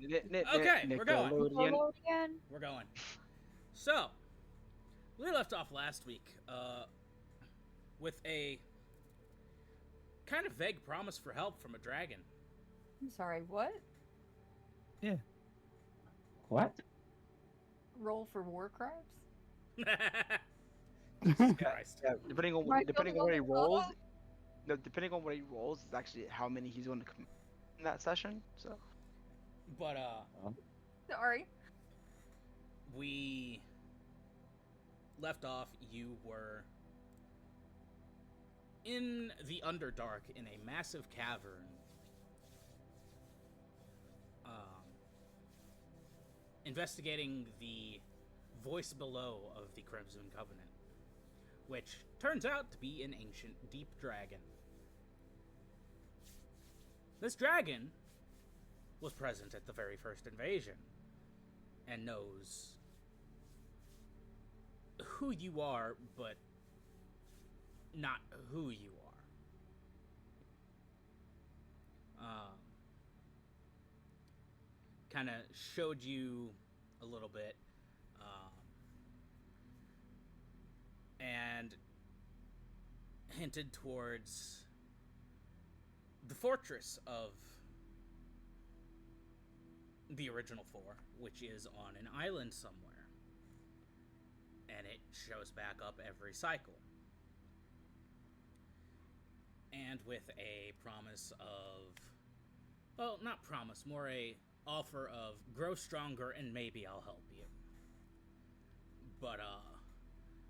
Okay, we're going. Nickelodeon. We're going. So, we left off last week with a kind of vague promise for help from a dragon. I'm sorry, what? Yeah. What? Roll for war crimes? Jesus Christ. Yeah, depending on Right, what he oh. rolls. No, depending on what he rolls is actually how many he's going to come in that session. So. But Sorry. we left off. You were in the Underdark in a massive cavern. Investigating the voice below of the Crimson Covenant, which turns out to be an ancient deep dragon. This dragon was present at the very first invasion and knows who you are, but not who you are. Kind of showed you a little bit, and hinted towards the fortress of the original four, which is on an island somewhere, and it shows back up every cycle, and with a promise of, well, not promise, more a offer of grow stronger and maybe I'll help you. But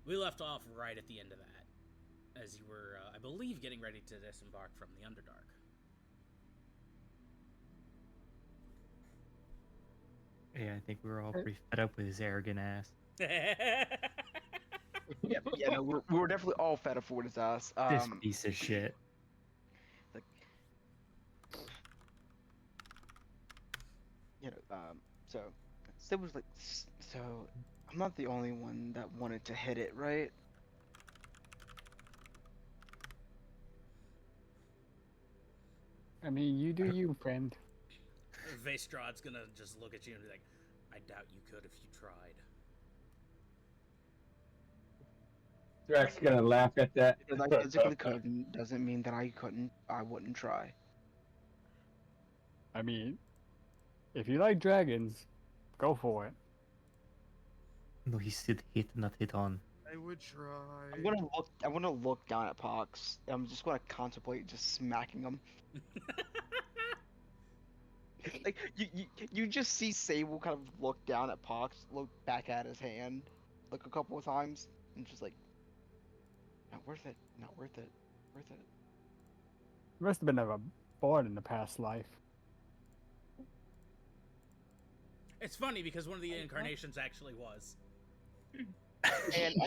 we left off right at the end of that, as you were, I believe, getting ready to disembark from the Underdark. Yeah, I think we were all pretty fed up with his arrogant ass. Yeah, no, we were definitely all fed up with his ass. This piece of shit. Like, so Sid was like, so I'm not the only one that wanted to hit it, right? I mean, you do you, friend. Vaestrad's gonna just look at you and be like, I doubt you could if you tried. Drax gonna laugh at that. Because I physically couldn't doesn't mean that I wouldn't try. I mean, if you like dragons, go for it. No, he said hit, not hit on. I would try. I'm gonna look down at Pox. And I'm just gonna contemplate just smacking him. Like you just see Sable kind of look down at Pox, look back at his hand, look a couple of times, and just like, not worth it, not worth it, worth it. You must have been a bard in the past life. It's funny because one of the incarnations actually was. And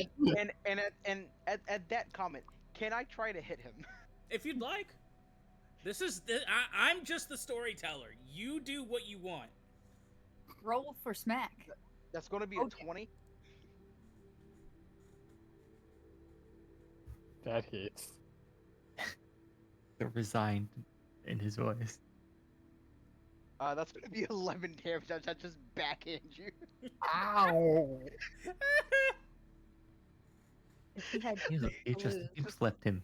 at that comment, can I try to hit him? If you'd like. I'm just the storyteller. You do what you want. Roll for smack. That's gonna be a 20. That hits. The resigned in his voice. That's gonna be 11 damage. I just backhand you. Ow! If he had He just left him.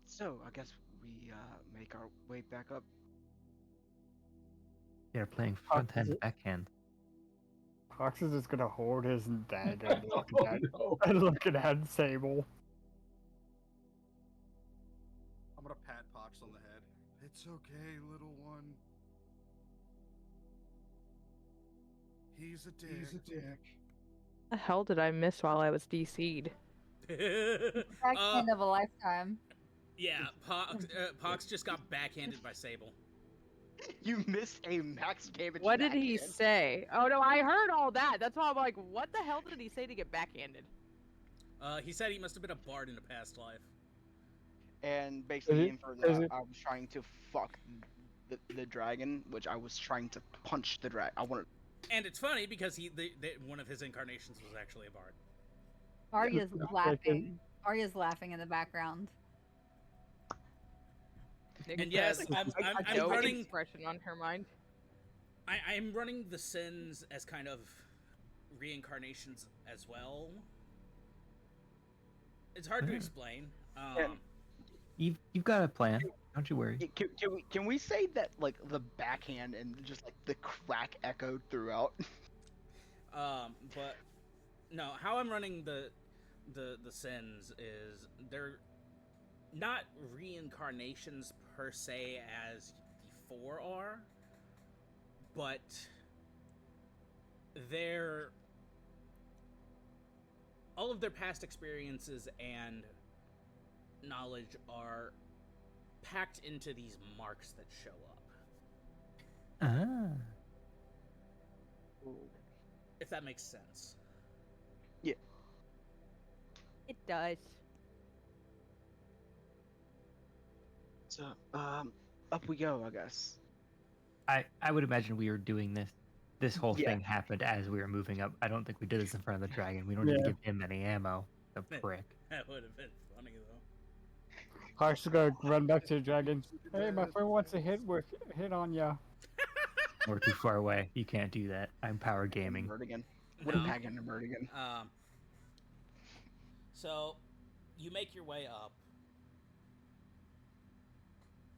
So I guess we make our way back up. They're playing front hand, backhand. Pox is just gonna hold his dagger and looking at Sable. I'm gonna pat Pox on the head. It's okay, little one. He's a dick. He's a dick. The hell did I miss while I was DC'd? backhand of a lifetime. Yeah, Pox just got backhanded by Sable. You missed a max damage. What did he backhand. say? Oh no, I heard all that. That's why I'm like, what the hell did he say to get backhanded? He said he must have been a bard in a past life. And basically, Inferno, I was trying to fuck the dragon, which I was trying to punch the dragon. I wanted. And it's funny because one of his incarnations was actually a bard. Arya's laughing. Arya's laughing in the background. Nick And yes, says, I'm a I'm dope running. expression on her mind. I'm running the sins as kind of reincarnations as well. It's hard to explain. You've got a plan. Don't you worry. Can we say that like the backhand and just like the crack echoed throughout? But no, how I'm running the sins is they're not reincarnations per se as the four are, but they're all of their past experiences and knowledge are packed into these marks that show up. Ah. If that makes sense. Yeah. It does. So up we go, I guess. I would imagine we were doing this. This whole Yeah. thing happened as we were moving up. I don't think we did this in front of the dragon. We don't need to Yeah. give him any ammo. The prick. That would have been funny though. Harsh is gonna run back to the dragon. Hey, my friend wants to hit on ya. We're too far away. You can't do that. I'm power gaming. Nerd again. No. What a pagan nerd again. So you make your way up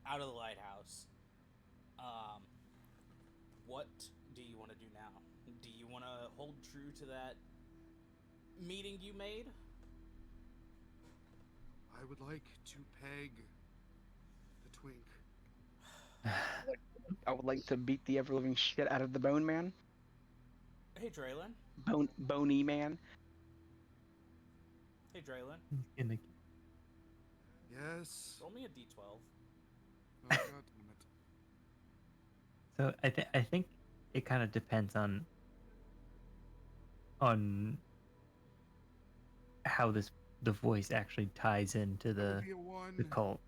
out of the lighthouse. What do you want to do now? Do you want to hold true to that meeting you made? I would like to peg the twink. I would like to beat the ever living shit out of the bone man. Hey Draylon. Bony man. Hey Draylon. In the Yes. Roll me a d12. Oh, God damn it. So I think it kind of depends on how the voice actually ties into That would the be a one. cult.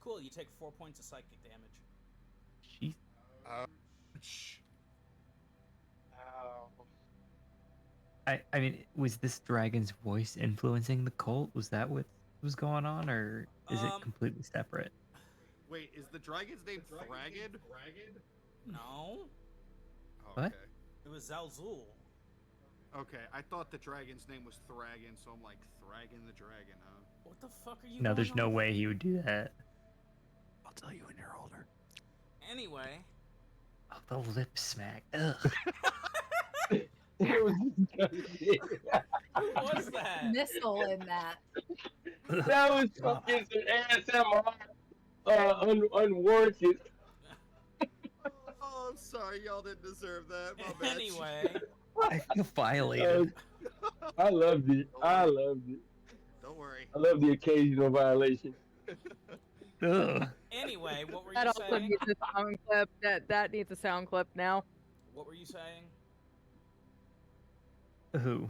Cool, you take 4 points of psychic damage. Jeez. Ouch. I mean, was this dragon's voice influencing the cult? Was that what was going on, or is it completely separate? Wait, is the dragon's name Thragged? No, Oh, What? Okay. it was Zalzul. Okay, I thought the dragon's name was Thragon, so I'm like, Thragging the dragon, huh? What the fuck are you No, going there's no on? way he would do that. I'll tell you when you're older. Anyway. Oh, the lip smack. Ugh. It was disgusting. Who was that? Missile in that. That was fucking some ASMR, unwarranted. Oh, I'm sorry, y'all didn't deserve that. My bad. Anyway. I feel violated. I loved it. I loved it. Don't worry. I love the occasional violation. Ugh. Anyway, what were you That also saying? needs a sound clip. That needs a sound clip now. What were you saying? Who?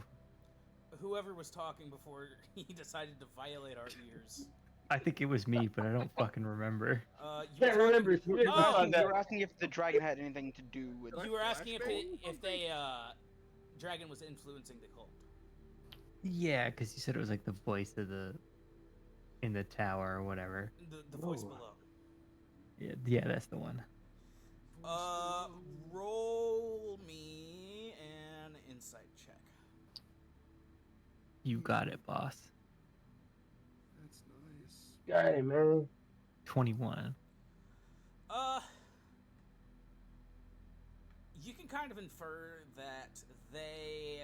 Whoever was talking before he decided to violate our ears. I think it was me, but I don't fucking remember. You Can't were remember talking- shit. Oh, You were asking if the dragon had anything to do with you were asking if they dragon was influencing the cult. Yeah, because you said it was like the voice of in the tower or whatever. The voice Whoa. below. Yeah, that's the one. Roll me an insight check. You got it, boss. That's nice. Got it, man. 21. You can kind of infer that they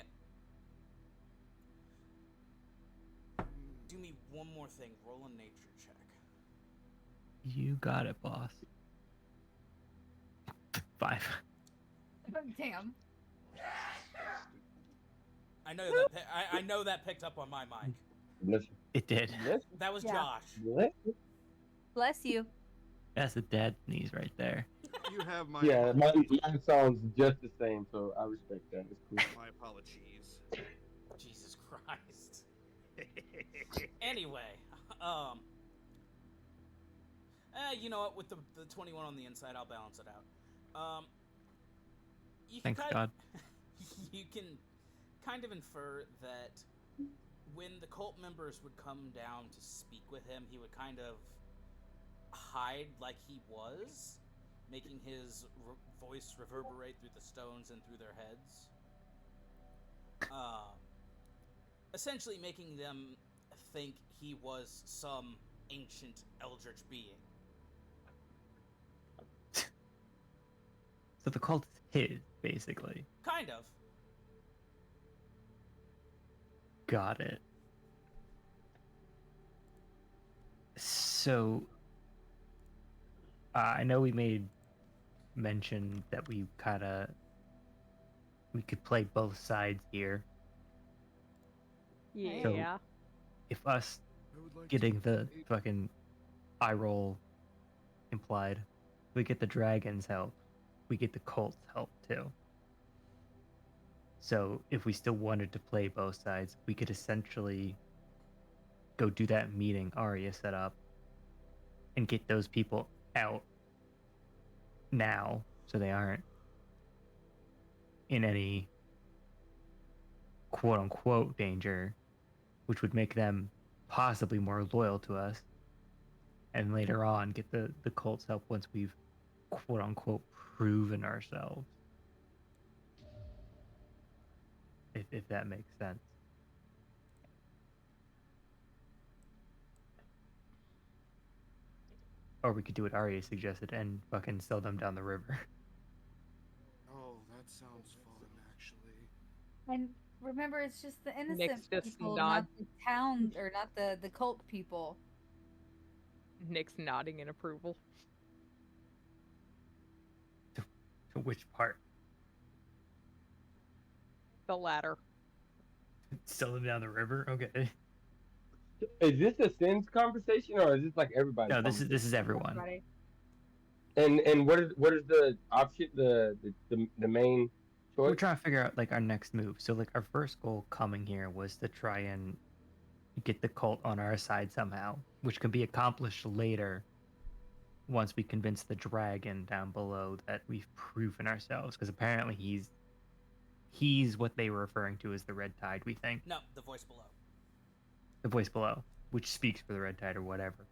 do me one more thing. Roll a nature check. You got it, boss. 5. Damn. I know that. I know that picked up on my mic. Listen, It did. listen, That was Yeah. Josh. listen. Bless you. That's a dad sneeze right there. You have my Yeah, mine sounds just the same, so I respect that. It's cool. my apologies. Jesus Christ. Anyway, you know what? With the 21 on the inside, I'll balance it out. You can Thanks, God. You can kind of infer that when the cult members would come down to speak with him, he would kind of hide like he was, making his voice reverberate through the stones and through their heads. Essentially making them think he was some ancient eldritch being. So the cult is his, basically. Kind of. Got it. So, I know we made mention that we could play both sides here. Yeah. If us I would like getting to the play- fucking eye roll implied, we get the dragon's help, we get the cult's help too. So if we still wanted to play both sides, we could essentially go do that meeting Arya set up and get those people out now so they aren't in any quote unquote danger, which would make them possibly more loyal to us. And later on get the cult's help once we've quote unquote proven ourselves. If that makes sense. Or we could do what Arya suggested and fucking sell them down the river. Oh, that sounds fun, actually. And remember, it's just the innocent Nick's just people, nod. not the town or not the cult people. Nick's nodding in approval. To which part? The latter. Sell them down the river? Okay. Is this a sins conversation or is this like everybody? No, this is everyone. Everybody. And what is the option, the main We're choice? trying to figure out like our next move. So like our first goal coming here was to try and get the cult on our side somehow, which can be accomplished later once we convince the dragon down below that we've proven ourselves, because apparently he's what they were referring to as the Red Tide, we think. No, the voice below. The voice below, which speaks for the Red Tide or whatever.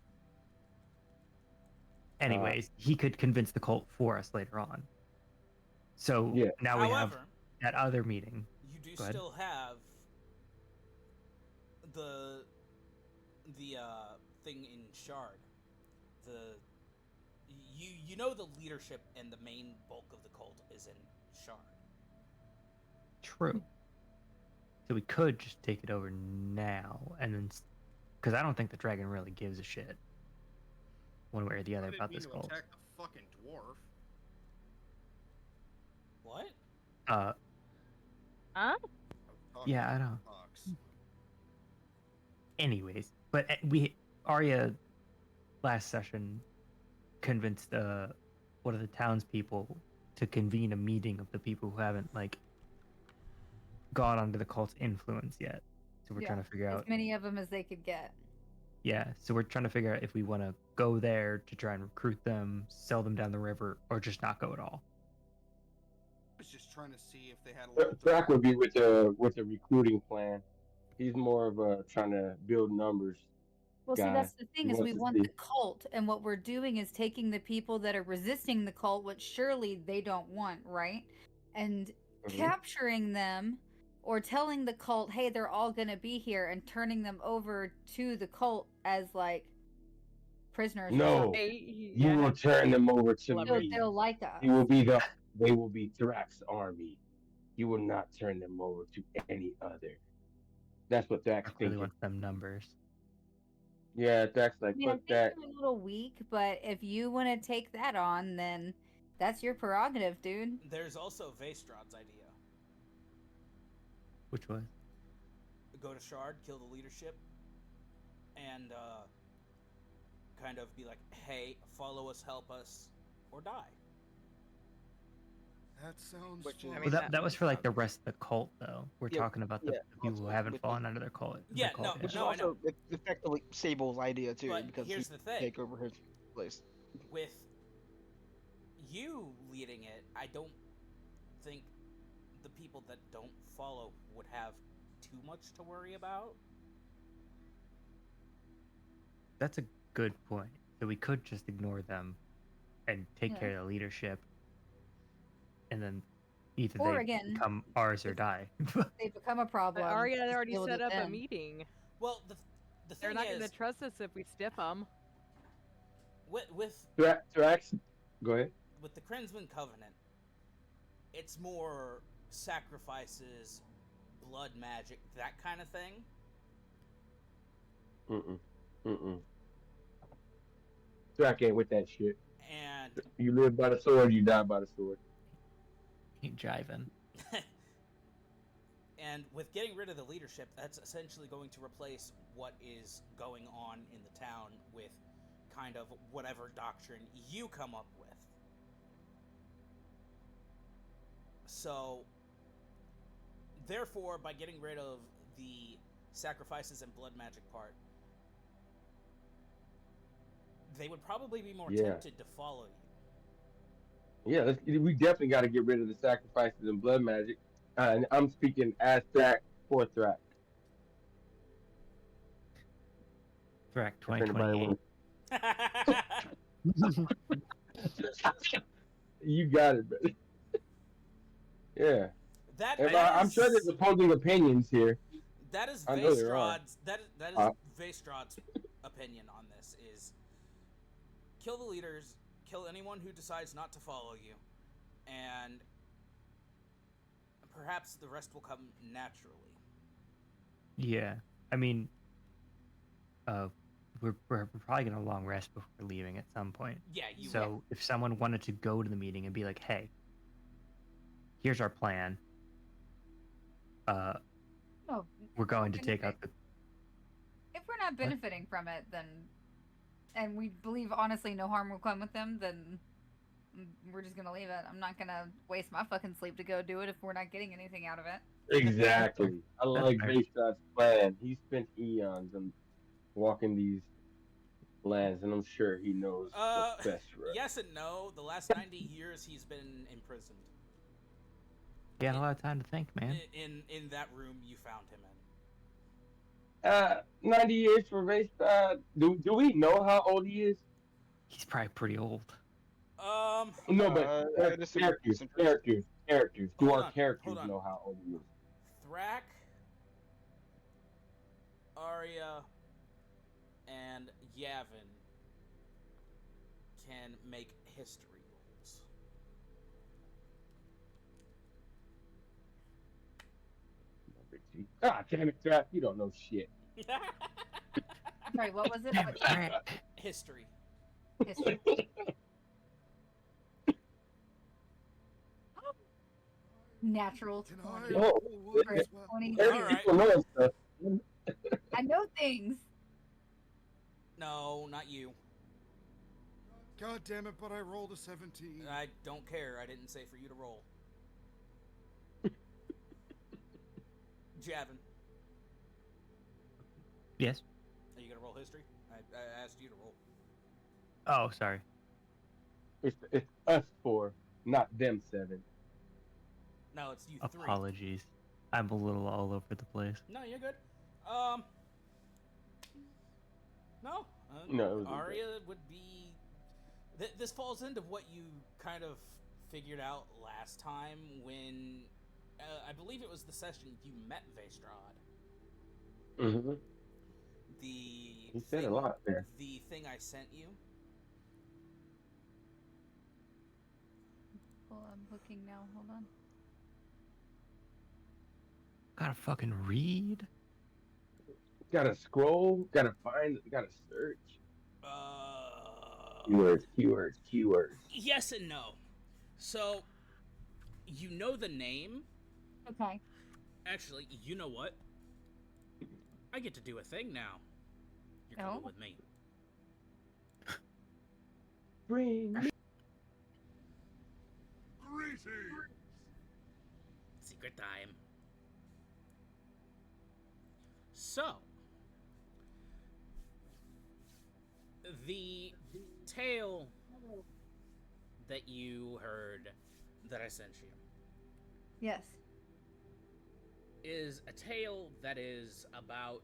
Anyways, he could convince the cult for us later on. So Yeah. now we have However, that other meeting. you do Go ahead. still have the thing in Shard. You know the leadership and the main bulk of the cult is in Shard. True. So we could just take it over now, and then, because I don't think the dragon really gives a shit, one way or the I other, didn't about mean this to cult. attack the fucking dwarf. What? Huh? I was talking Yeah, I about know. Fox. Anyways, but Arya last session convinced one of the townspeople to convene a meeting of the people who haven't like gone under the cult's influence yet. So we're Yeah, trying to figure As out. many of them as they could get. Yeah, so we're trying to figure out if we want to go there to try and recruit them, sell them down the river, or just not go at all. I was just trying to see if they had a little. Thrak would be with a recruiting plan. He's more of a trying to build numbers. Well, see, guy. that's the thing He is we wants to want see- the cult, and what we're doing is taking the people that are resisting the cult, which surely they don't want, right? And Mhm. capturing them or telling the cult, hey, they're all going to be here, and turning them over to the cult as like prisoners. or No, something. you will turn them over to Love So me. they'll like us. They will be Thrak's army. You will not turn them over to any other. That's what Thrak's I really thinking. want them numbers. Yeah, Thrak's like, I mean, I fuck think that. you're a little weak, but if you want to take that on, then that's your prerogative, dude. There's also Vaestrad's idea. Which was? Go to Shard, kill the leadership, and kind of be like, hey, follow us, help us, or die. That sounds. Which is- fun. I Well, mean, that was for like the rest of the cult, though. We're Yeah, talking about the yeah, people who also haven't with fallen under their cult. Yeah, the cult, no, Which is No, I know. also effectively Sable's idea too, But because here's he the thing. take over his place. With you leading it, I don't think the people that don't follow would have too much to worry about. that's a good point. So we could just ignore them and take Yeah. care of the leadership, and then either Or they again, become ours or die. they become a problem. Arya just already deal with set it up a then. meeting. Well, the They're thing not is, going to trust us if we stiff them. with Drax, go ahead. with the Krensman Covenant, it's more sacrifices, blood magic, that kind of thing. Drax ain't with that shit. And You live by the sword, you die by the sword. Keep jiving. and with getting rid of the leadership, that's essentially going to replace what is going on in the town with kind of whatever doctrine you come up with. So, therefore, by getting rid of the sacrifices and blood magic part, they would probably be more tempted to follow you. Yeah, we definitely got to get rid of the sacrifices and blood magic. And I'm speaking as Drax for Drax. Thrak 2028. You got it, buddy. Yeah. That I'm sure there's opposing opinions here. That is I know there Vaestrad's Vaestrad's opinion on this is kill the leaders, kill anyone who decides not to follow you, and perhaps the rest will come naturally. Yeah, I mean, we're probably gonna long rest before leaving at some point. Yeah, So if someone wanted to go to the meeting and be like, "Hey, here's our plan. No, We're going to take out the." if we're not benefiting from it, then, and we believe honestly no harm will come with them, then we're just gonna leave it. I'm not gonna waste my fucking sleep to go do it if we're not getting anything out of it. Exactly. I like fair. Vaestrad's plan. He spent eons on walking these lands, and I'm sure he knows what's best for us. Yes and no. The last 90 years he's been imprisoned. He had a lot of time to think, man. In that room you found him in. 90 years for Vaestrad. Do we know how old he is? He's probably pretty old. No, but I just assume characters. Do Hold our on, characters hold on. know how old he is? Thrak, Arya, and Yavin can make history rolls. Ah, damn it, Draft. You don't know shit. Sorry, what was it? Damn, Thrak. History. History. Natural Can 20. No. For 20. Alright. People know stuff. I know things. No, not you. God damn it, but I rolled a 17. I don't care. I didn't say for you to roll. Javin, Yes. are you gonna roll history? I asked you to roll. Oh, sorry. It's us four, not them seven. No, it's you three. Apologies. I'm a little all over the place. No, you're good. No. No, it was Arya would be. This falls into what you kind of figured out last time when I believe it was the session you met Vaestrad. Mm-hmm. He said a lot there. The thing I sent you. Well, I'm looking now. Hold on. Gotta fucking read. Gotta scroll. Gotta find. Gotta search. Keywords. Yes and no. So, you know the name. Okay. Actually, you know what? I get to do a thing now. You're coming Oh. with me. Bring me. Greetings! Secret time. So, the tale that you heard that I sent you Yes. is a tale that is about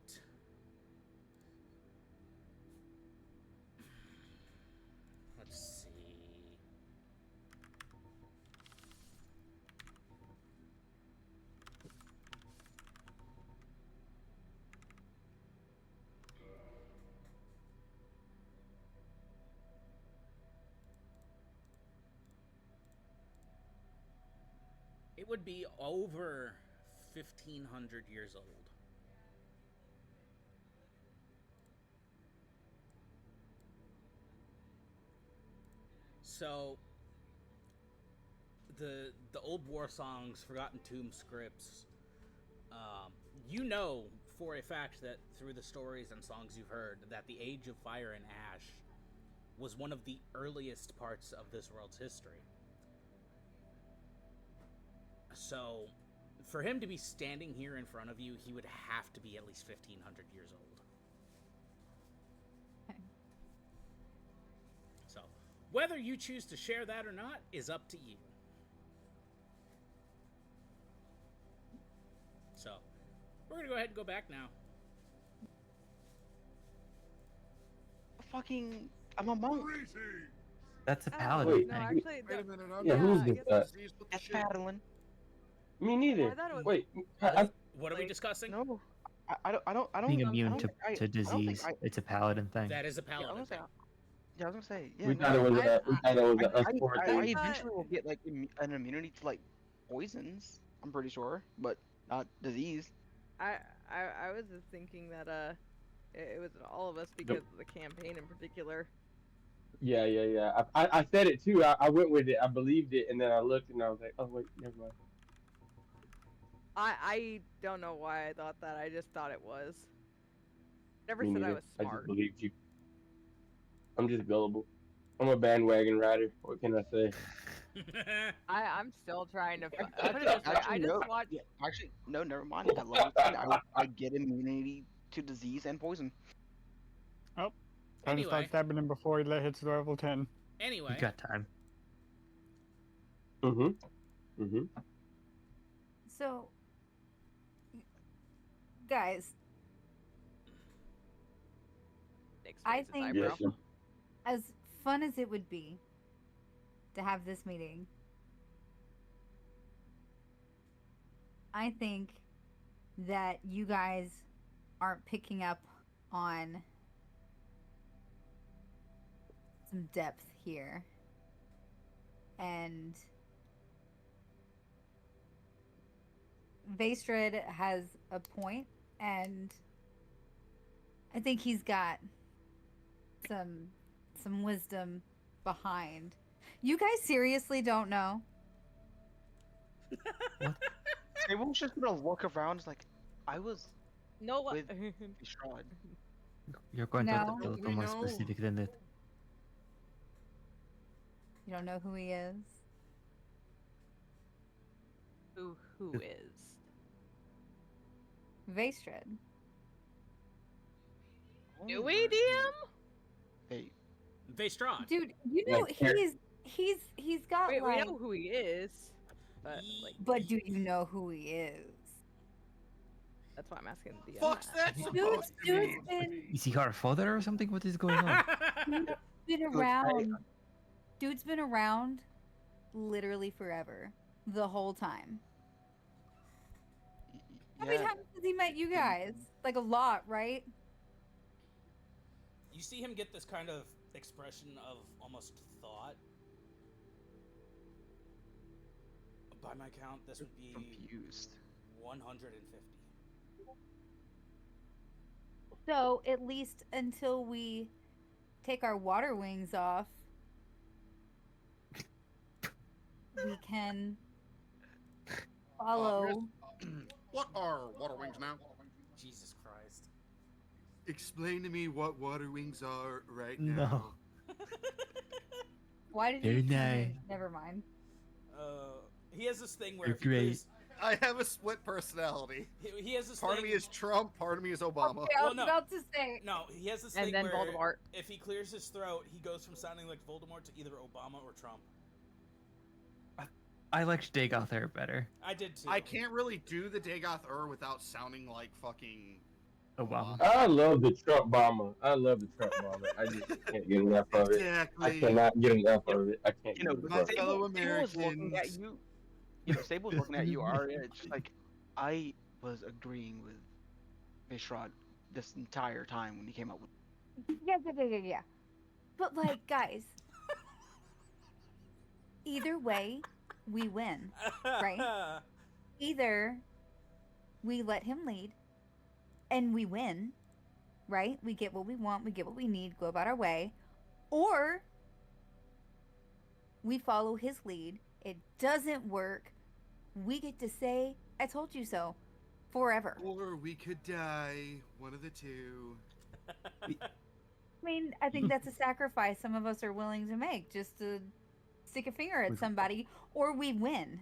It would be over 1,500 years old. So, the old war songs, Forgotten Tomb scripts, you know for a fact that through the stories and songs you've heard that the Age of Fire and Ash was one of the earliest parts of this world's history. So, for him to be standing here in front of you, he would have to be at least 1,500 years old. Okay. So, whether you choose to share that or not is up to you. So, we're gonna go ahead and go back now. Fucking, I'm a monk. That's a Oh, paladin Wait, no, thing. actually, Wait no. a minute. I'm Yeah, not- who's I this? guess- Disease with the That's shit. paddling. Me neither. I thought it was- Wait, What are we discussing? No, I don't. Being I immune don't to, think I- to I don't disease, think it's a paladin thing. That is a Yeah, I paladin was thing. gonna say. Yeah, I was gonna say. Yeah, we no, thought it was I- a. We thought it was a I sport I thing. thought- eventually will get like an immunity to like poisons. I'm pretty sure, but not disease. I was just thinking that it was all of us because of the campaign in particular. Yeah. I said it too. I went with it. I believed it, and then I looked and I was like, oh wait, never mind. I don't know why I thought that. I just thought it was. Never Me said I neither. was I just smart. believed you. I'm just gullible. I'm a bandwagon rider. What can I say? I'm still trying to. Put it Actually, this way, I actually, no. just watched. Yeah, actually, no. Never mind. At level 10, I get immunity to disease and poison. Time to Anyway. start stabbing him before he hits level 10. Anyway, You got time. Mm-hmm. So, guys, Nick's I raised his think- eyebrow. Yes. as fun as it would be to have this meeting, I think that you guys aren't picking up on some depth here. And Vastred has a point, and I think he's got some wisdom behind. You guys seriously don't know? Everyone's just gonna look around. It's like, I was No, what? with Shrod. You're going to have No. to be a little We more know. specific than that. You don't know who he is? Who is? Vastred. Do we, DM? Hey, Vestron. Dude, you know Like, here- he's got Wait, we like, know who he is. But like, but do you know who he is? that's why I'm asking the DM. Fuck's that Dude's, supposed to dude's mean? been Is he our father or something? What is going on? been Look, around. Dude's been around literally forever. The whole time. How many yeah. times has he met you guys? Like a lot, right? You see him get this kind of expression of almost thought. By my count, this would be Confused. 150. So at least until we take our water wings off, we can follow. What are water wings now? Jesus Christ. Explain to me what water wings are right No. now. Why did Very you? nice. Never mind. He has this thing where You're if he great. clears, I have a split personality. he has this Part of thing. me is Trump, part of me is Obama. Okay, I Well, was no. about to say. No, he has this And thing then where Voldemort. if he clears his throat, he goes from sounding like Voldemort to either Obama or Trump. I liked Dagoth there better. I did too. I can't really do the Dagoth without sounding like fucking Obama. I love the Trump bomber. I love the Trump bomber. I just can't get enough of it. I Exactly. cannot get enough of it. I can't You know, get my enough of it. fellow Sable's looking at Americans. you. You know, Sable's looking at you, Arya. It's just like, I was agreeing with Vishrod this entire time when he came up with. Yeah. But like, guys, either way, we win. Right? Either we let him lead and we win, right? We get what we want, we get what we need, go about our way, or we follow his lead. It doesn't work. We get to say, I told you so, forever. Or we could die. One of the two. I mean, I think that's a sacrifice some of us are willing to make just to stick a finger at somebody, or we win.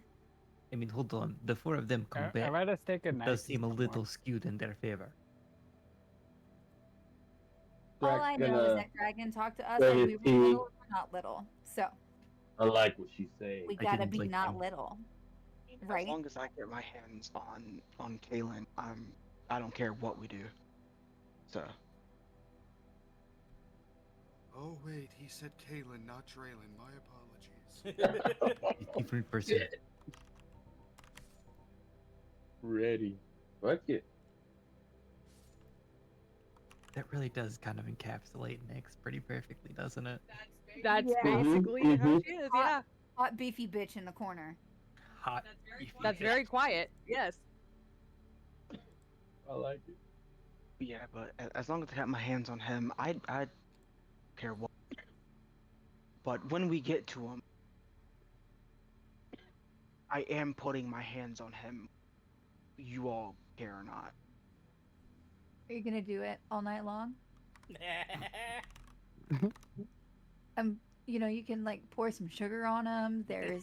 I mean, hold on. The four of them come I back. rather stick a It knife does to seem a someone. little skewed in their favor. All Drax I know is gonna that Dragon talked to us say like his we were piece. little or not little. So I like what she's saying. we I gotta didn't be like not him. little. As Right? long as I get my hands on Kalen, I don't care what we do. So Oh wait, he said Kalen, not Draylon. My apologies. Different person. Ready. Fuck it. That really does kind of encapsulate Nyx pretty perfectly, doesn't it? That's Yeah. basically how Mhm. she is. Yeah, Hot beefy bitch in the corner. Hot. that's very quiet. Yes. I like it. yeah, but as long as I have my hands on him, I care what. But when we get to him, I am putting my hands on him. You all care or not. Are you gonna do it all night long? You can like pour some sugar on them. It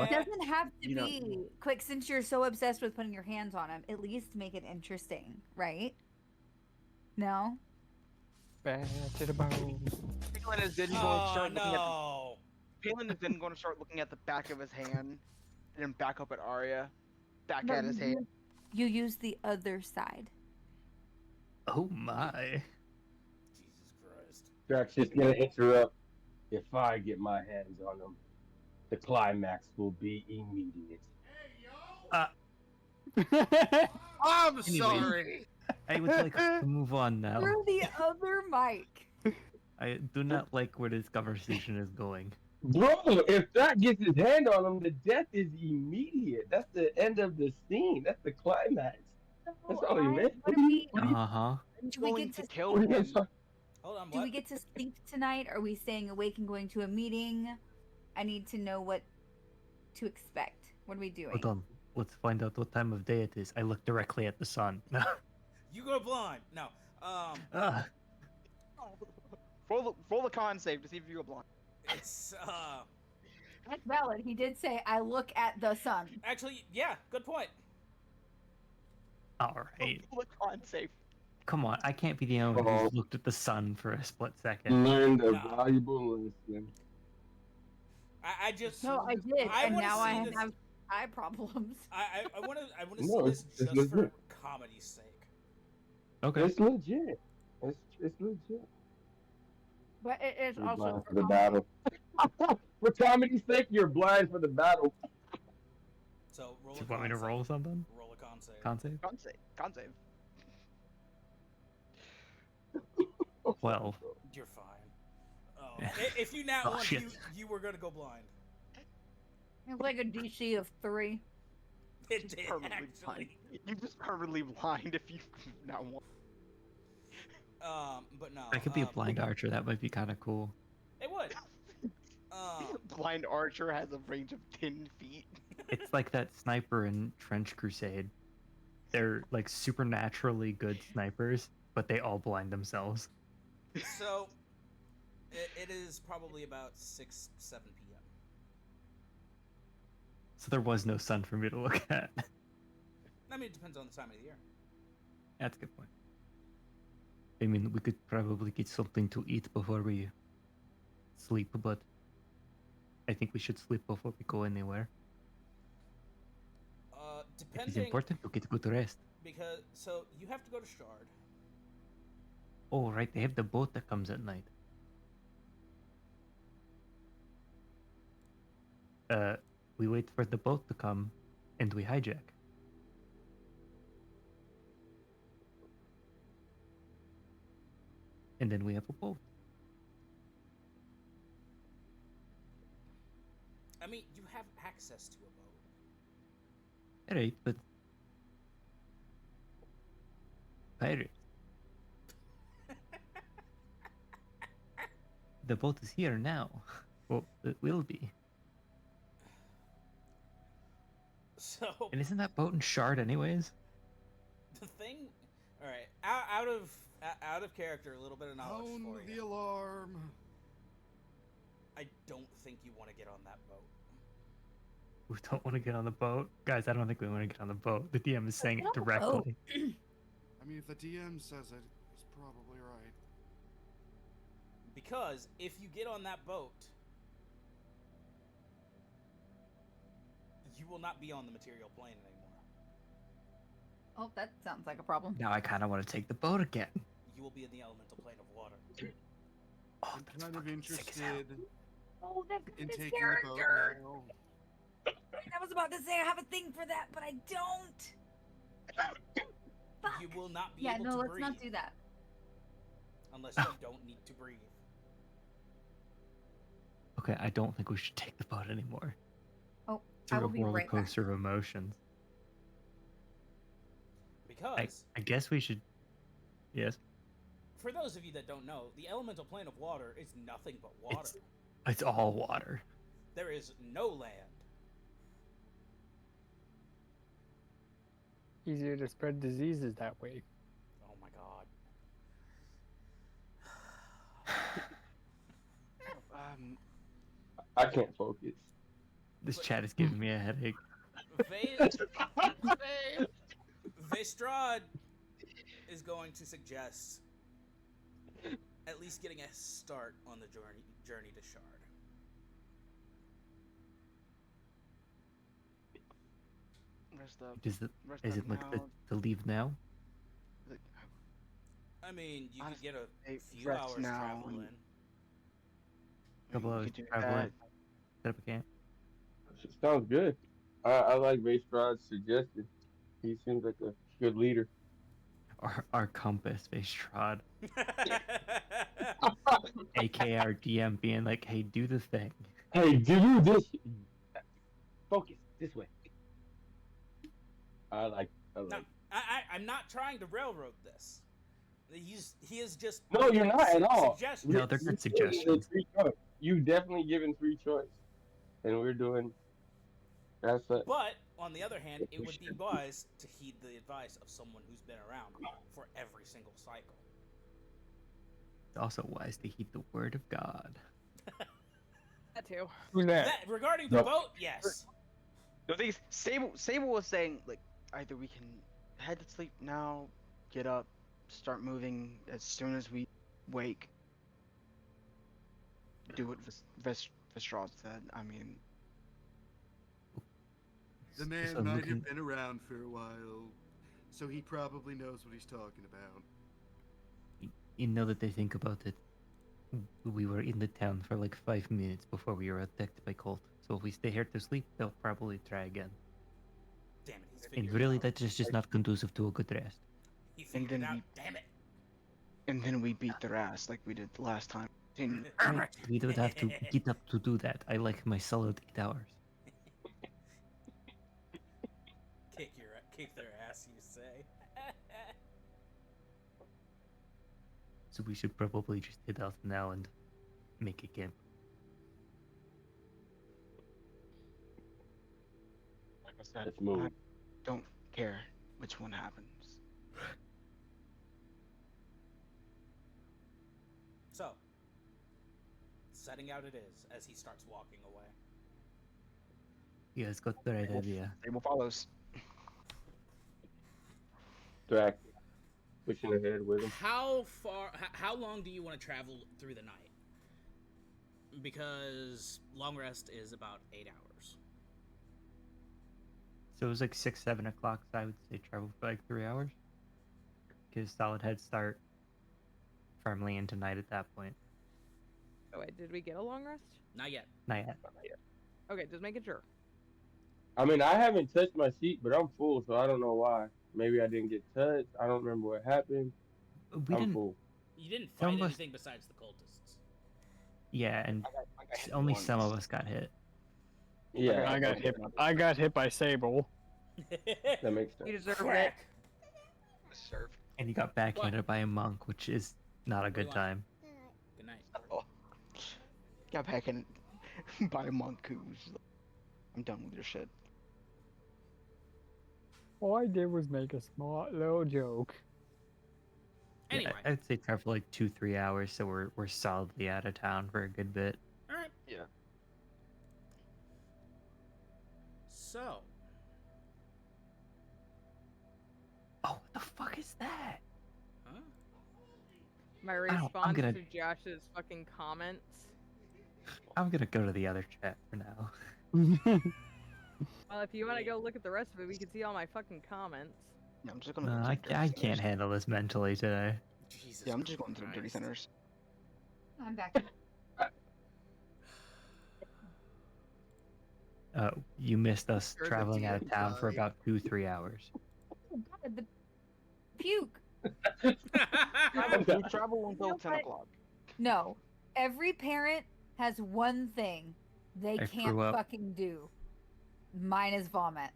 doesn't have to You know- be quick since you're so obsessed with putting your hands on them. At least make it interesting, right? No? Bad to the bone. Kalen is then going to Oh start looking at no! Kalen is then going to start looking at the back of his hand, and then back up at Arya, back No, at his hand. you use the other side. Oh my. Jesus Christ. Drax just gonna interrupt. If I get my hands on him, the climax will be immediate. I'm Anyway. sorry. I would like to move on now. Through the other mic. I do not like where this conversation is going. Bro, if Drax gets his hand on him, the death is immediate. That's the end of the scene. That's the climax. That's all he meant. What do we, Uh-huh. do we Going get to to kill What are you him. guys talking- Hold on, do what? we get to sleep tonight? Are we staying awake and going to a meeting? I need to know what to expect. What are we doing? Hold on. Let's find out what time of day it is. I look directly at the sun. You go blind. No. Ah, Roll the con save to see if you go blind. It's That's valid. He did say, I look at the sun. actually, yeah, good point. all right. Roll the con save. Come on. I can't be the only one who's looked at the sun for a split second. Learned a Nah. valuable lesson. I just No, I did, I and wanna now I see have this- eye problems. I want to No, see this it's just for legit. comedy's sake. Okay. It's legit. It's legit. But it is You're also blind for the battle. For comedy's sake, you're blind for the battle. So roll. Do a you want me con to save. roll something? Roll a con save. Con save? Con save. Con save. 12. You're fine. Oh, if you nat Oh, one, shit. you were gonna go blind. It's like a DC of 3. It Just did permanently blind. actually. You're just permanently blind if you not want. But no. I could be a blind archer. That might be kind of cool. It would. Blind archer has a range of 10 feet. It's like that sniper in Trench Crusade. They're like supernaturally good snipers, but they all blind themselves. So, it is probably about 6, 7 p.m. So there was no sun for me to look at. I mean, it depends on the time of the year. That's a good point. I mean, we could probably get something to eat before we sleep, but I think we should sleep before we go anywhere. It is Depending, important to get good rest. because so you have to go to Shard. Oh, right, they have the boat that comes at night. We wait for the boat to come, and we hijack. And then we have a boat. I mean, you have access to a boat. Alright, but pirates. The boat is here now. Well, it will be. So And isn't that boat in Shard anyways? the thing, all right, out of character, a little bit of knowledge Sound for the you. alarm. I don't think you want to get on that boat. We don't want to get on the boat. Guys, I don't think we want to get on the boat. The DM is saying it Get on the boat. directly. I mean, if the DM says it, he's probably right. Because if you get on that boat, you will not be on the material plane anymore. Oh, that sounds like a problem. Now I kind of want to take the boat again. You will be in the elemental plane of water. Oh, I'm that's kind of fucking sick as hell. interested Oh, that's in his taking the boat character. now. I was about to say I have a thing for that, but I don't. Fuck. You will not be Yeah, able no, to let's breathe not do that. unless you don't need to breathe. Okay, I don't think we should take the boat anymore. Oh, Through I will a be roller right back. coaster of emotions. Because I guess we should. Yes. for those of you that don't know, the elemental plane of water is nothing but water. It's all water. There is no land. Easier to spread diseases that way. Oh my god. I can't focus. This chat is giving me a headache. Vestrad is going to suggest at least getting a start on the journey to Shard. Rest up. Is it Rest is up it like now. the leave now? Like, I mean, you could Honestly, get a hey, few rest hours now travel and- in. Couple we hours could do travel that. in. Set up a camp. Sounds good. I like Vastrad's suggestion. He seems like a good leader. Our compass based Trod, aka our DM being like, hey, do the thing. Hey, do this. Focus this way. I like. No, I'm not trying to railroad this. He is just. No, you're not at all. Suggestions. No, they're good suggestions. You definitely given free choice, and we're doing. That's it. But on the other hand, it would be wise to heed the advice of someone who's been around for every single cycle. It's also wise to heed the word of God. That too. Who's that? That regarding the No. boat, yes. The thing is, Sable was saying like either we can head to sleep now, get up, start moving as soon as we wake. Do what Vestrad said. I mean, The man So might looking- have been around for a while, so he probably knows what he's talking about. You know that they think about it. We were in the town for like 5 minutes before we were attacked by cult. So if we stay here to sleep, they'll probably try again. Damn it, he's And figured really, it out. that is just not conducive to a good rest. He figured then it out. we- Damn it. and then we beat their ass like we did the last time. And We don't have to get up to do that. I like my solid 8 hours. Kick their ass, you say. So we should probably just head out now and make a camp. like I said, Let's move. I don't care which one happens. So, setting out it is as he starts walking away. You guys got the right idea. Sable follows. Track. Pushing ahead with him. How long do you want to travel through the night? Because long rest is about 8 hours. So it was like 6, 7 o'clock. So I would say travel for like 3 hours. Get a solid head start. Firmly into night at that point. Oh wait, did we get a long rest? Not yet. Not yet. Okay, just making sure. I mean, I haven't touched my seat, but I'm full, so I don't know why. Maybe I didn't get touched. I don't remember what happened. We I'm didn't. full. You didn't Some fight of us- anything besides the cultists. Yeah, and I got hit only some once. of us got hit. Yeah, I got okay, hit. I got hit by Sable. that makes You sense. deserve it. Crack. Served. And he got backhanded by a monk, which is not a What do you good want? time. Good night. Oh. Got back in by a monk who's like, I'm done with your shit. All I did was make a smart little joke. Yeah, Anyway, I'd say travel for like 2-3 hours, so we're solidly out of town for a good bit. all right. Yeah. So, Oh, what the fuck is that? huh? My I'm response gonna- to Josh's fucking comments. I'm gonna go to the other chat for now. Well, if you want to go look at the rest of it, we can see all my fucking comments. Yeah, I'm just gonna. No, go to I the dirty can't centers. handle this mentally today. Jesus. Yeah, I'm just going to the dirty Christ. centers. I'm back. You missed us Heard the traveling out of DM town for guy. about 2-3 hours. Oh god, the puke. We travel until know 10 what? o'clock. No, every parent has one thing they I can't threw up. fucking do. Mine is vomit.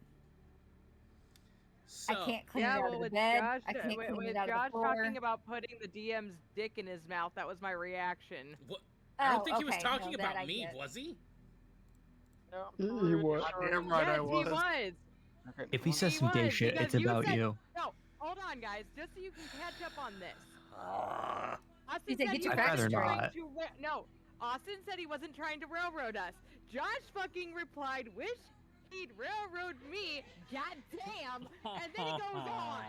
So, I can't clean Yeah, it out well, of the with bed. Josh, I can't with, clean with it out Josh of the floor. talking about putting the DM's dick in his mouth, that was my reaction. What? I don't Oh, think he was okay, talking no, that about I me, get. was he? No, He I'm pretty was. sure. Damn right I Yes, he was. was. Okay, If he well, says He some gay was, shit, because it's you about said- you. No, hold on, guys, just so you can catch up on this. Austin He said, said "Get he your I'd facts wasn't rather straight." not. No, Austin said he wasn't trying to railroad us. Josh fucking replied, "Wish he'd railroad me, goddamn," and then he goes on.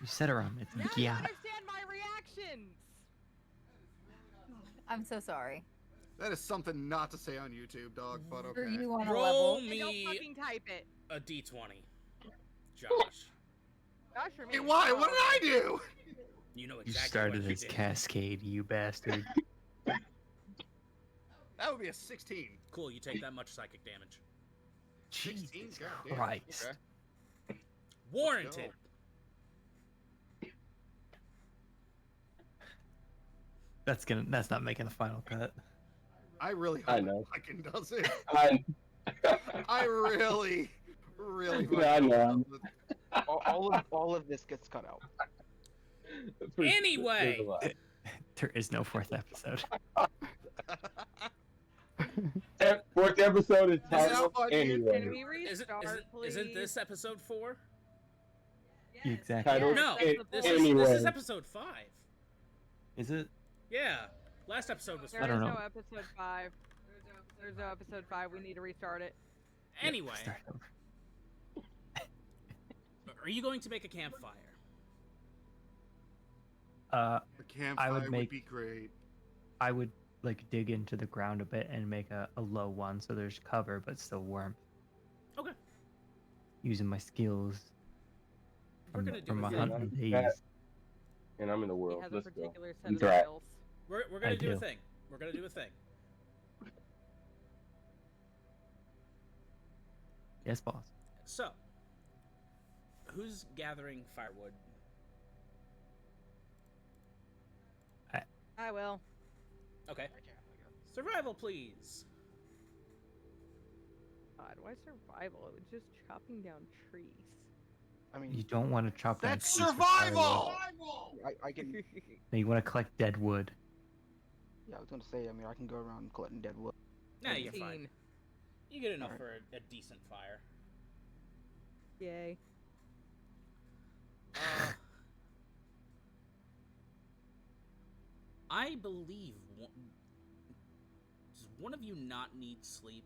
You said it wrong. It's Now you yeah. understand my reactions. I'm so sorry. That is something not to say on YouTube, dog, but For okay. you on a Roll level. And don't me fucking type it. a d20, Josh. Josh or me? Hey, why? What did I do? You know You exactly started what this you did. cascade, you bastard. That would be a 16. Cool, you take that much psychic damage. 16? Jesus Goddamn. Christ. Okay. Warranted. That's not making the final cut. I really I hope know. it fucking does it. I I really, really Yeah, I fucking know. hope it does it. all of this gets cut out. Anyway. there's a lot. There is no fourth episode. Fourth episode is This is titled fun, dude. Can anyway. we restart, please? Isn't this episode 4? Exactly. Titled No, that's the this point. is anyway. episode 5. Is it? Yeah, last episode was There I is don't no know. episode 5. There's no episode 5. We need to restart it. Anyway, Start over. are you going to make a campfire? Uh, The campfire would make- be great. I would like dig into the ground a bit and make a low one so there's cover but still warmth. Okay. Using my skills We're from, gonna do from a my thing. hunting days. And I'm in the He world. has a Let's go. particular set I'm of dry. skills. We're gonna I do a do. thing. We're gonna do a thing. Yes, boss. So, who's gathering firewood? I will. Okay. Survival, please. God, why survival? It was just chopping down trees. I mean, You don't want to chop down That's trees for survival! firewood. I can. No, you want to collect dead wood. Yeah, I was gonna say. I mean, I can go around collecting dead wood. Nah, you're fine. 15. You get enough Alright. for a decent fire. Yay. I believe does one of you not need sleep?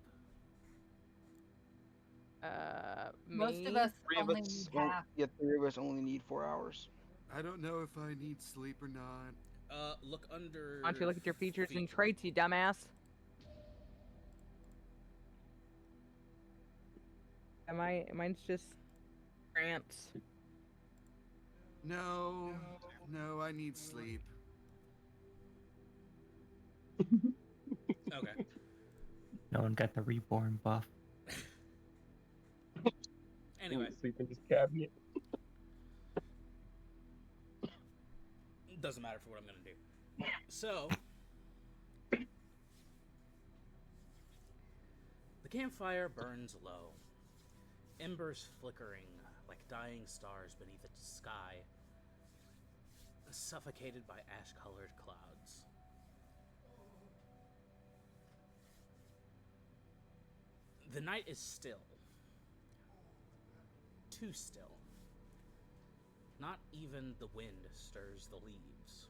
Most of Me? us Three of only us. need Well, half. yeah, 3 of us only need 4 hours. I don't know if I need sleep or not. Look under. Why don't you look at your features and feet. traits, you dumbass? Mine's just cramps. No, no, I need sleep. Okay. No one got the reborn buff. Anyway, Sleep in this cabinet. doesn't matter for what I'm gonna do. So, the The campfire burns low, embers flickering like dying stars beneath a sky suffocated by ash-colored clouds. The night is still. Too still. Not even the wind stirs the leaves.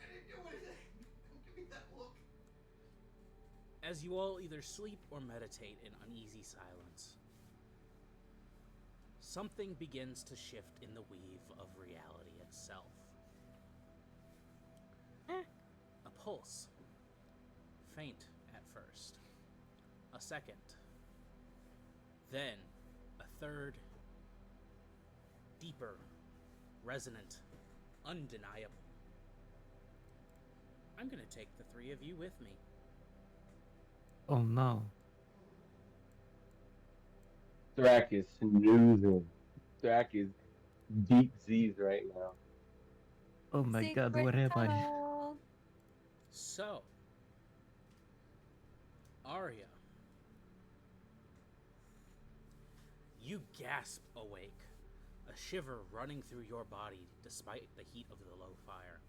I didn't do anything! Don't give me that look! As you all either sleep or meditate in uneasy silence, something begins to shift in the weave of reality itself. A pulse. Faint at first. A second. Then a third. Deeper. Resonant. Undeniable. I'm gonna take the three of you with me. Oh no. Thrak is snoozing. Thrak is deep Z's right now. Oh my god, Secret what am I? tunnel. So, Arya, you gasp awake, a shiver running through your body despite the heat of the low fire.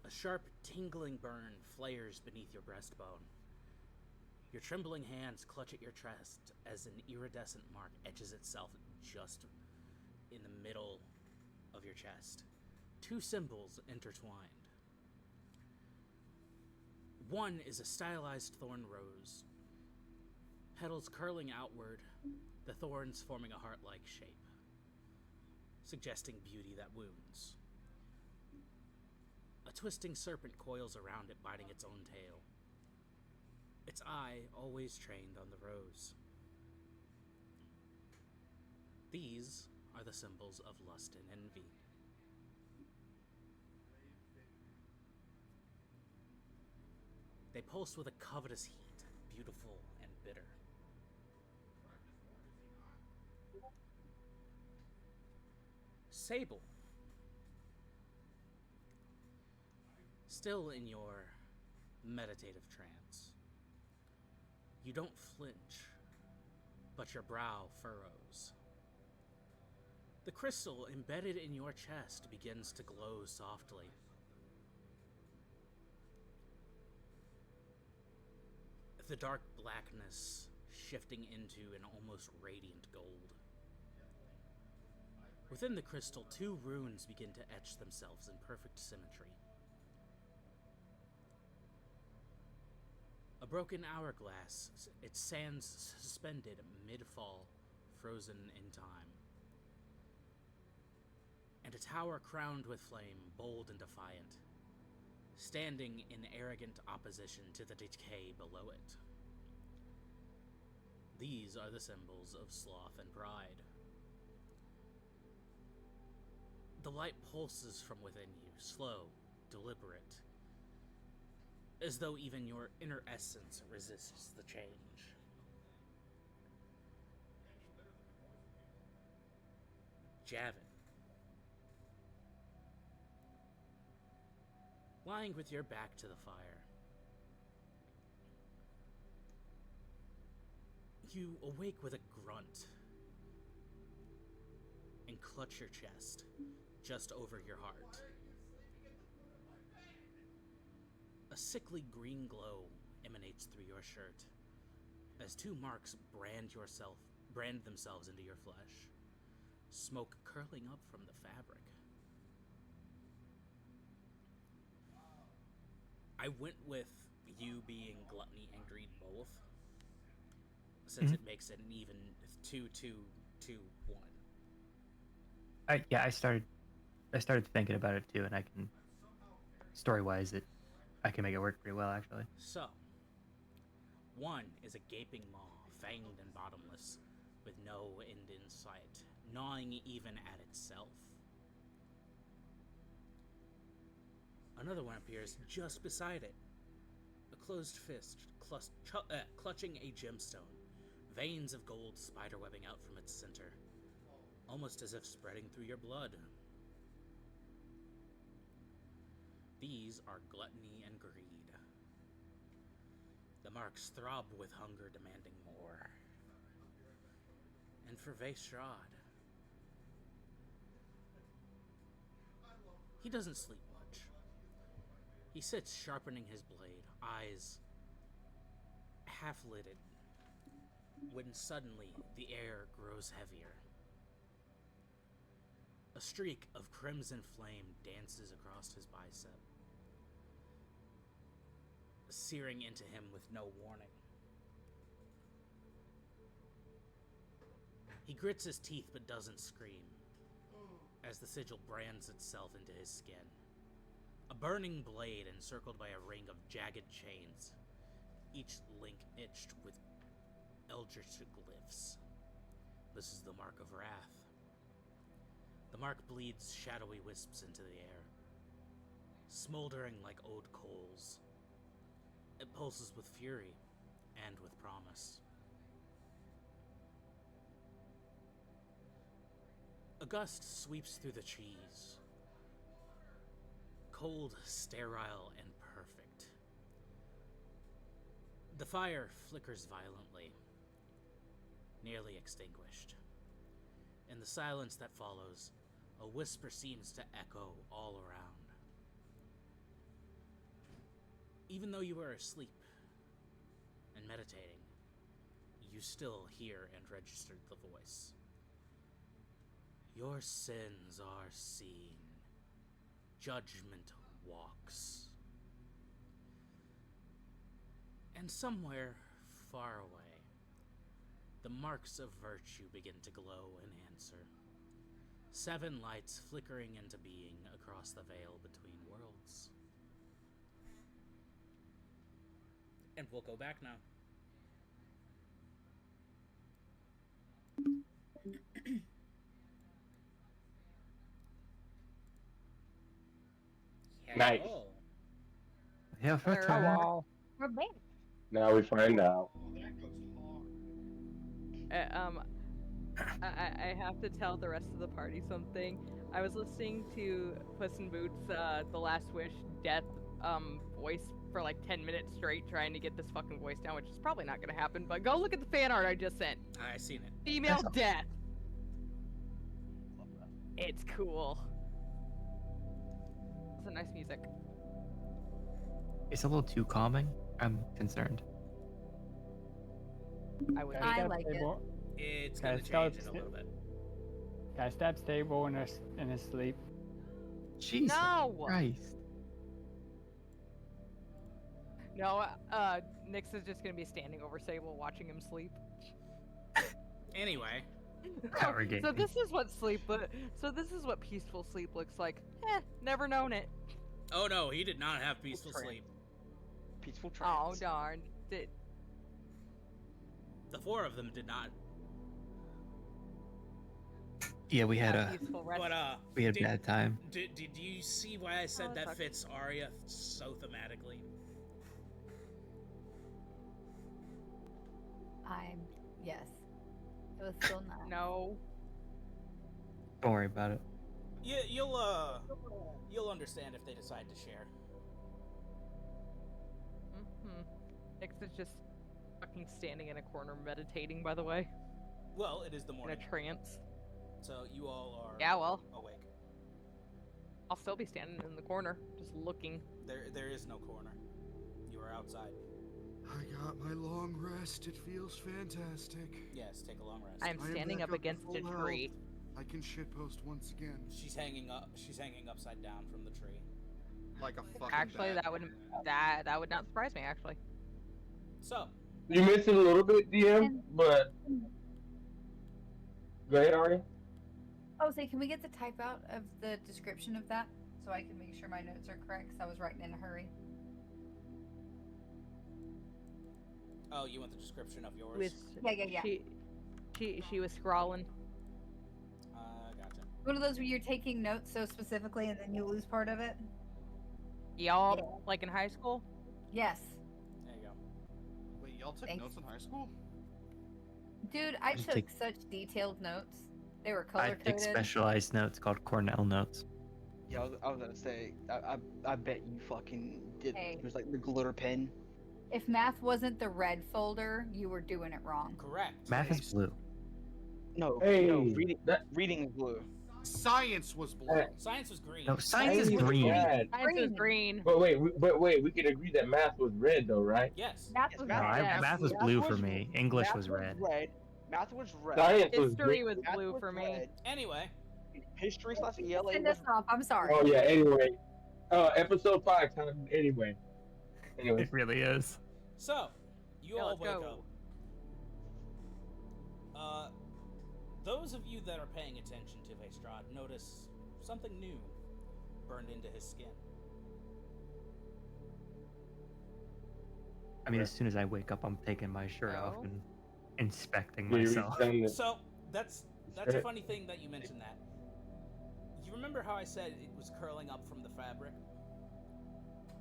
A sharp, tingling burn flares beneath your breastbone. Your trembling hands clutch at your chest as an iridescent mark etches itself just in the middle of your chest. Two symbols intertwined. One is a stylized thorn rose, petals curling outward, the thorns forming a heart-like shape, suggesting beauty that wounds. A twisting serpent coils around it, biting its own tail. Its eye always trained on the rose. These are the symbols of lust and envy. They pulse with a covetous heat, beautiful and bitter. Sable. Still in your meditative trance. You don't flinch, but your brow furrows. The crystal embedded in your chest begins to glow softly. The dark blackness shifting into an almost radiant gold. Within the crystal, two runes begin to etch themselves in perfect symmetry. A broken hourglass, its sands suspended mid-fall, frozen in time. And a tower crowned with flame, bold and defiant, standing in arrogant opposition to the decay below it. These are the symbols of sloth and pride. The light pulses from within you, slow, deliberate, as though even your inner essence resists the change. Javin. Lying with your back to the fire. You awake with a grunt and clutch your chest just over your heart. A sickly green glow emanates through your shirt as two marks brand themselves into your flesh, smoke curling up from the fabric. I went with you being gluttony and greed both, since it makes it an even 2-2-2-1. I started thinking about it too, and I can, story-wise, I can make it work pretty well actually. So, one is a gaping maw, fanged and bottomless, with no end in sight, gnawing even at itself. Another one appears just beside it, a closed fist clutching a gemstone, veins of gold spiderwebbing out from its center, almost as if spreading through your blood. These are gluttony and greed. marks throb with hunger demanding more. And for Vayshrad, he doesn't sleep much. He sits sharpening his blade, eyes half-lidded, when suddenly the air grows heavier. A streak of crimson flame dances across his bicep, searing into him with no warning. He grits his teeth but doesn't scream, as the sigil brands itself into his skin. A burning blade encircled by a ring of jagged chains, each link etched with eldritch glyphs. This is the mark of wrath. The mark bleeds shadowy wisps into the air, smoldering like old coals. It pulses with fury and with promise. A gust sweeps through the trees, cold, sterile, and perfect. The fire flickers violently, nearly extinguished. In the silence that follows, a whisper seems to echo all around. Even though you are asleep and meditating, you still hear and register the voice. Your sins are seen. Judgment walks. And somewhere far away, the marks of virtue begin to glow and answer. 7 lights flickering into being across the veil between worlds. And we'll go back now. Nice. Hello. Yeah, for Hello. time. Hello. We're back. Now we find out. That goes hard. I have to tell the rest of the party something. I was listening to Puss in Boots' The Last Wish death voice for like 10 minutes straight, trying to get this fucking voice down, which is probably not gonna happen, but go look at the fan art I just sent. I seen it. Female That's death. It's cool. It's a nice music. It's a little too calming. I'm concerned. I would. I like it. It's Guys, gonna change stop in a little bit. Guy stabs Stable in his sleep. Jesus No! Christ. No, Nyx is just gonna be standing over Sable watching him sleep. Anyway, Power So gaming. this is what so this is what peaceful sleep looks like. Never known it. oh no, he did not have peaceful Trance. sleep. Peaceful Oh trance. darn. The 4 of them did not. Yeah, we had a peaceful rest. But we had a did, bad time. did you see why I said Oh, that fuck. fits Arya so thematically? Yes. It was still not. No. Don't worry about it. You'll understand if they decide to share. Nyx is just fucking standing in a corner meditating, by the way, Well, it is the in a morning, trance. so you all are Yeah, well, awake. I'll still be standing in the corner, just looking. There is no corner. You are outside. I got my long rest. It feels fantastic. Yes, take a long rest. I'm I am standing back up up to against a full tree. I can shitpost once again. She's hanging up. She's hanging upside down from the tree. Like a fucking Actually, bat. that would not surprise me. Actually, So, You missed it a little bit, DM, but go ahead, Arya. Oh, say, can we get the type out of the description of that so I can make sure my notes are correct? Because I was writing in a hurry. oh, you want the description of yours? Yeah. She was scrawling. Gotcha. One of those where you're taking notes so specifically and then you lose part of it? Y'all, Yeah. like in high school. Yes. There you go. Wait, y'all took Thanks. notes in high school? Dude, I Just took take- such detailed notes. They were I color take coded. specialized notes called Cornell notes. Yeah, I was gonna say, I bet you fucking did. Hey. It was like the glitter pen. If math wasn't the red folder, you were doing it wrong. Correct. Math is blue. No, Hey, no, reading, that reading is blue. Science was blue. Science was green. No, science is ain't green. bad. Science is Green. green. But wait, we can agree that math was red though, right? Yes. Math Yes, was No, math- red. Yes. math was math blue was for me. English math was red. Math was red. Science was History green. was Math blue was for me. red. Anyway, History / You ELA send was us off. I'm sorry. Oh yeah. Anyway, episode 5 time. Anyway. It really is. so you Yeah, all let's wake go. up. Those of you that are paying attention to Vestrad notice something new burned into his skin. I mean, as soon as I wake up, I'm taking my shirt off Oh. and inspecting You reach myself. down the- So that's a funny thing that you mentioned that. You remember how I said it was curling up from the fabric?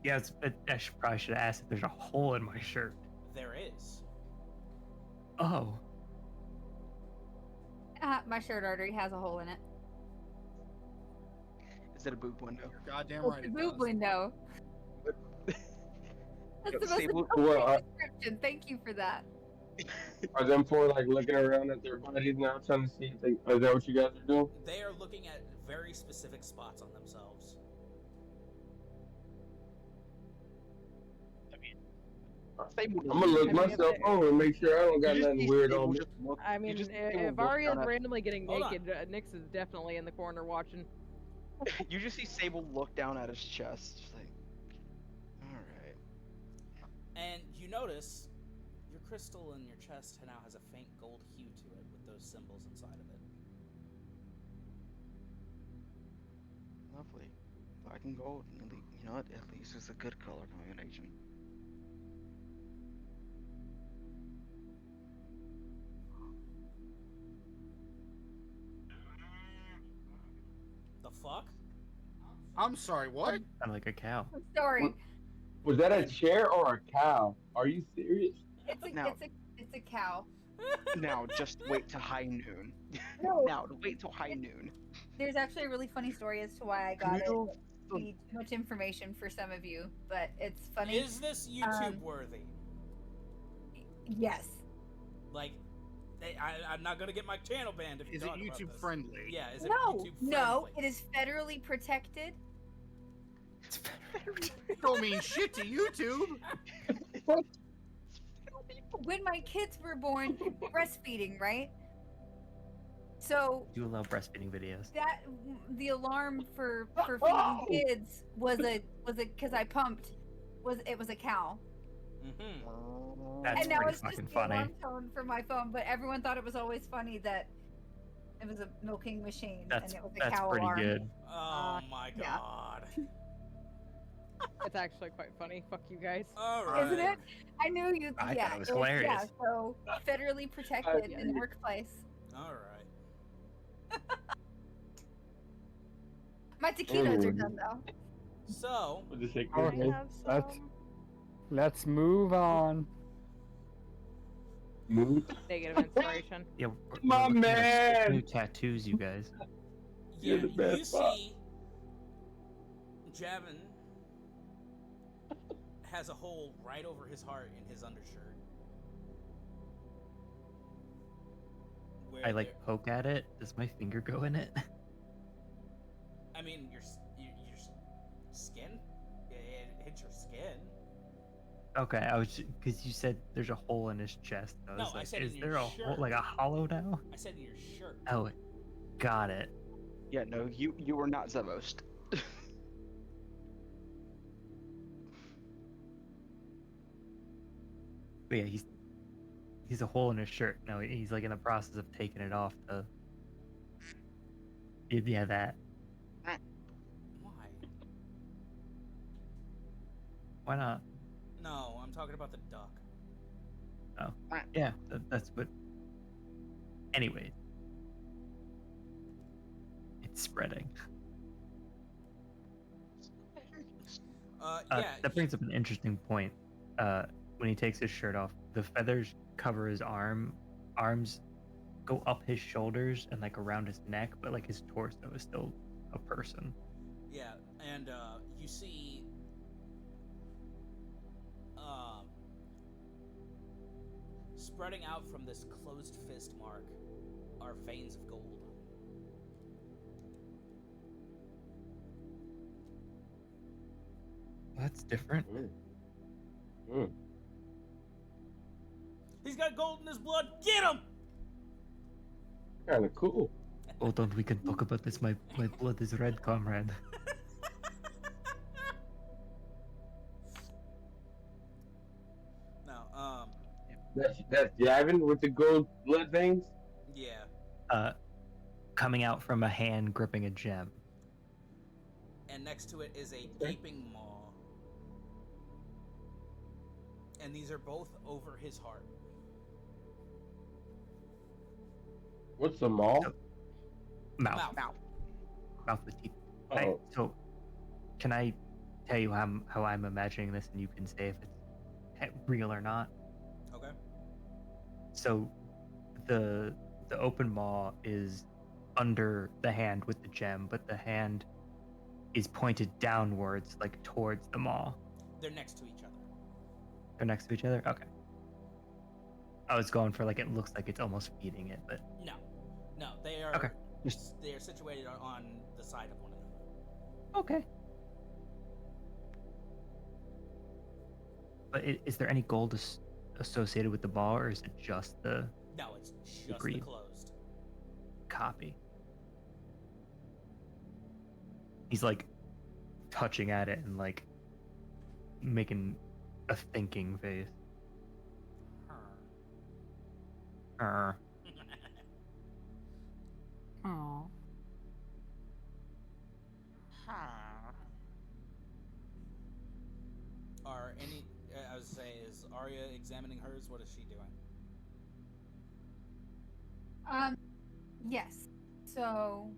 Yeah, probably should have asked if there's a hole in my shirt. There is. Oh, My shirt artery has a hole in it. Is it a boob window? You're goddamn It's right. the It boob does. window. That's the most Sable- appropriate description. Thank you for that. Are them four like looking around at their bodies now, trying to see if they? Is that what you guys are doing? They are looking at very specific spots on themselves. Sable I'm gonna look I mean, myself over and make sure I don't got You just nothing see weird Sable on me. just look- I you mean, just see Sable if look Arya's down at- randomly getting Hold on. naked, Nyx is definitely in the corner watching. You just see Sable look down at his chest, just like, all right. And you notice your crystal in your chest now has a faint gold hue to it with those symbols inside of it. Lovely. Black and gold. You know what? At least it's a good color combination. The fuck? I'm sorry, what? kind of like a cow. I'm sorry. Was that a chair or a cow? Are you serious? Now- It's a cow. Now, just wait to high noon. No. Now, wait till high noon. There's actually a really funny story as to why I got it. You- Be too much information for some of you, but it's funny. Is this YouTube worthy? Yes. Like, I'm not gonna get my channel banned if you Is it talk about YouTube this. friendly? Yeah, is it No, YouTube no, friendly? it is federally protected. Don't mean shit to YouTube. When my kids were born, breastfeeding, right? So Do allow breastfeeding videos. that the alarm for feeding kids was a because I pumped was a cow. Mm-hmm. That's and now pretty it's just fucking the funny. alarm tone for my phone, but everyone thought it was always funny that it was a milking machine That's and it was a cow pretty alarm. good. Oh my yeah. god. It's actually quite funny. Fuck you guys. All right. Isn't it? I knew you. I yeah, thought it was Yeah, hilarious. so federally protected yeah. in the workplace. All right. My taquitos are done though. So, What did they say? Okay, have let's some. let's move on. Move. Negative inspiration. Yeah, My looking at man! new tattoos, you guys. You're you, the best, you Bob. see, Javin has a hole right over his heart in his undershirt. Where I like there- poke at it. Does my finger go in it? I mean, your skin. It hits your skin. Okay, I was because you said there's a hole in his chest. I was No, I like, said is in there your a hole, shirt. like a hollow now? I said in your shirt. Oh, got it. Yeah, no, you were not Zevost. But yeah, he's a hole in his shirt. No, he's like in the process of taking it off. Yeah, that. Why? Why not? No, I'm talking about the duck. Yeah, that's what. Anyway, it's spreading. Yeah. That brings up an interesting point. When he takes his shirt off, the feathers cover his arms go up his shoulders and like around his neck, but like his torso is still a person. Yeah, and you see Spreading out from this closed fist mark are veins of gold. That's different. He's got gold in his blood. Get him! Kind of cool. Hold on, we can talk about this. My blood is red, comrade. No, That's Javin with the gold blood veins. yeah. Coming out from a hand gripping a gem. And next to it is a gaping maw. And these are both over his heart. What's the maw? Mouth. Mouth. Mouth with teeth. Oh. So, can I tell you how I'm imagining this, and you can say if it's real or not? Okay. So, the open maw is under the hand with the gem, but the hand is pointed downwards, like towards the maw. They're next to each other. They're next to each other. Okay. I was going for like it looks like it's almost feeding it, but No, they are. Okay. They are situated on the side of one another. okay. But is there any gold associated with the ball, or is it just the No, it's just Agreed. the closed. copy? He's like touching at it and like making a thinking face. Her. Oh. Are any? I was say, is Arya examining hers? What is she doing? Yes. So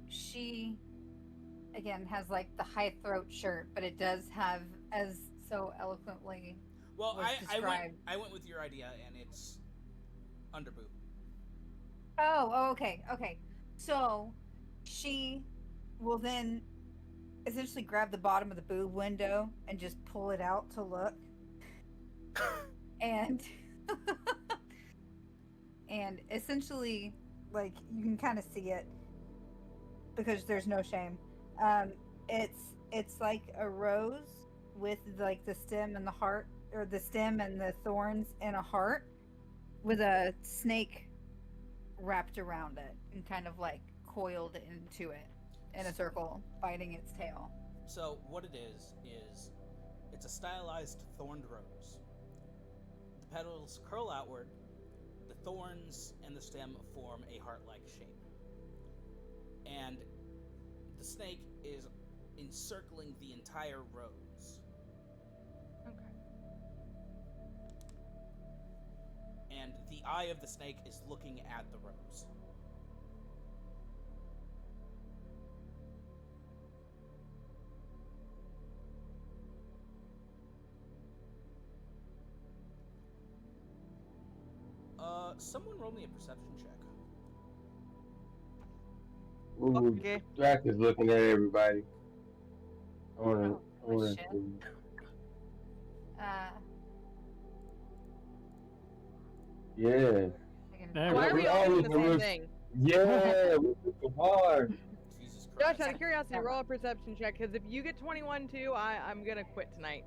she again has like the high throat shirt, but it does have, as so eloquently Well, was described. I went with your idea, and it's underboob. Oh, okay. So she will then essentially grab the bottom of the boob window and just pull it out to look. And and essentially, like, you can kind of see it because there's no shame. It's like a rose with like the stem and the heart, or the stem and the thorns and a heart with a snake wrapped around it and kind of like coiled into it in a circle, biting its tail. So what it is it's a stylized thorned rose. The petals curl outward. The thorns and the stem form a heart-like shape. And the snake is encircling the entire rose. Okay. And the eye of the snake is looking at the rose. Someone roll me a perception check. Ooh, Okay. Drac is looking at everybody. I wanna shit. see. Yeah. Yeah, Why are we all doing the same We're- thing? Yeah, we're looking hard. Jesus Josh, Christ. out of curiosity, roll a perception check, because if you get 21 too, I'm gonna quit tonight.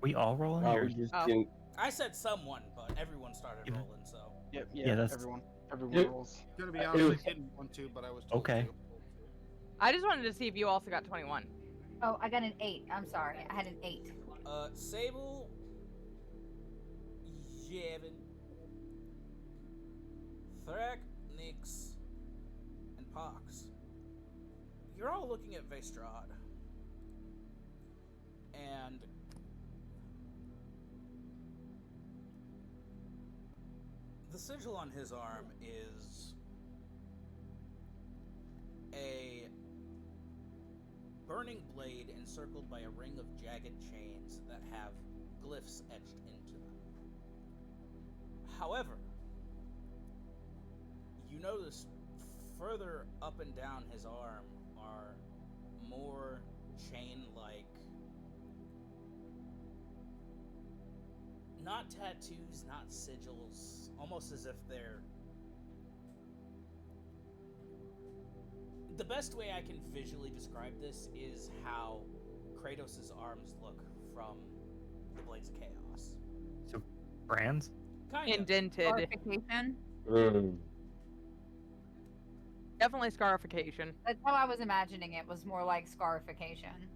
We all rolling? Oh, or- we just Oh. can. I said someone, but everyone started Yeah. rolling, so. Yep. Yeah, Yeah. that's- Everyone Yep. rolls. Gonna be It honest, was- I didn't want to, but I was told Okay. to. I just wanted to see if you also got 21. Oh, I got an 8. I'm sorry. I had an 8. Sable, Yevon, Thrak, Nyx, and Pox. You're all looking at Vestrad. And the sigil on his arm is a burning blade encircled by a ring of jagged chains that have glyphs etched into them. However, you notice further up and down his arm are more chain-like Not tattoos, not sigils, almost as if they're... The best way I can visually describe this is how Kratos' arms look from the Blades of Chaos. So, brands? Kind of. Indented. Scarification. Definitely scarification. That's how I was imagining it. Was more like scarification.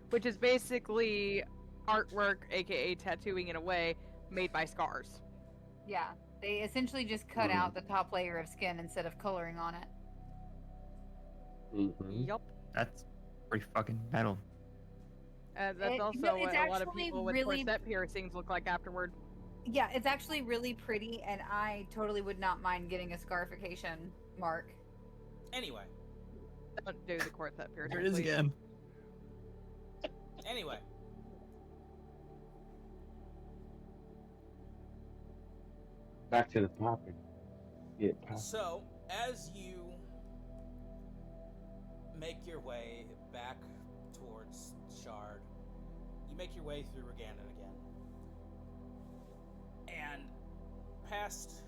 Which is basically artwork, aka tattooing in a way, made by scars. Yeah, they essentially just cut out the top layer of skin instead of coloring on it. Yup. That's pretty fucking metal. That's It- also no, it's what a lot of actually people with really- corset piercings look like afterward. Yeah, it's actually really pretty, and I totally would not mind getting a scarification mark. Anyway. Don't do the corset piercing. There it is please. again. Anyway. Back to the popping. Yeah, pop. So, as you make your way back towards Shard, you make your way through Reganon again. And past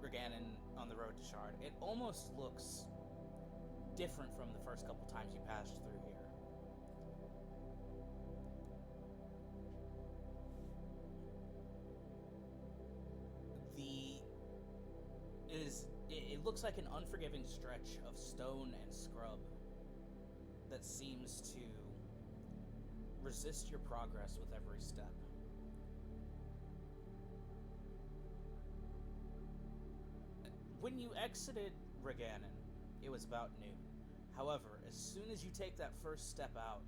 Reganon on the road to Shard, it almost looks different from the first couple times you passed through here. It looks like an unforgiving stretch of stone and scrub that seems to resist your progress with every step. When you exited Reganon, it was about noon. However, as soon as you take that first step out,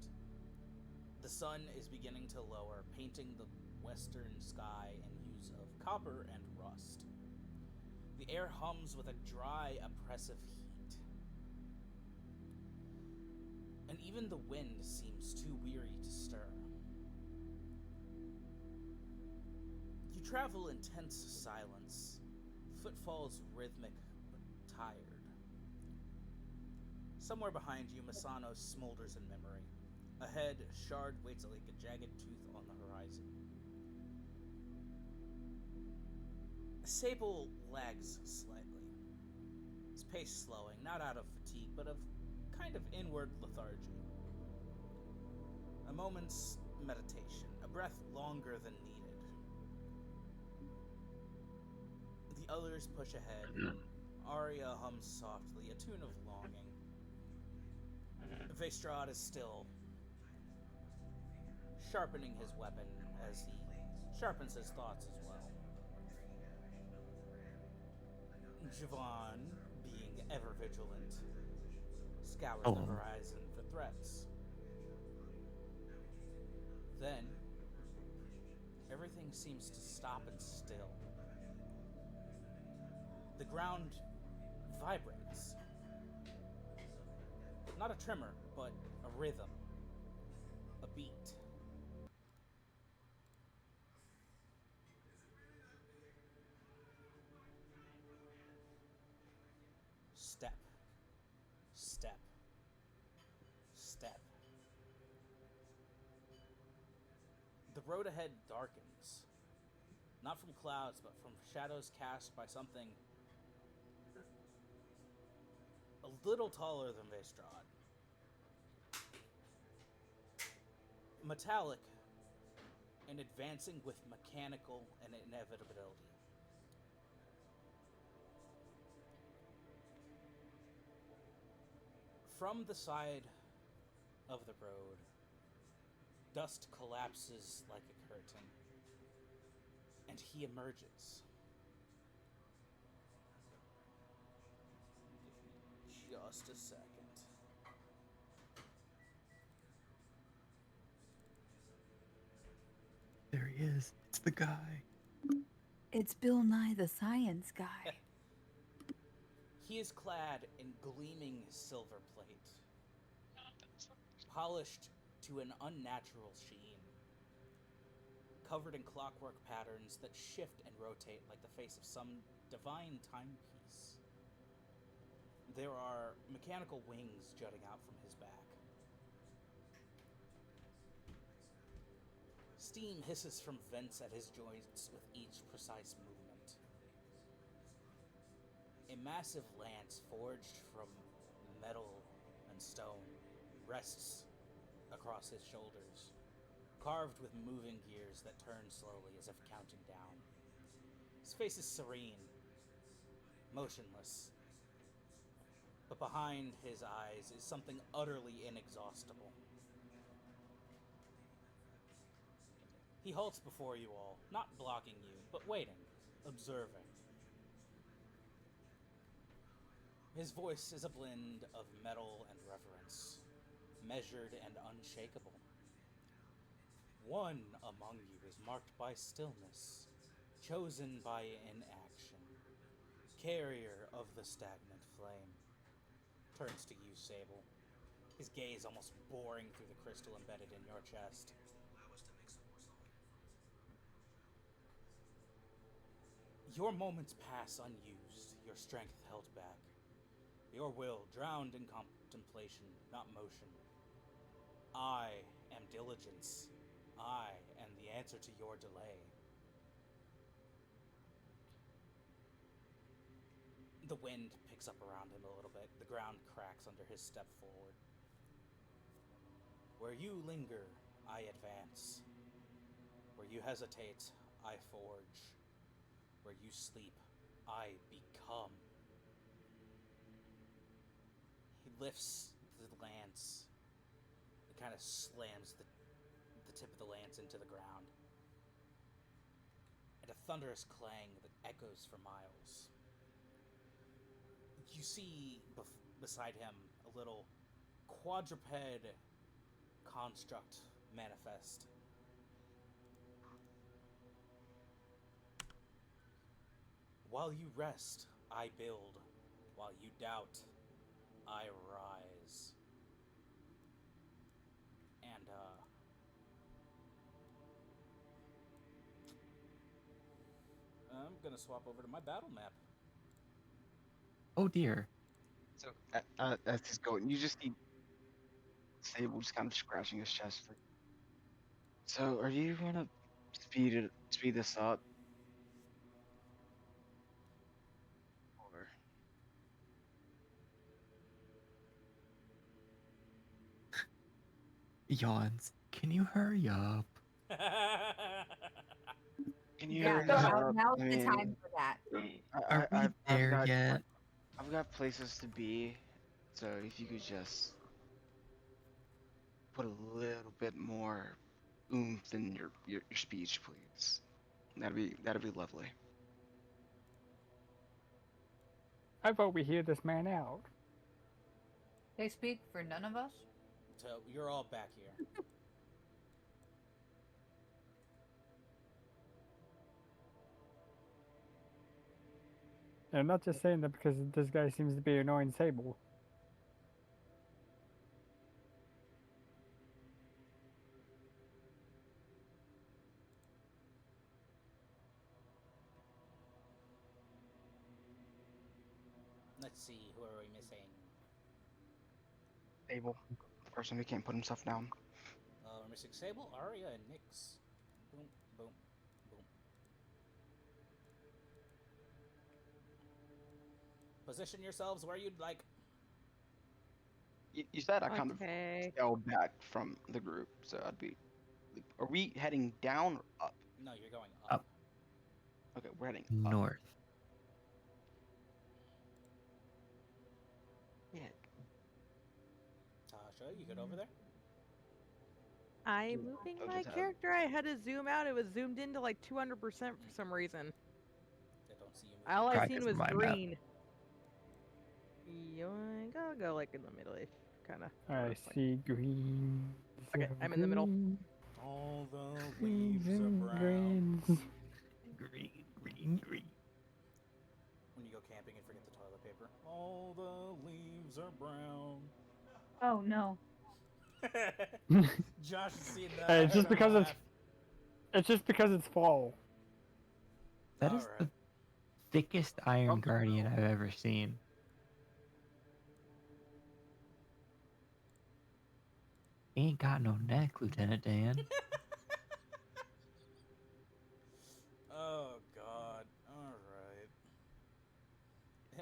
the sun is beginning to lower, painting the western sky in hues of copper and rust. The air hums with a dry, oppressive heat. And even the wind seems too weary to stir. You travel in tense silence, footfalls rhythmic but tired. Somewhere behind you, Masano smolders in memory. Ahead, Shard waits like a jagged tooth on the horizon. Sable lags slightly, his pace slowing, not out of fatigue, but of kind of inward lethargy. A moment's meditation, a breath longer than needed. The others push ahead. Arya hums softly, a tune of longing. Vestrad is still sharpening his weapon as he sharpens his thoughts as well. Javon, being ever vigilant, scours the horizon for threats. Then, everything seems to stop and still. The ground vibrates. Not a tremor, but a rhythm. A beat. Step. Step. Step. The road ahead darkens. Not from clouds, but from shadows cast by something a little taller than Vestrad. Metallic and advancing with mechanical and inevitability. From the side of the road, dust collapses like a curtain, and he emerges. Give me just a second. There he is. It's the guy. It's Bill Nye the Science Guy. He is clad in gleaming silver plate, polished to an unnatural sheen, covered in clockwork patterns that shift and rotate like the face of some divine timepiece. There are mechanical wings jutting out from his back. Steam hisses from vents at his joints with each precise movement. A massive lance forged from metal and stone rests across his shoulders, carved with moving gears that turn slowly as if counting down. His face is serene, motionless, but behind his eyes is something utterly inexhaustible. He halts before you all, not blocking you, but waiting, observing. His voice is a blend of metal and reverence, measured and unshakable. One among you is marked by stillness, chosen by inaction, carrier of the stagnant flame. Turns to you, Sable, his gaze almost boring through the crystal embedded in your chest. Your moments pass unused, your strength held back, your will drowned in contemplation, not motion. I am diligence. I am the answer to your delay. The wind picks up around him a little bit. The ground cracks under his step forward. Where you linger, I advance. Where you hesitate, I forge. Where you sleep, I become. He lifts the lance. It kind of slams the tip of the lance into the ground. And a thunderous clang that echoes for miles. You see beside him a little quadruped construct manifest. While you rest, I build. While you doubt, I rise. And, I'm gonna swap over to my battle map. Oh dear. So as he's going, you just see Sable just kind of scratching his chest. Like, so are you gonna speed this up, or Yawns. Can you hurry up? can you Yeah, hurry this up? now's I the mean, time for that. Are we there yet? I've got places to be, so if you could just put a little bit more oomph in your speech, please. That'd be lovely. I vote we hear this man out. They speak for none of us. So you're all back here. And I'm not just saying that because this guy seems to be annoying Sable. Let's see, who are we missing? Sable, the person who can't put himself down. We're missing Sable, Arya, and Nyx. Boom, boom, boom. Position yourselves where you'd like. You said I kind of Okay. fell back from the group, so I'd be. Are we heading down or up? No, you're going up. Up. Okay, we're heading up. North. Yeah. Tasha, you good over there? I'm moving Don't my just have- character. I had to zoom out. It was zoomed into like 200% for some reason. I don't see you moving. All I Probably seen 'cause was of my map. green. Yoink, I'll go like in the middle-ish, kind of. I see green. Okay, I'm in the middle. All the Greens leaves are and brown. greens. Green, green, green. When you go camping and forget the toilet paper. All the leaves are brown. Oh no. Josh has seen that. Hey, it's just because it's fall. That is the thickest Iron Guardian I've ever seen. He ain't got no neck, Lieutenant Dan.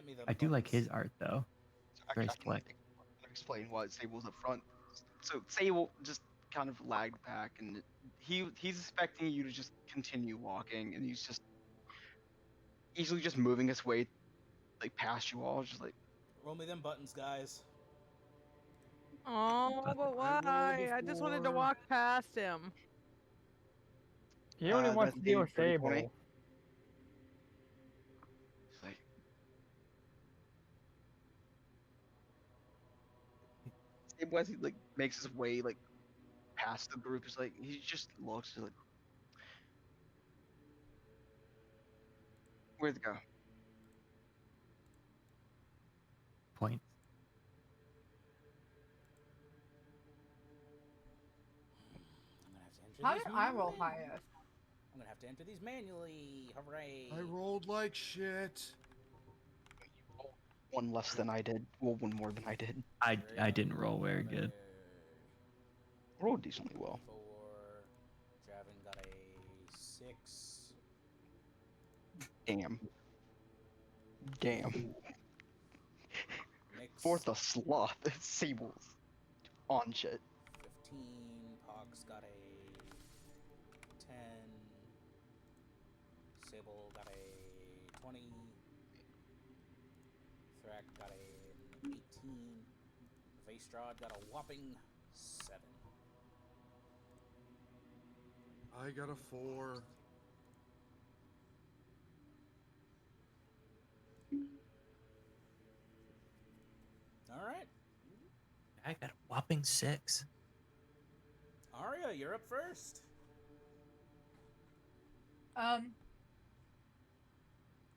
me the I do like buttons. his art though. I Very can slick. explain what Sable's up front. So Sable just kind of lagged back, and he's expecting you to just continue walking, and he's just easily just moving his way like past you all, just like Roll me them buttons, guys. Oh, But- but I rolled why? I just wanted to before. walk past him. He only wants that's to deal a with dirty 20. Sable. It's like Sable as he like makes his way like past the group, is like he just looks like, where'd it go? Points. I'm gonna have to enter How these did I roll manually. highest? I'm gonna have to enter these manually. Hooray! I rolled like shit. One less than I did. Well, one more than I did. I didn't roll very good. Rolled decently well. 4. Javin got a 6. Damn. Damn. Mix. For the sloth, Sable's on shit. 15. Pox got a 10. Sable got a 20. Thrak got a 18. Vastrod got a whopping 7. I got a 4. All right, I got a whopping 6. Arya, you're up first.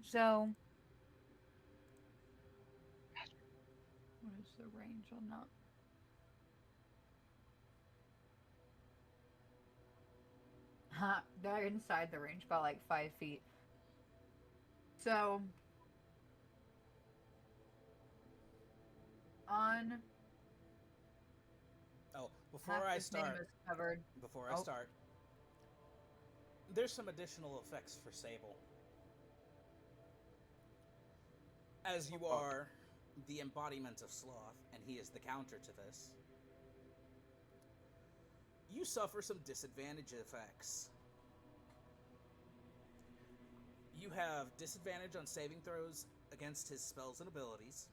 So what is the range on that? They're inside the range by like 5 feet. So on Oh, before half I his name start, is covered. Oh. there's some additional effects for Sable. As you are the embodiment of sloth, and he is the counter to this, you suffer some disadvantage effects. You have disadvantage on saving throws against his spells and abilities.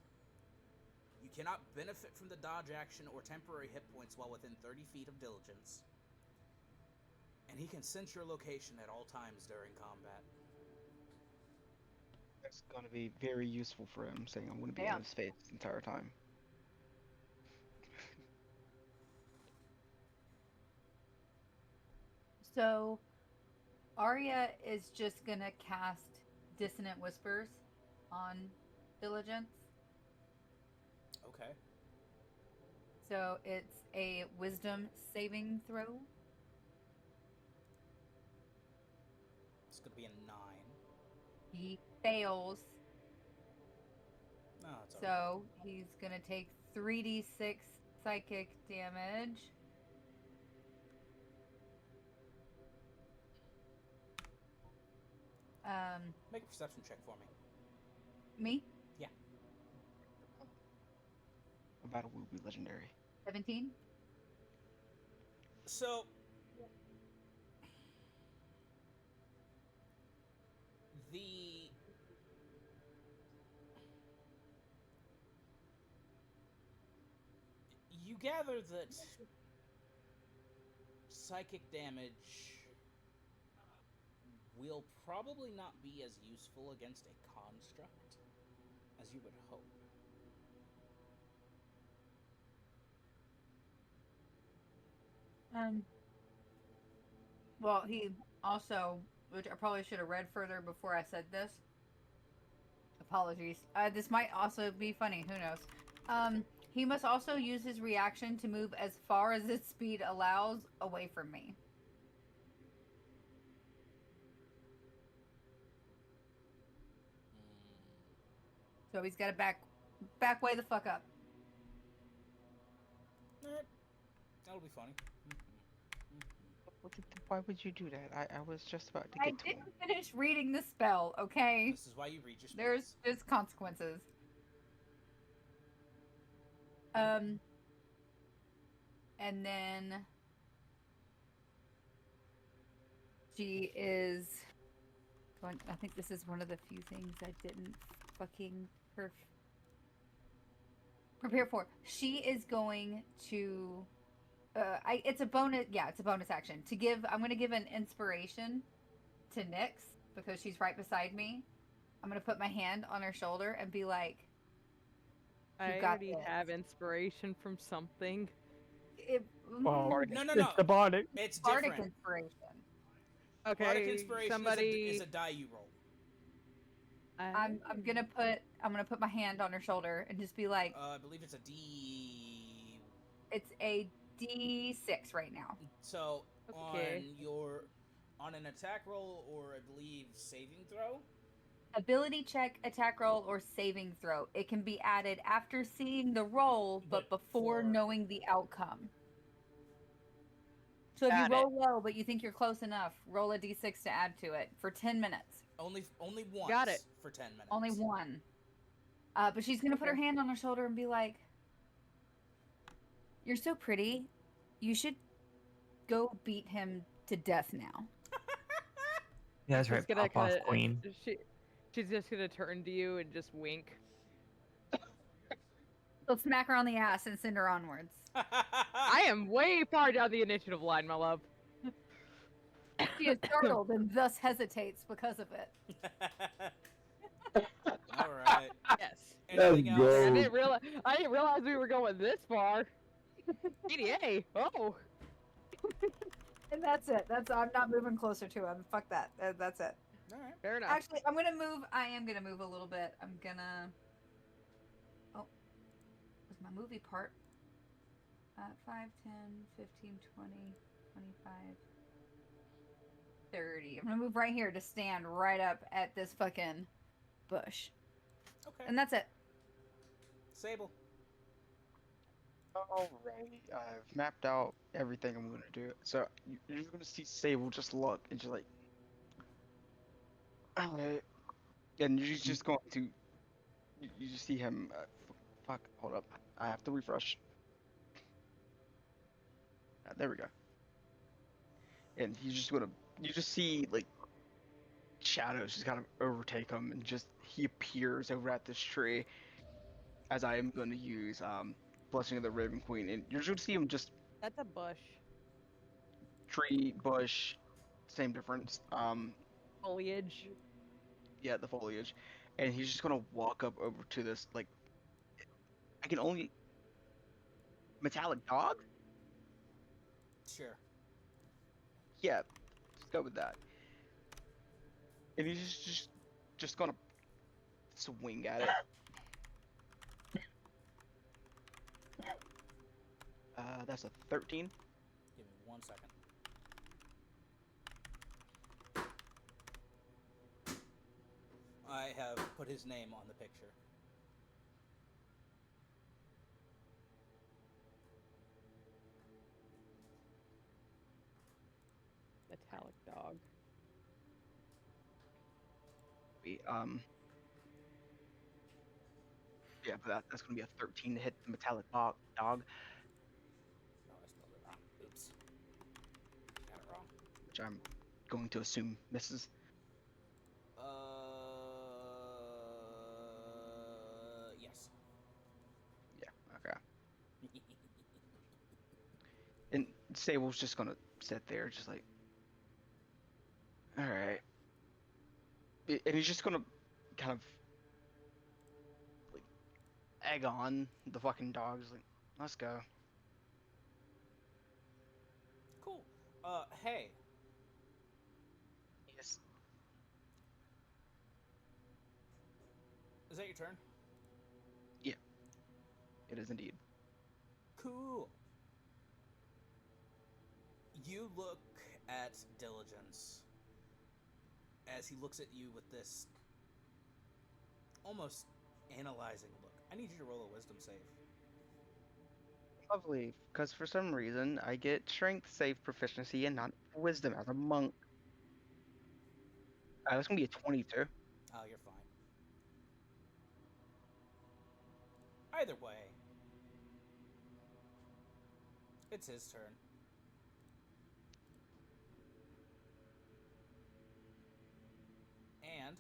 You cannot benefit from the dodge action or temporary hit points while within 30 feet of diligence. And he can sense your location at all times during combat. That's gonna be very useful for him, saying I'm gonna be Yeah. in his face the entire time. So Arya is just gonna cast Dissonant Whispers on Diligence. Okay. So it's a Wisdom saving throw. It's going to be a 9. He fails, No, it's alright. so he's gonna take 3d6 psychic damage. Make a perception check for me. Me? A battle will be legendary. 17. So, you gather that psychic damage will probably not be as useful against a construct as you would hope. Well, he also, which I probably should have read further before I said this. Apologies. This might also be funny. Who knows? He must also use his reaction to move as far as its speed allows away from me. So he's got to back way the fuck up. Alright. That'll be funny. Why would you do that? I was just about to I get to him. didn't finish reading the spell, okay? This is why you read your There's spells. there's consequences. Um, and then she is going. I think this is one of the few things I didn't fucking prepare for. She is going to. It's a bonus. Yeah, it's a bonus action to give. I'm going to give an inspiration to Nyx because she's right beside me. I'm going to put my hand on her shoulder and be like, "You I got already this." have inspiration from something. It, Well, Bardic No, no, it's no. the bardic. It's bardic different. inspiration. Bardic Okay, inspiration somebody. is a die you roll. I'm gonna put my hand on her shoulder and just be like, I believe it's a D. it's a D6 right now. So Okay. on an attack roll or I believe saving throw. Ability check, attack roll, or saving throw. It can be added after seeing the roll, but before knowing the outcome. So if you Got it. roll low, but you think you're close enough, roll a D6 to add to it for 10 minutes. Only once. Got it. For 10 minutes. Only one. But she's gonna put her Okay. hand on her shoulder and be like, "You're so pretty. You should go beat him to death now." Yeah, that's right. She's gonna Pop off, kinda- queen. She's just gonna turn to you and just wink. So smack her on the ass and send her onwards. I am way far down the initiative line, my love. She is startled and thus hesitates because of it. All right. Yes. Anything else? good. I didn't realize we were going this far. PDA. Oh. And that's it. I'm not moving closer to him. Fuck that. That's it. All right. Fair enough. Actually, I am gonna move a little bit. Oh, was my movie part? 5, 10, 15, 20, 25, 30. I'm gonna move right here to stand right up at this fucking bush. Okay. And that's it. Sable. Alrighty, I've mapped out everything I'm gonna do. So you're just gonna see Sable just look and just like, alright, and you're just going to, you just see him. Fuck, hold up, I have to refresh. There we go. And he's just gonna, you just see like shadows just kind of overtake him, and just he appears over at this tree. As I am going to use Blessing of the Raven Queen, and you're just gonna see him just That's a bush. tree, bush, same difference. Foliage. Yeah, the foliage, and he's just gonna walk up over to this like, I can only metallic dog. Sure. Yeah, let's go with that. And he's just gonna swing at it. That's a 13. Give me 1 second. I have put his name on the picture. Metallic dog. Yeah, but that's gonna be a 13 to hit the metallic dog, Oh, I spelled it wrong. Oops. Got it wrong. which I'm going to assume misses. Yes. Yeah, okay. And Sable's just gonna sit there, just like, all right. And he's just gonna kind of like egg on the fucking dog. Just like, let's go. Cool. Hey. Yes. Is that your turn? It is indeed. Cool. You look at Diligence as he looks at you with this almost analyzing look. I need you to roll a wisdom save. Lovely, because for some reason I get strength save proficiency and not wisdom as a monk. That's gonna be a 22. Oh, you're fine. Either way, it's his turn. And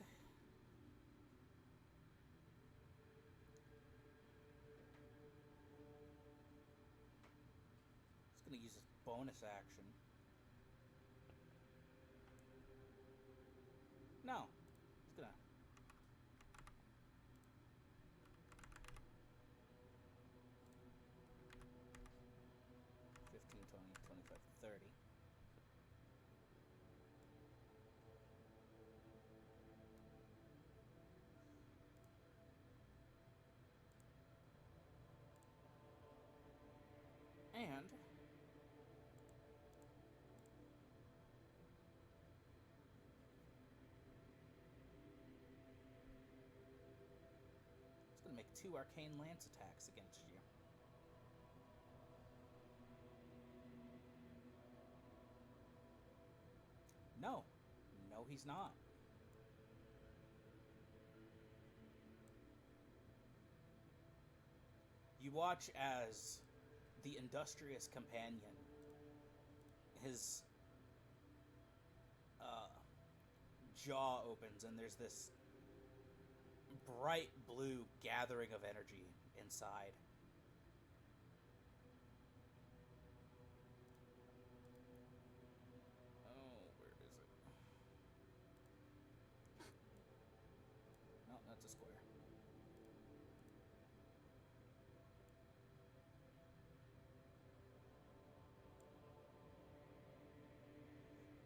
he's gonna use his bonus action. No, he's gonna 15, 20, 25, 30. And it's gonna make 2 arcane lance attacks against you. No, no, he's not. You watch as the industrious companion, his jaw opens, and there's this bright blue gathering of energy inside. Oh, where is it? No, that's a square.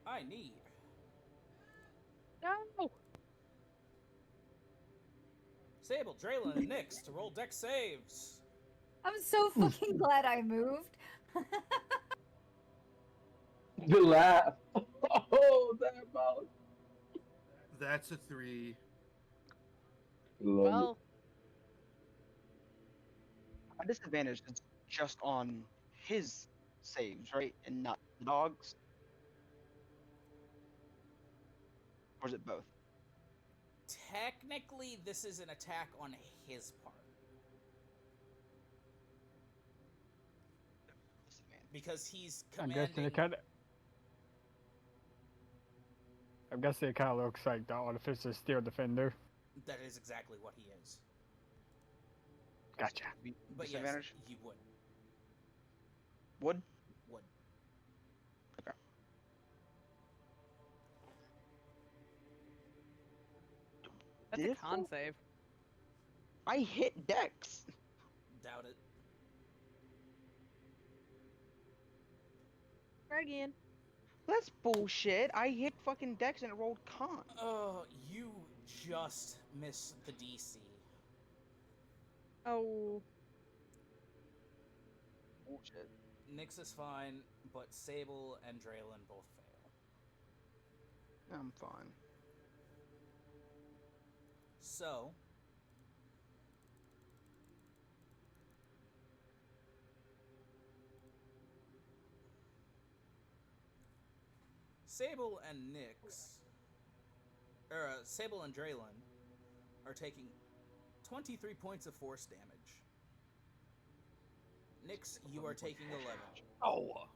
I need No! Sable, Draylon, and Nyx to roll dex saves. I'm so fucking glad I moved. The laugh. Oh, that mouse. That's a 3. Love Well, A disadvantage is just on his saves, right? And not the dog's? Or is it both? Technically, this is an attack on his part. Disadvantage. Because he's I'm commanding... guessing it kind of looks like the Artificer Steel Defender. That is exactly what he is. Gotcha. But yes, Disadvantage? you would. Would? Would. Okay. that's Did a it con fail? save. I hit Dex. Doubt it. Try again. That's bullshit. I hit fucking Dex and it rolled con. Oh, you just miss the DC. Oh. Bullshit. Nyx is fine, but Sable and Draylon both fail. I'm fine. So, Sable and Nyx, Sable and Draylon are taking 23 points of force damage. Nyx, you are taking 11. Oh.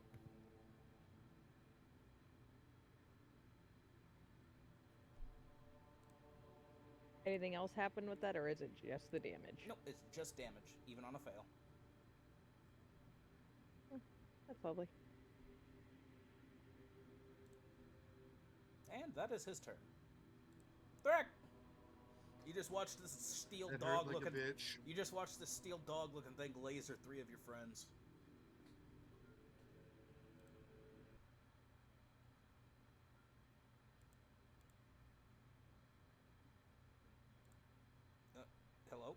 Anything else happen with that, or is it just the damage? No, it's just damage, even on a fail. That's lovely. And that is his turn. Thrak! You just watched this steel That dog hurt like looking. a bitch. You just watched this steel dog looking thing laser 3 of your friends. Hello?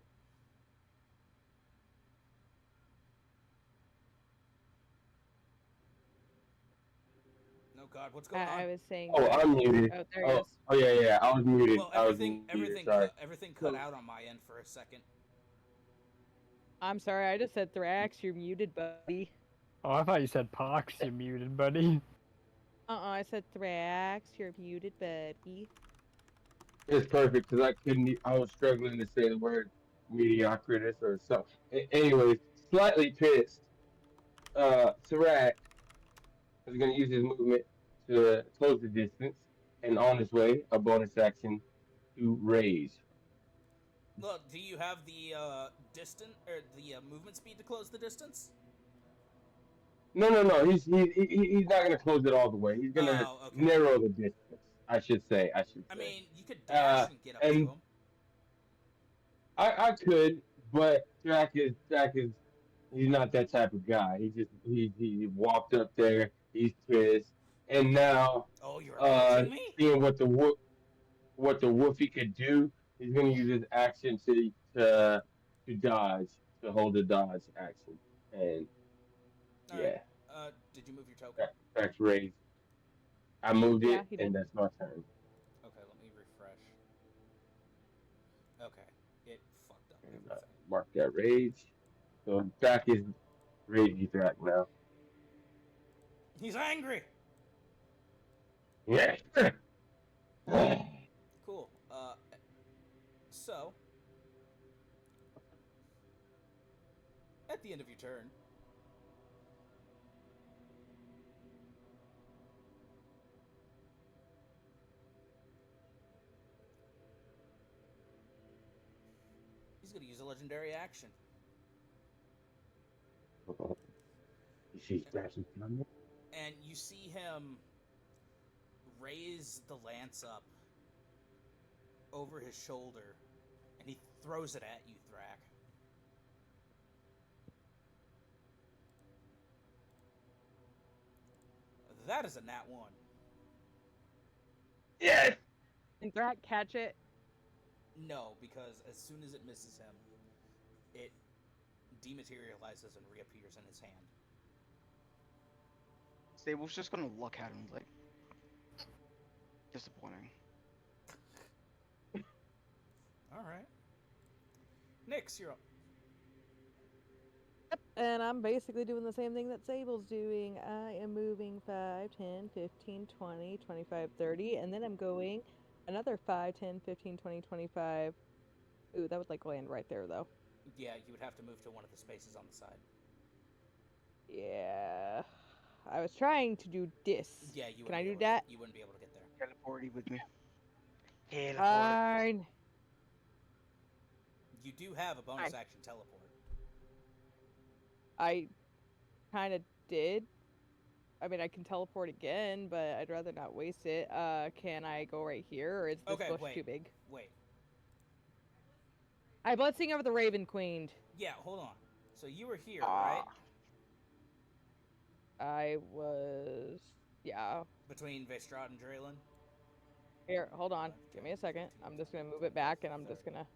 No, God, what's going on? I was saying. Oh, I'm muted. Oh, there he Oh, is. oh yeah, I was muted. Well, I was everything, muted. Sorry. everything cut out on my end for a second. I'm sorry, I just said Thrax. You're muted, buddy. Oh, I thought you said Pox. You muted, buddy. I said Thrax. You're muted, buddy. It's perfect because I couldn't. I was struggling to say the word mediocritus or something. Anyways, slightly pissed. Serac is going to use his movement to close the distance, and on his way, a bonus action to raise. Look, do you have the distant or the movement speed to close the distance? No. He's not going to close it all the way. He's going to Oh, okay. narrow the distance. I should say. I mean, you could dash and get up to and him. I could, but Jack is he's not that type of guy. He walked up there. He's pissed, and now Oh, you're approaching me? seeing what the Woofy could do, he's gonna use his action to dodge, to hold a dodge action, and All yeah, right. Did you move your token? that's raised. I moved Yeah, it, he did. and that's my turn. Okay, let me refresh. Okay, it fucked up And, everything. mark that rage. So Jack is ragey Jack now. He's angry. Yeah. Cool. So at the end of your turn, he's gonna use a legendary action. You see Jackson coming? And you see him raise the lance up over his shoulder, and he throws it at you, Thrak. That is a nat 1. Yes! Can Thrak catch it? No, because as soon as it misses him, it dematerializes and reappears in his hand. Stable's just gonna look at him like disappointing. All right. Nyx, you're up. And I'm basically doing the same thing that Sable's doing. I am moving 5, 10, 15, 20, 25, 30, and then I'm going another 5, 10, 15, 20, 25. Ooh, that would like land right there, though. Yeah, you would have to move to one of the spaces on the side. Yeah. I was trying to do this. Yeah, you Can I wouldn't do be able that? to, you wouldn't be able to get there. Teleport with me. Teleport. Fine. You do have a bonus action teleport. I kind of did. I mean, I can teleport again, but I'd rather not waste it. Can I go right here, or is this bush too big? Wait. I blessing over the Raven Queen. Yeah, hold on. So you were here, right? I was... Yeah. Between Vestrad and Draylin? Here, hold on. Give me a second. I'm just going to move it back, and I'm just going to...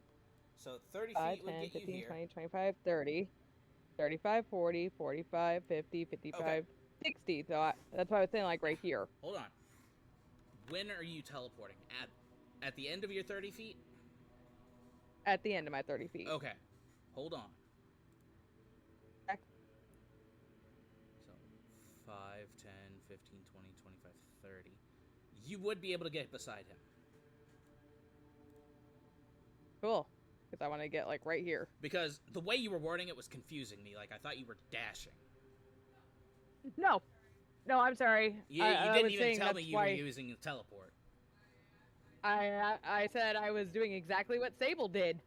So 30 5, feet would 10, get 15, you here. 20, 25, 30. 35, 40, 45, 50, 55, Okay. 60. So that's why I was saying, like, right here. Hold on. When are you teleporting? At the end of your 30 feet? At the end of my 30 feet. Okay. Hold on. Okay. So 5, 10, 15, 20, 25, 30. You would be able to get beside him. Cool. Because I want to get, like, right here. Because the way you were wording it was confusing me. Like, I thought you were dashing. No. No, I'm sorry. You I didn't was even saying tell me that's you why were using a teleport. I said I was doing exactly what Sable did.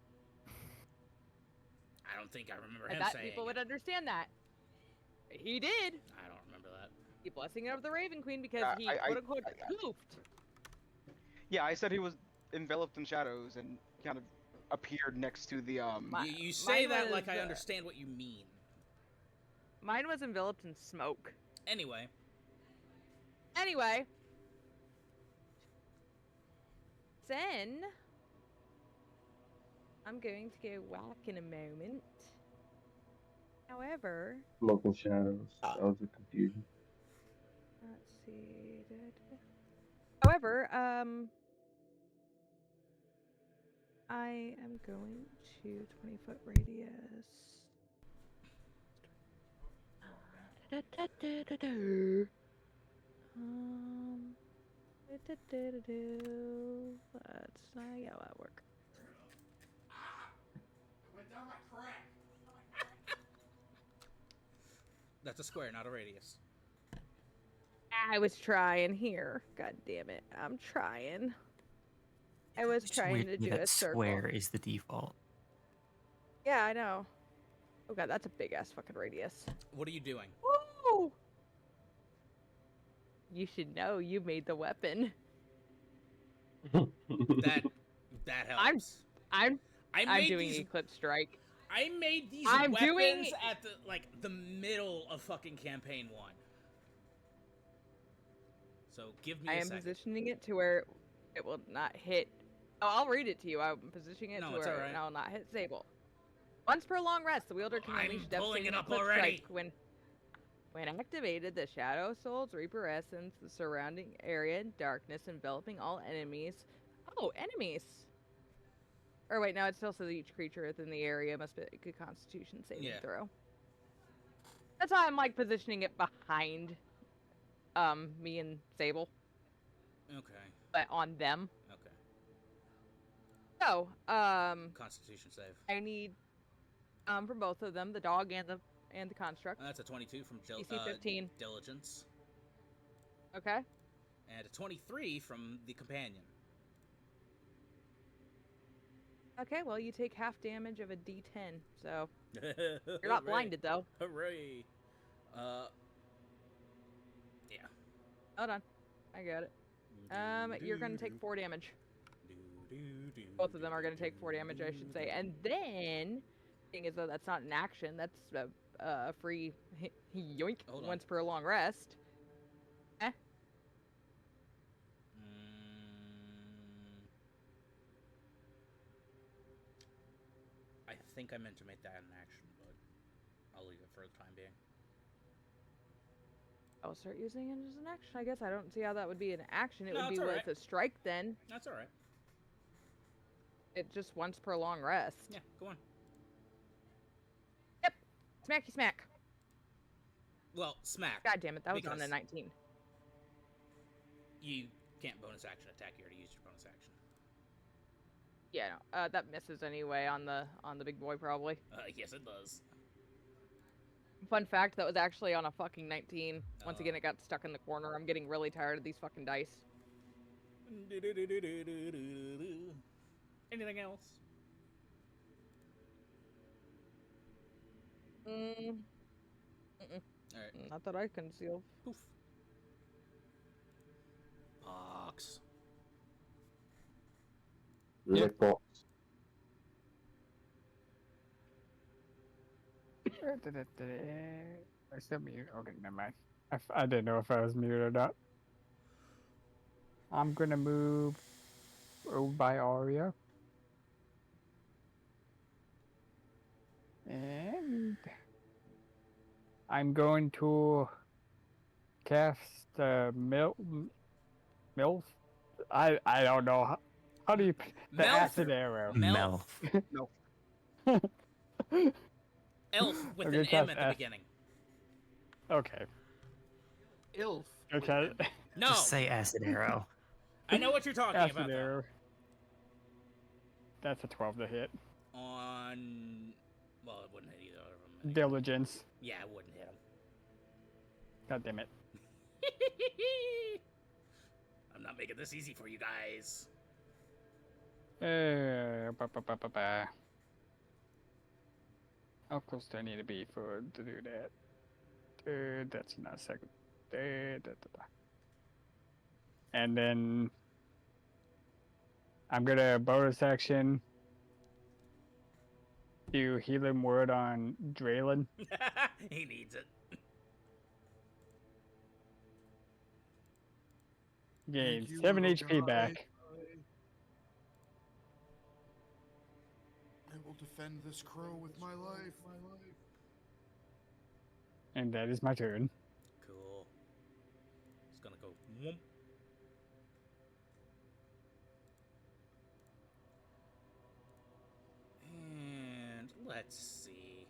I don't think I remember I him thought saying people it. would understand that. He did. I don't remember that. He blessing of the Raven Queen because he quote-unquote poofed. Yeah, I said he was enveloped in shadows and kind of appeared next to the You say that was, like I understand what you mean. Mine was enveloped in smoke. Anyway. Then I'm going to go whack in a moment. However, Smoking shadows. That was a confusion. let's see. However, I am going to 20-foot radius. Um, Let's yeah, that'll work. It went down my crack. That's a square, not a radius. I was trying here. God damn it. I'm trying. I was It's trying weird to to me do a that circle. square is the default. Yeah, I know. Oh god, that's a big ass fucking radius. What are you doing? Woo! You should know you made the weapon. That helps. I'm I I'm made doing these. Eclipse Strike. I made these I'm weapons doing- at the middle of fucking campaign 1. So give me I a am second. positioning it to where it will not hit. Oh, I'll read it to you. I'm positioning it No, to it's where alright. it will not hit Sable. Once per long rest, the wielder can I'm unleash pulling devastating it up Eclipse already. Strike when activated. The Shadow Soul's Reaper Essence, the surrounding area in darkness, enveloping all enemies. Oh, enemies! Or wait, no, it still says each creature within the area must make a Constitution saving throw. That's why I'm like positioning it behind, me and Sable, Okay. but on them. Okay. So, Constitution save. I need, from both of them, the dog and the construct. That's a 22 from DC 15. Diligence. Okay. And a 23 from the companion. Okay, well, you take half damage of a D10, so you're not blinded, though. Hooray. Yeah. Hold on. I got it. You're gonna take 4 damage. Both of them are gonna take 4 damage, I should say. And then, thing is, though, that's not an action. That's a free yoink once per long rest. Eh? I think I meant to make that an action, but I'll leave it for the time being. I'll start using it as an action. I guess I don't see how that would be an action. It No, would be it's with alright. a strike then. That's alright. It just once per long rest. Yeah, go on. Yep. Smacky smack. Well, smack. God damn it, that was on a because 19. You can't bonus action attack. You already used your bonus action. Yeah, no, that misses anyway on the big boy probably. Yes, it does. Fun fact, that was actually on a fucking 19. Once again, it got stuck in the corner. I'm getting really tired of these fucking dice. Anything else? Alright. Not that I can see. Poof. Box. Red box. I still mute. Okay, never mind. I didn't know if I was muted or not. I'm gonna move over by Aria. And I'm going to cast MILF. I don't know. How do you the Melf. acid arrow? Melf. Elf with Okay, an M cast at the acid. beginning. Okay. Ilf. Okay. No, Just say acid arrow. I know what you're talking Acid about. Though. arrow. That's a 12 to hit. On, well, it wouldn't hit either of them. Anyway. Diligence. Yeah, it wouldn't hit him. God damn it. I'm not making this easy for you guys. How close do I need to be to do that? That's not a second. And then I'm gonna bonus action do healing word on Draylen. He needs it. Gain Thank you, 7 little HP guy. back. I will defend this crow with my life. And that is my turn. Cool. It's gonna go. Whoomp. And let's see.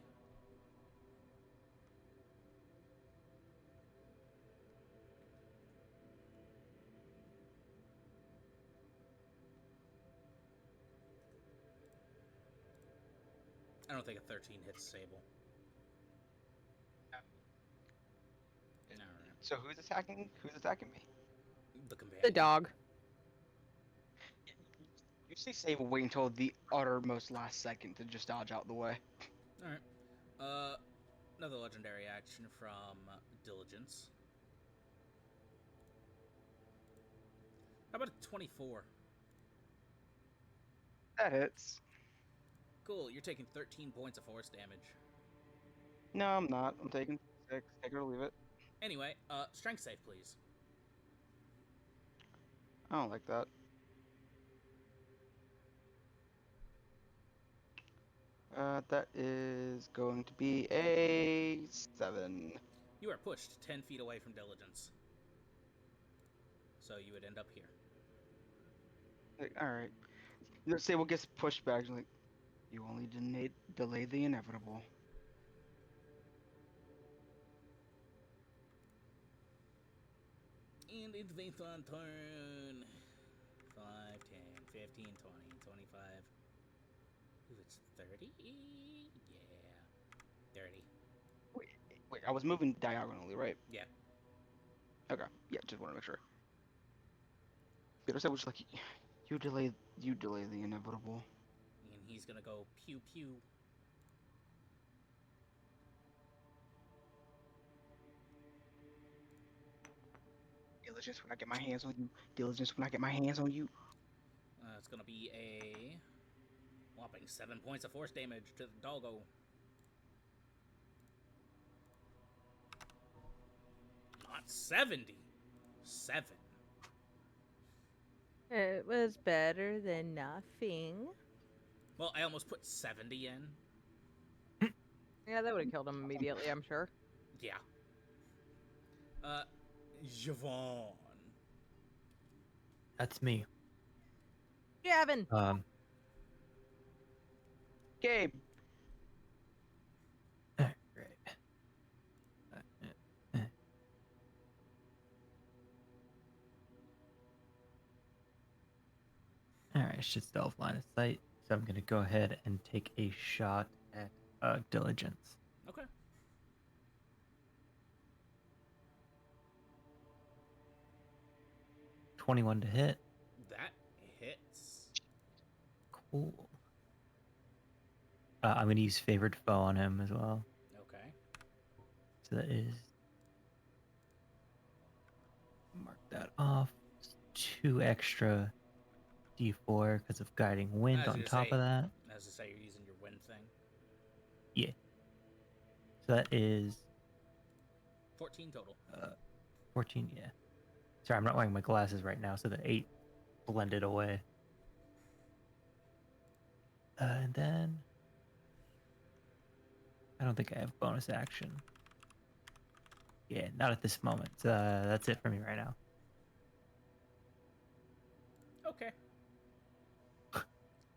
I don't think a 13 hits Sable. Alright. So who's attacking? Who's attacking me? The companion. The dog. You see Sable wait until the uttermost last second to just dodge out the way. Alright. Another legendary action from Diligence. How about a 24? That hits. Cool, you're taking 13 points of force damage. No, I'm not. I'm taking 6. Take it or leave it. Anyway, strength save, please. I don't like that. That is going to be a 7. You are pushed 10 feet away from Diligence. So you would end up here. Like, alright. Sable gets pushed back. She's like, you only delay the inevitable. And it's based on turn 5, 10, 15, 20, 25. Ooh, it's 30? Yeah. 30. Wait, I was moving diagonally, right? Yeah. Okay. Yeah, just want to make sure. Peter said was like, you delay the inevitable. And he's gonna go pew pew. Diligence when I get my hands on you. Diligence when I get my hands on you. It's gonna be a whopping 7 points of force damage to the doggo. Not 70. 7. It was better than nothing. Well, I almost put 70 in. Yeah, that would have killed him immediately, I'm sure. Yeah. Javon. That's me. Gavin! Gabe. Great. Alright, should still have line of sight, so I'm gonna go ahead and take a shot at Diligence. Okay. $21 to hit. That hits. Cool. I'm gonna use favored foe on him as well. Okay. So that is, mark that off. 2 extra D4 because of guiding wind As on you top say- of that. As to say, you're using your wind thing. Yeah. So that is 14 total. 14. Yeah. Sorry, I'm not wearing my glasses right now, so the 8 blended away. And then I don't think I have bonus action. Yeah, not at this moment. That's it for me right now. Okay.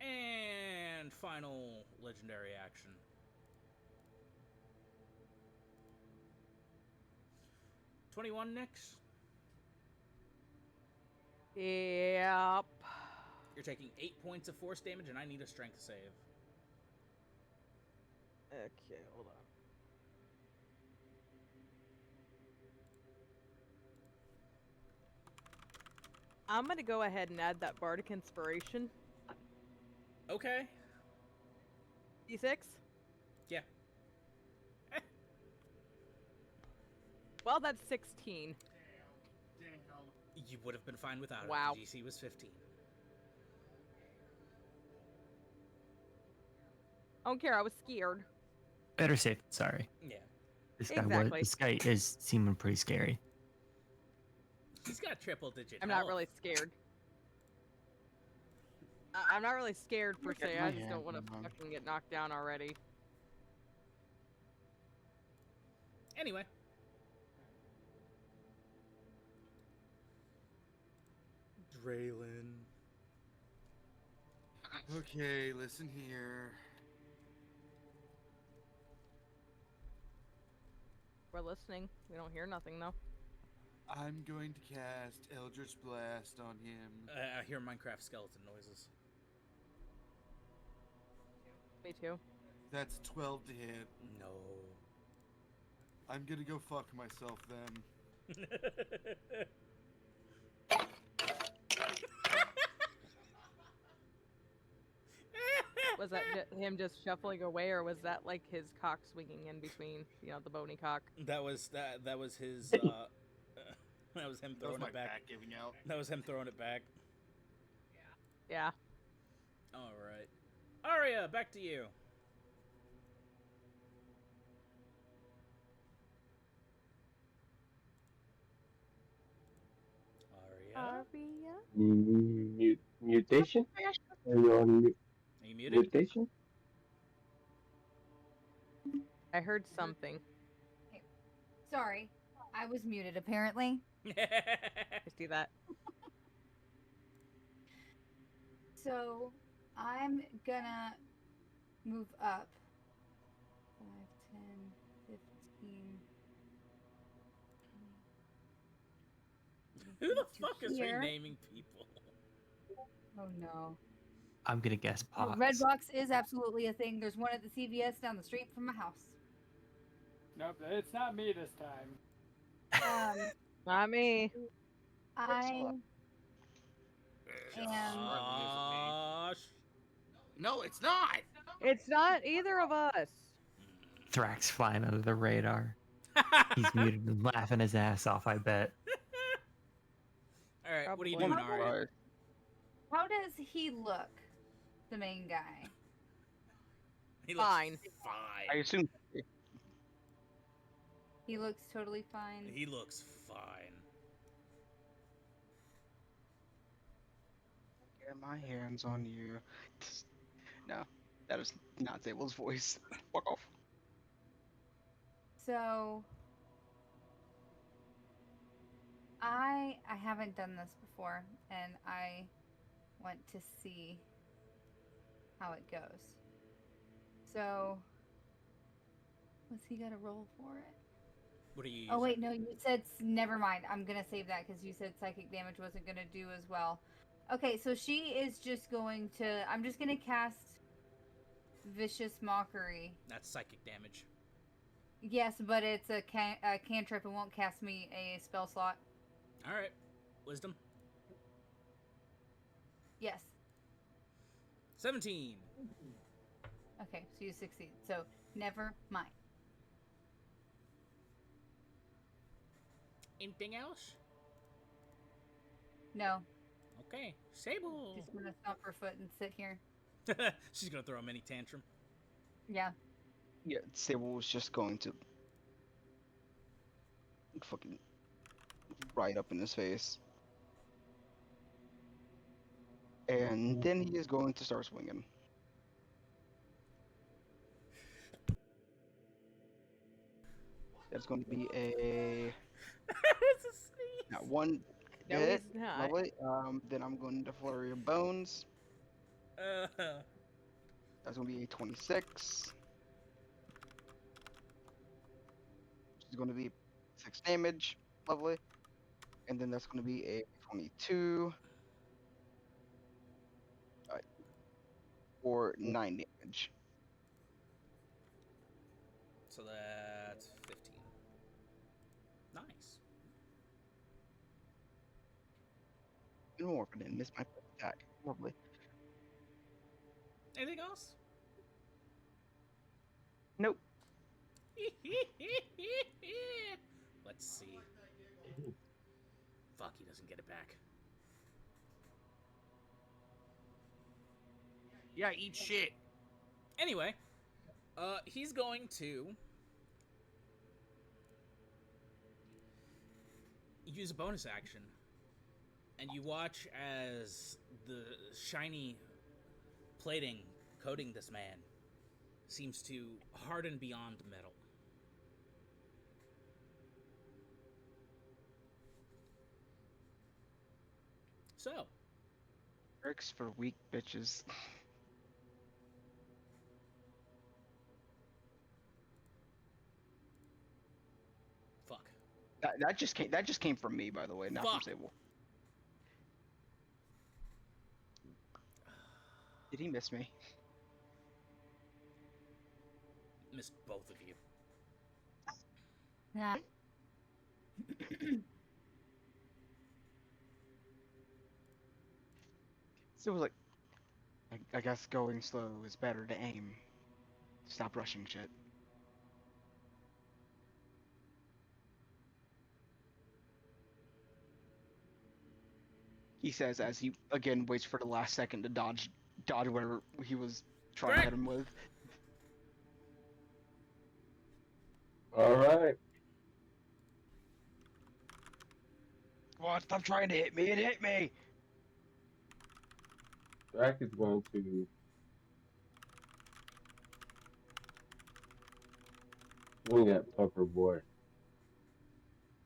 And final legendary action. $21 next. Yep. You're taking 8 points of force damage, and I need a strength save. Okay, hold on. I'm gonna go ahead and add that Bardic Inspiration. Okay. D6? Yeah. Well, that's 16. You would have been fine without Wow. it. The DC was 15. I don't care, I was scared. Better safe than sorry. Yeah. Exactly. This guy is seeming pretty scary. He's got triple digit I'm health. not really scared. I'm not really scared per Look at se, my I just don't hands want on to him. fucking get knocked down already. Anyway. Draylin. Okay, listen here. We're listening. We don't hear nothing though. I'm going to cast Eldritch Blast on him. I hear Minecraft skeleton noises. Me too. That's 12 to hit. No. I'm gonna go fuck myself then. Was that him just shuffling away, or was that like his cock swinging in between, the bony cock? That was his. That was him That was throwing my it back. back giving out. That was him throwing it back. Yeah. All right, Arya, back to you. Arya, Mutation? Are you on are you muted? mutation? I heard something. Sorry, I was muted apparently. I see that. So I'm gonna move up 5, 10, 15. Who the to fuck is here. renaming people? Oh no. I'm gonna guess Oh, Pox. Redbox is absolutely a thing. There's one at the CVS down the street from my house. Nope, it's not me this time. Not me. I am. Josh. No, it's not. It's not either of us. Thrax flying under the radar. He's muted and laughing his ass off, I bet. All right, what are you Probably. doing, Arya? How does he look, the main guy? He looks Fine. I fine. assume. He looks totally fine. He looks fine. Get my hands on you. No, that is not Zable's voice. Fuck off. So I haven't done this before, and I want to see how it goes. So what's he got to roll for it? What are you using? Oh wait, no, you said never mind. I'm gonna save that because you said psychic damage wasn't gonna do as well. Okay, so she is just going to. I'm just gonna cast Vicious Mockery. That's psychic damage. Yes, but it's a cantrip. It won't cast me a spell slot. All right, wisdom. Yes. 17. Okay, so you succeed. So never mind. Anything else? No, Okay, Sable. just gonna stomp her foot and sit here. She's gonna throw a mini tantrum. Yeah. Yeah, Sable was just going to fucking right up in his face. And then he is going to start swinging. That's going to be a It's a sneeze. not one No, hit. he's not. Lovely. Then I'm going to flurry of bones. That's going to be a 26. Which is going to be 6 damage. Lovely. And then that's going to be a 22. For 9 damage. So that's 15. Nice. Even more, but I didn't miss my first attack. Lovely. Anything else? Nope. Let's see. Fuck, he doesn't get it back. Yeah, eat shit. Anyway, he's going to use a bonus action, and you watch as the shiny plating coating this man seems to harden beyond metal. So, Perks for weak bitches. fuck. That just came from me, by the way, not Fuck. from Sable. Did he miss me? missed both of you. Yeah. So it was like, I guess going slow is better to aim. Stop rushing shit. He says as he again waits for the last second to dodge whatever he was trying to hit him with. All right. What? Stop trying to hit me! It hit me! Drac is going to swing at Puffer Boy.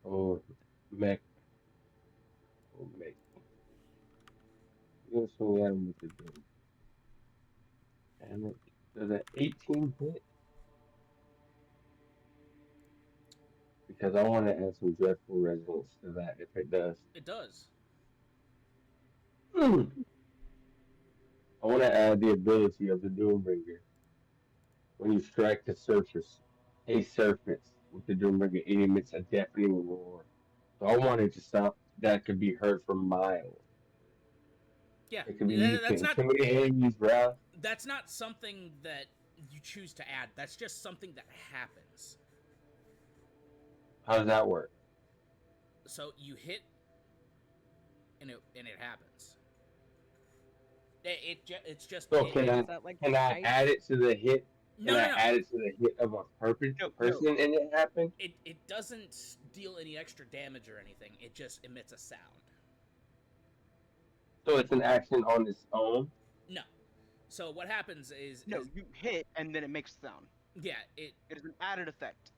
Oh, mech. Oh, mech. He's going to swing at him with the gun. Damn it. Does an 18 hit? Because I want to add some dreadful resonance to that if it does. It does. I want to add the ability of the Doombringer. When you strike a surface with the Doombringer, it emits a deafening roar. So I wanted to stop that could be heard for miles. Yeah, It could be used to that's not intimidate enemies, bro. that's not something that you choose to add. That's just something that happens. How does that work? So you hit, and it happens. It's just. So can I Is that like can I ice? add it to the hit? Can No, I no, no. add it to the hit of a person and it happen? It doesn't deal any extra damage or anything. It just emits a sound. So it's an action on its own. No. So what happens is No, you hit and then it makes sound. yeah, It is an added effect.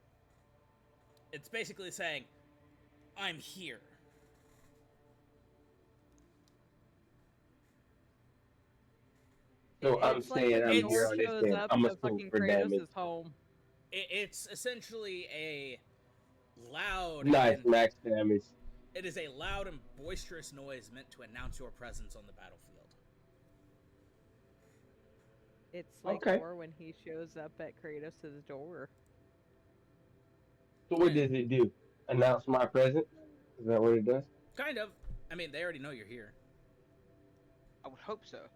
it's basically saying, I'm here. So I'm It's like saying when I'm the It's- here door on this shows game. up I'm to a swing fucking for damage. Kratos' home. It's essentially a loud. Nice and- max damage. It is a loud and boisterous noise meant to announce your presence on the battlefield. It's like Okay. Thor when he shows up at Kratos' door. So what does it do? Announce my presence? Is that what it does? Kind of. I mean, they already know you're here. I would hope so.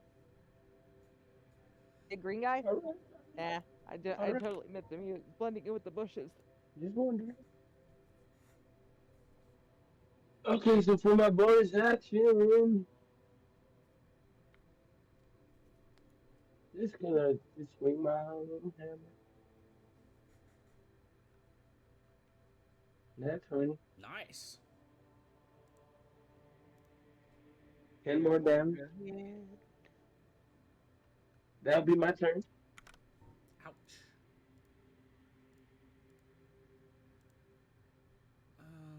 The green guy? All right. Nah, I Alright. totally missed him. He was blending in with the bushes. Just wondering. Okay, so for my bonus action, just gonna just swing my little hammer. That's 20. Nice. 10 more damage. That'll be my turn. Ouch.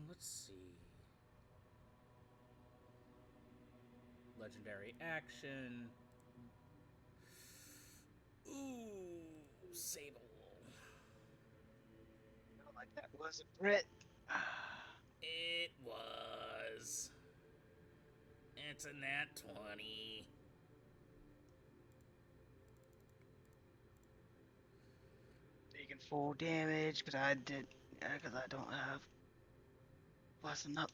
Let's see. Legendary action. Ooh, Sable. Like that was a Brit. It was. It's a nat 20. Taking full damage because I don't have lesson up.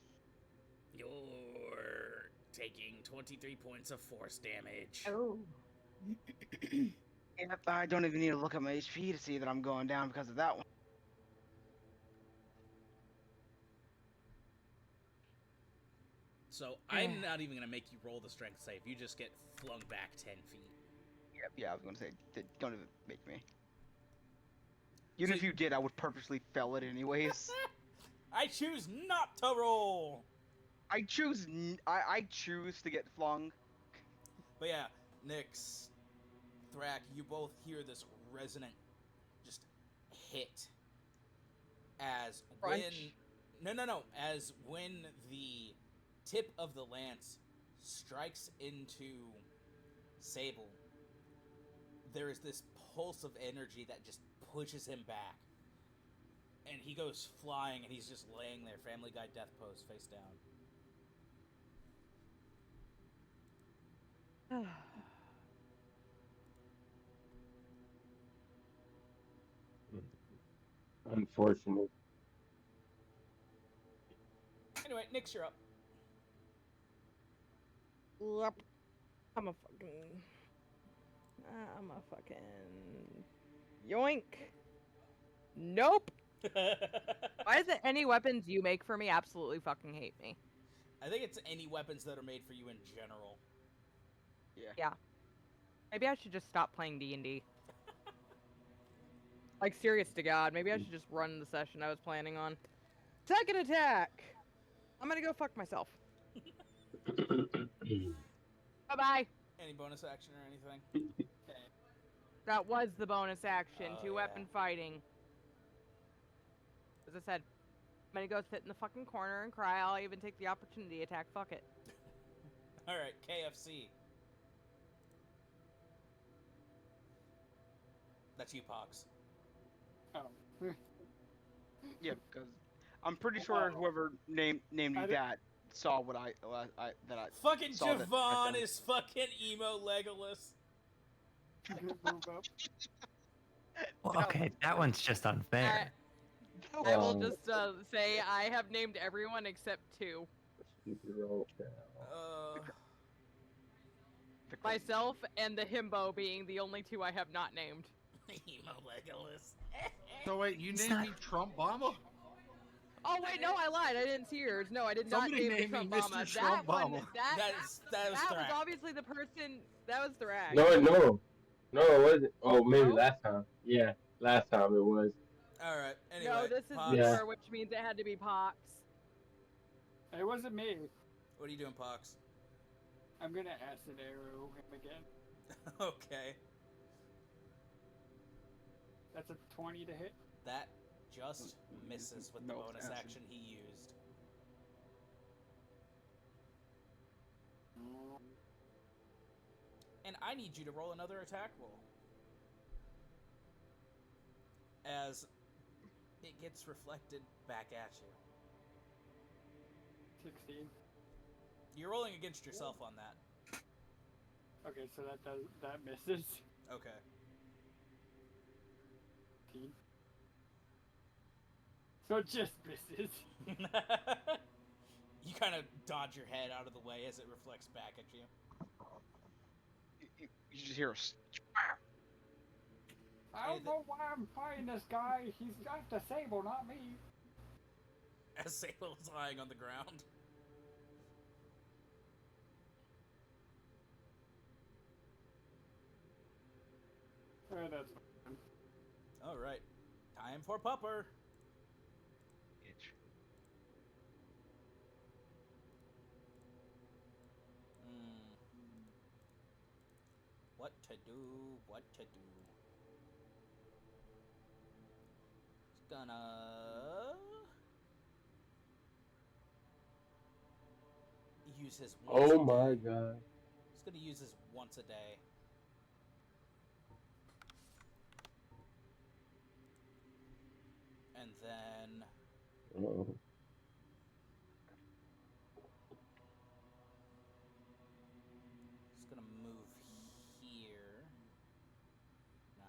You're taking 23 points of force damage. Oh. Yep, I don't even need to look at my HP to see that I'm going down because of that one. So I'm not even going to make you roll the strength save. You just get flung back 10 feet. Yep, yeah, I was gonna say, don't even make me. Even So if you did, I would purposely fail it anyways. I choose not to roll. I choose to get flung. But yeah, Nyx, Thrak, you both hear this resonant just hit as Crunch. as when the tip of the lance strikes into Sable, there is this pulse of energy that just pushes him back. And he goes flying and he's just laying there, Family Guy death pose, face down. Unfortunate. Anyway, Nix, you're up. Yep. I'm a fucking yoink. Nope. Why is it any weapons you make for me absolutely fucking hate me? I think it's any weapons that are made for you in general. Yeah. Maybe I should just stop playing D&D. Like, serious to God, maybe I should just run the session I was planning on. Second attack! I'm gonna go fuck myself. Bye-bye! Any bonus action or anything? That was the bonus action, Oh, two-weapon yeah. fighting. As I said, I'm gonna go sit in the fucking corner and cry. I'll even take the opportunity attack. Fuck it. Alright, KFC. That's you, Pox. Oh. Yeah, because I'm pretty sure whoever named you that saw what I Fucking saw that Javon is fucking emo Legolas. Move up. Well, okay, that one's just unfair. I will just say I have named everyone except two. Myself and the himbo being the only two I have not named. Emo Legolas. So wait, you It's named not- me Trump Bomber? Oh wait, no, I lied. I didn't see yours. No, I did not Somebody name the named me Trump Mr. Mama. Trump That one, Mama. That was was Thrak. obviously the person. That was Thrak. No, it wasn't. Oh, maybe No? last time. Yeah, last time it was. Alright, anyway. No, this is Pox. Yeah. Boomer, which means it had to be Pox. It wasn't me. What are you doing, Pox? I'm gonna acid arrow him again. Okay. That's a 20 to hit. That just misses with the No, bonus acid. action he used. And I need you to roll another attack roll. As it gets reflected back at you. 16. You're rolling against yourself on that. Okay, so that misses. Okay. 15. So it just misses. You kind of dodge your head out of the way as it reflects back at you. You just hear us. I don't know why I'm fighting this guy. He's got the sable, not me. As Sable is lying on the ground. That's fine. Alright. Time for Pupper. Itch. What to do? What to do? It's gonna use his once Oh a my day. god. He's gonna use his once a day. And then Uh-oh. he's gonna move here. No.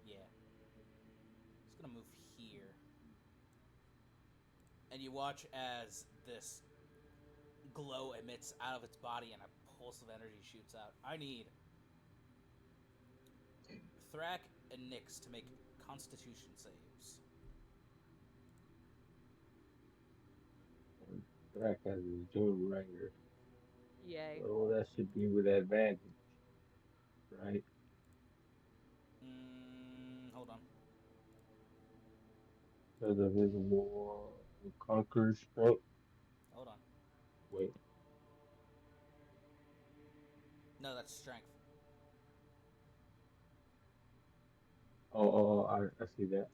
Yeah. He's gonna move here. And you watch as this glow emits out of its body and a pulse of energy shoots out. I need Thrak and Nyx to make Constitution saves. Thrak has his Doom Ringer. Yay. So that should be with advantage. Right? Hold on. Because of his war, conquer strength. Hold on. Wait. No, that's strength. Oh, I see that.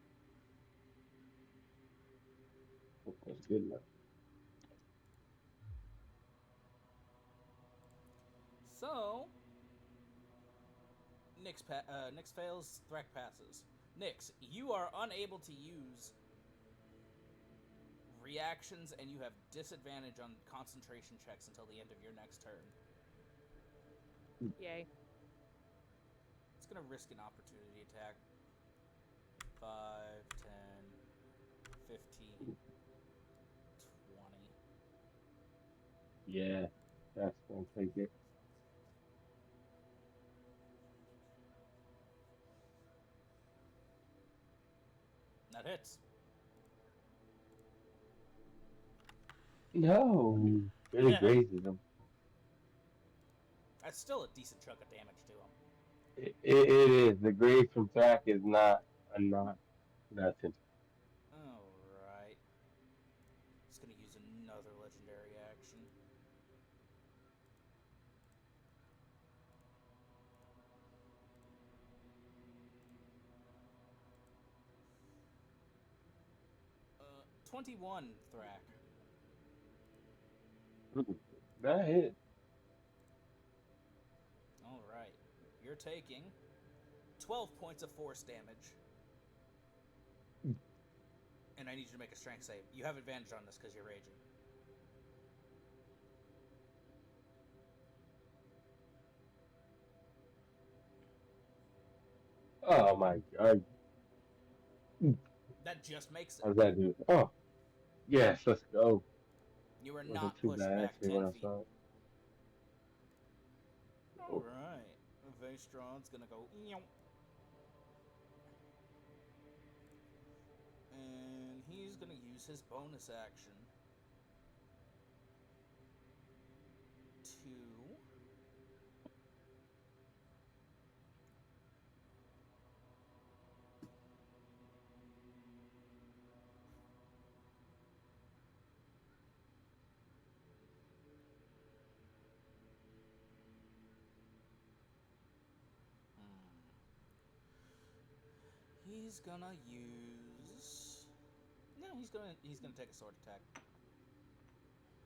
That's good enough. So, Nyx fails, Thrak passes. Nyx, you are unable to use reactions and you have disadvantage on concentration checks until the end of your next turn. Yay. It's gonna risk an opportunity attack. 15, 20. Yeah, that's gonna take it. That hits. No, really grazes him. That's still a decent chunk of damage to him. It is. The graze from Thrak is not a not nothing. Alright. Just gonna use another legendary action. Uh, 21, Thrak. That hit. Alright. You're taking 12 points of force damage. And I need you to make a strength save. You have advantage on this because you're raging. Oh my god. That just makes it. How's that do? Oh, yes, let's go. You are Wasn't not too pushed bad back actually 10 when I feet. saw it. Alright. Vaystron's gonna go. Meow. And he's gonna use his bonus action to he's gonna use. No, he's gonna take a sword attack.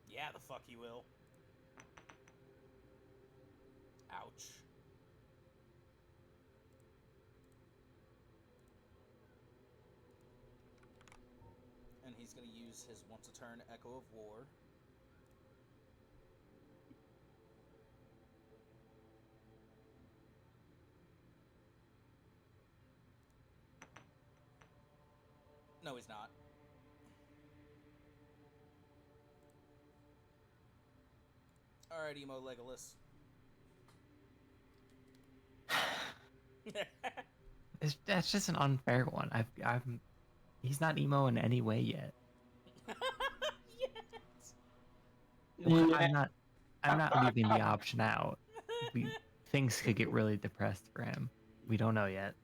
Yeah, the fuck he will. Ouch. And he's gonna use his once a turn Echo of War. No, he's not. Alright, Emo Legolas. That's just an unfair one. He's not emo in any way yet. Yes. I'm not leaving the option out. Things could get really depressed for him. We don't know yet.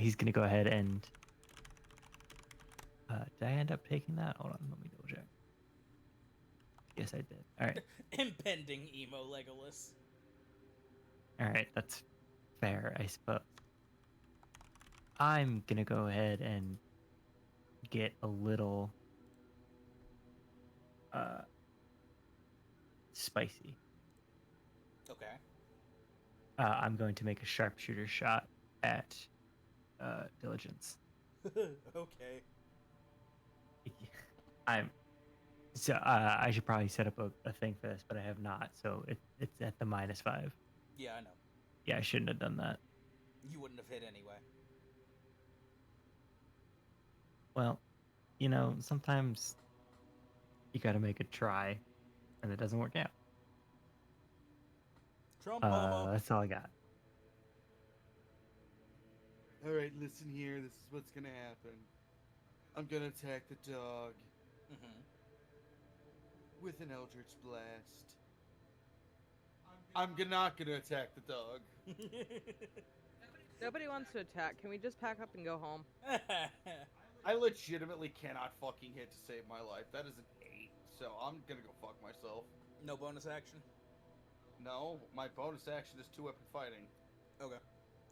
He's gonna go ahead and. Did I end up taking that? Hold on, let me double check. Yes, I did. All right. Impending Emo Legolas. All right, that's fair, I suppose. I'm gonna go ahead and get a little spicy. Okay. I'm going to make a sharpshooter shot at Diligence. Okay. I should probably set up a thing for this, but I have not. So it's at the -5. Yeah, I know. Yeah, I shouldn't have done that. You wouldn't have hit anyway. Well, sometimes you got to make a try, and it doesn't work out. Trump mama. That's all I got. Alright, listen here. This is what's gonna happen. I'm gonna attack the dog Mm-hmm. with an Eldritch Blast. I'm not gonna attack the dog. Nobody wants to attack. Can we just pack up and go home? I legitimately cannot fucking hit to save my life. That is an 8, so I'm gonna go fuck myself. No bonus action? No, my bonus action is 2-weapon fighting. Okay.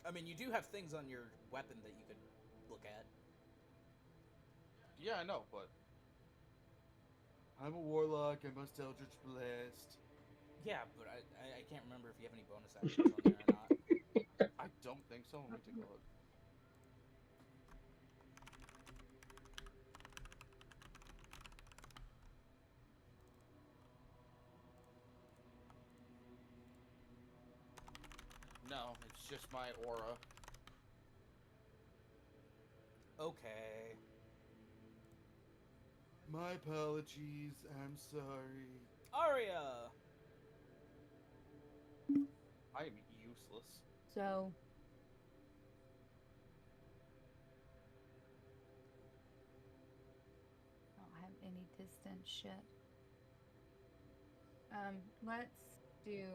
I mean, you do have things on your weapon that you could look at. Yeah, I know, but I'm a warlock. I must Eldritch Blast. Yeah, but I can't remember if you have any bonus actions on there or not. I don't think so. Let me take a look. No, it's just my aura. Okay. My apologies. I'm sorry. Aria. I am useless. So. I don't have any distance shit. Let's do.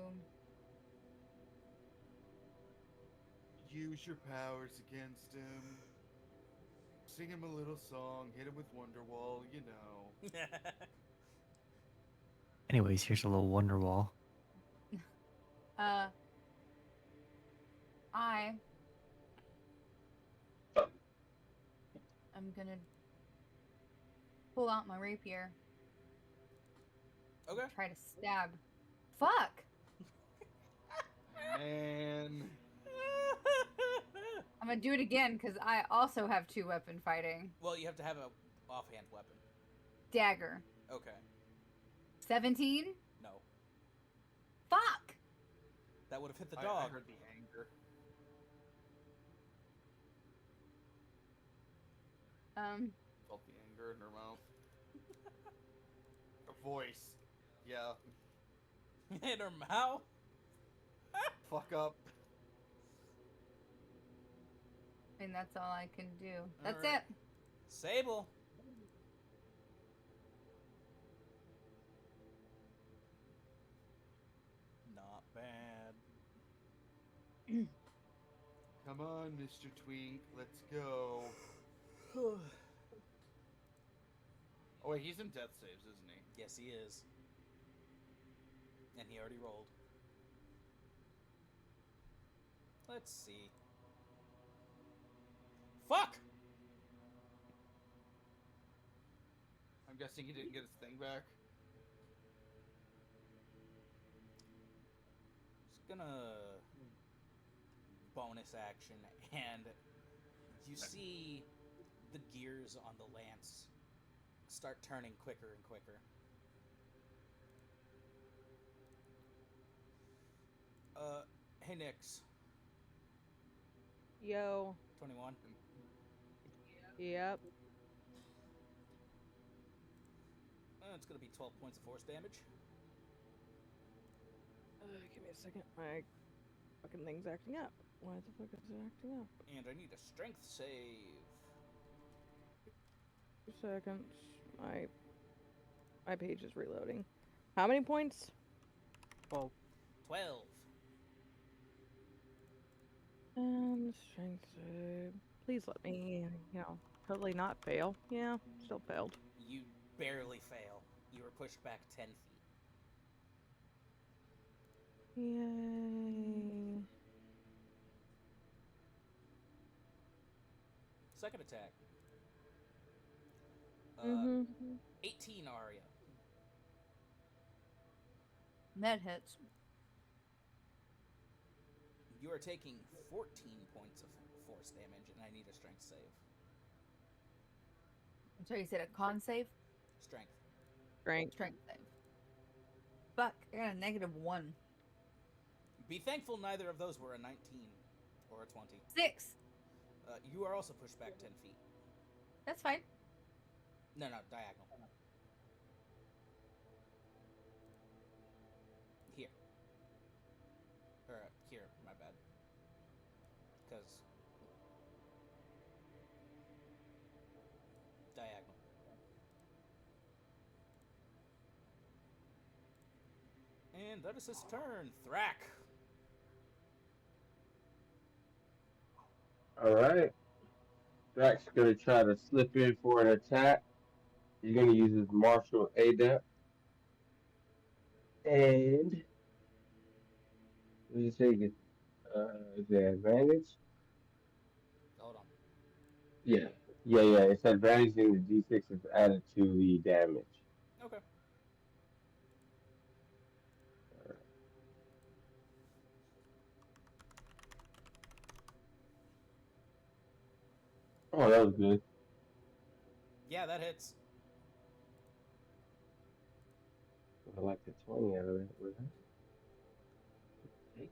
Use your powers against him. Sing him a little song. Hit him with Wonderwall. You know. Anyways, here's a little wonder wall. I am gonna pull out my rapier. Okay. Try to stab. Fuck! Man. I'm gonna do it again because I also have 2-weapon fighting. Well, you have to have a offhand weapon. Dagger. Okay. 17? No. Fuck! That would have hit the I dog. heard the anger. Felt the anger in her mouth. A voice. Yeah. In her mouth? Fuck up. I mean, that's all I can do. That's Alright. it. Sable. Not bad. Come on, Mr. Twink. Let's go. Oh, wait, he's in death saves, isn't he? Yes, he is. And he already rolled. Let's see. Fuck! I'm guessing he didn't get his thing back. Just gonna bonus action, and you see the gears on the lance start turning quicker and quicker. Hey Nix, Yo. 21. Yep. It's gonna be 12 points of force damage. Give me a second. My fucking thing's acting up. Why the fuck is it acting up? And I need a strength save. 2 seconds. My page is reloading. How many points? 12. 12. And strength save. Please let me, totally not fail. Yeah, still failed. You barely fail. You were pushed back 10 feet. Yay. Second attack. 18 Aria. That hits. You are taking 14 points of force damage, and I need a strength save. I'm sorry, you said a con save? Strength. Strength. Strength save. Fuck, I got a -1. Be thankful neither of those were a 19 or a 20. 6! You are also pushed back 10 feet. That's fine. No, diagonal. Here. Or, here, my bad. Because... diagonal. And that is his turn. Thrack. Alright. Drax gonna try to slip in for an attack. He's gonna use his martial adept. And what did you say? The advantage? Hold on. Yeah. It's advantage in the D6 is added to the damage. Okay. Oh, that was good. Yeah, that hits. I like the 20 out of that. Was that? Take it.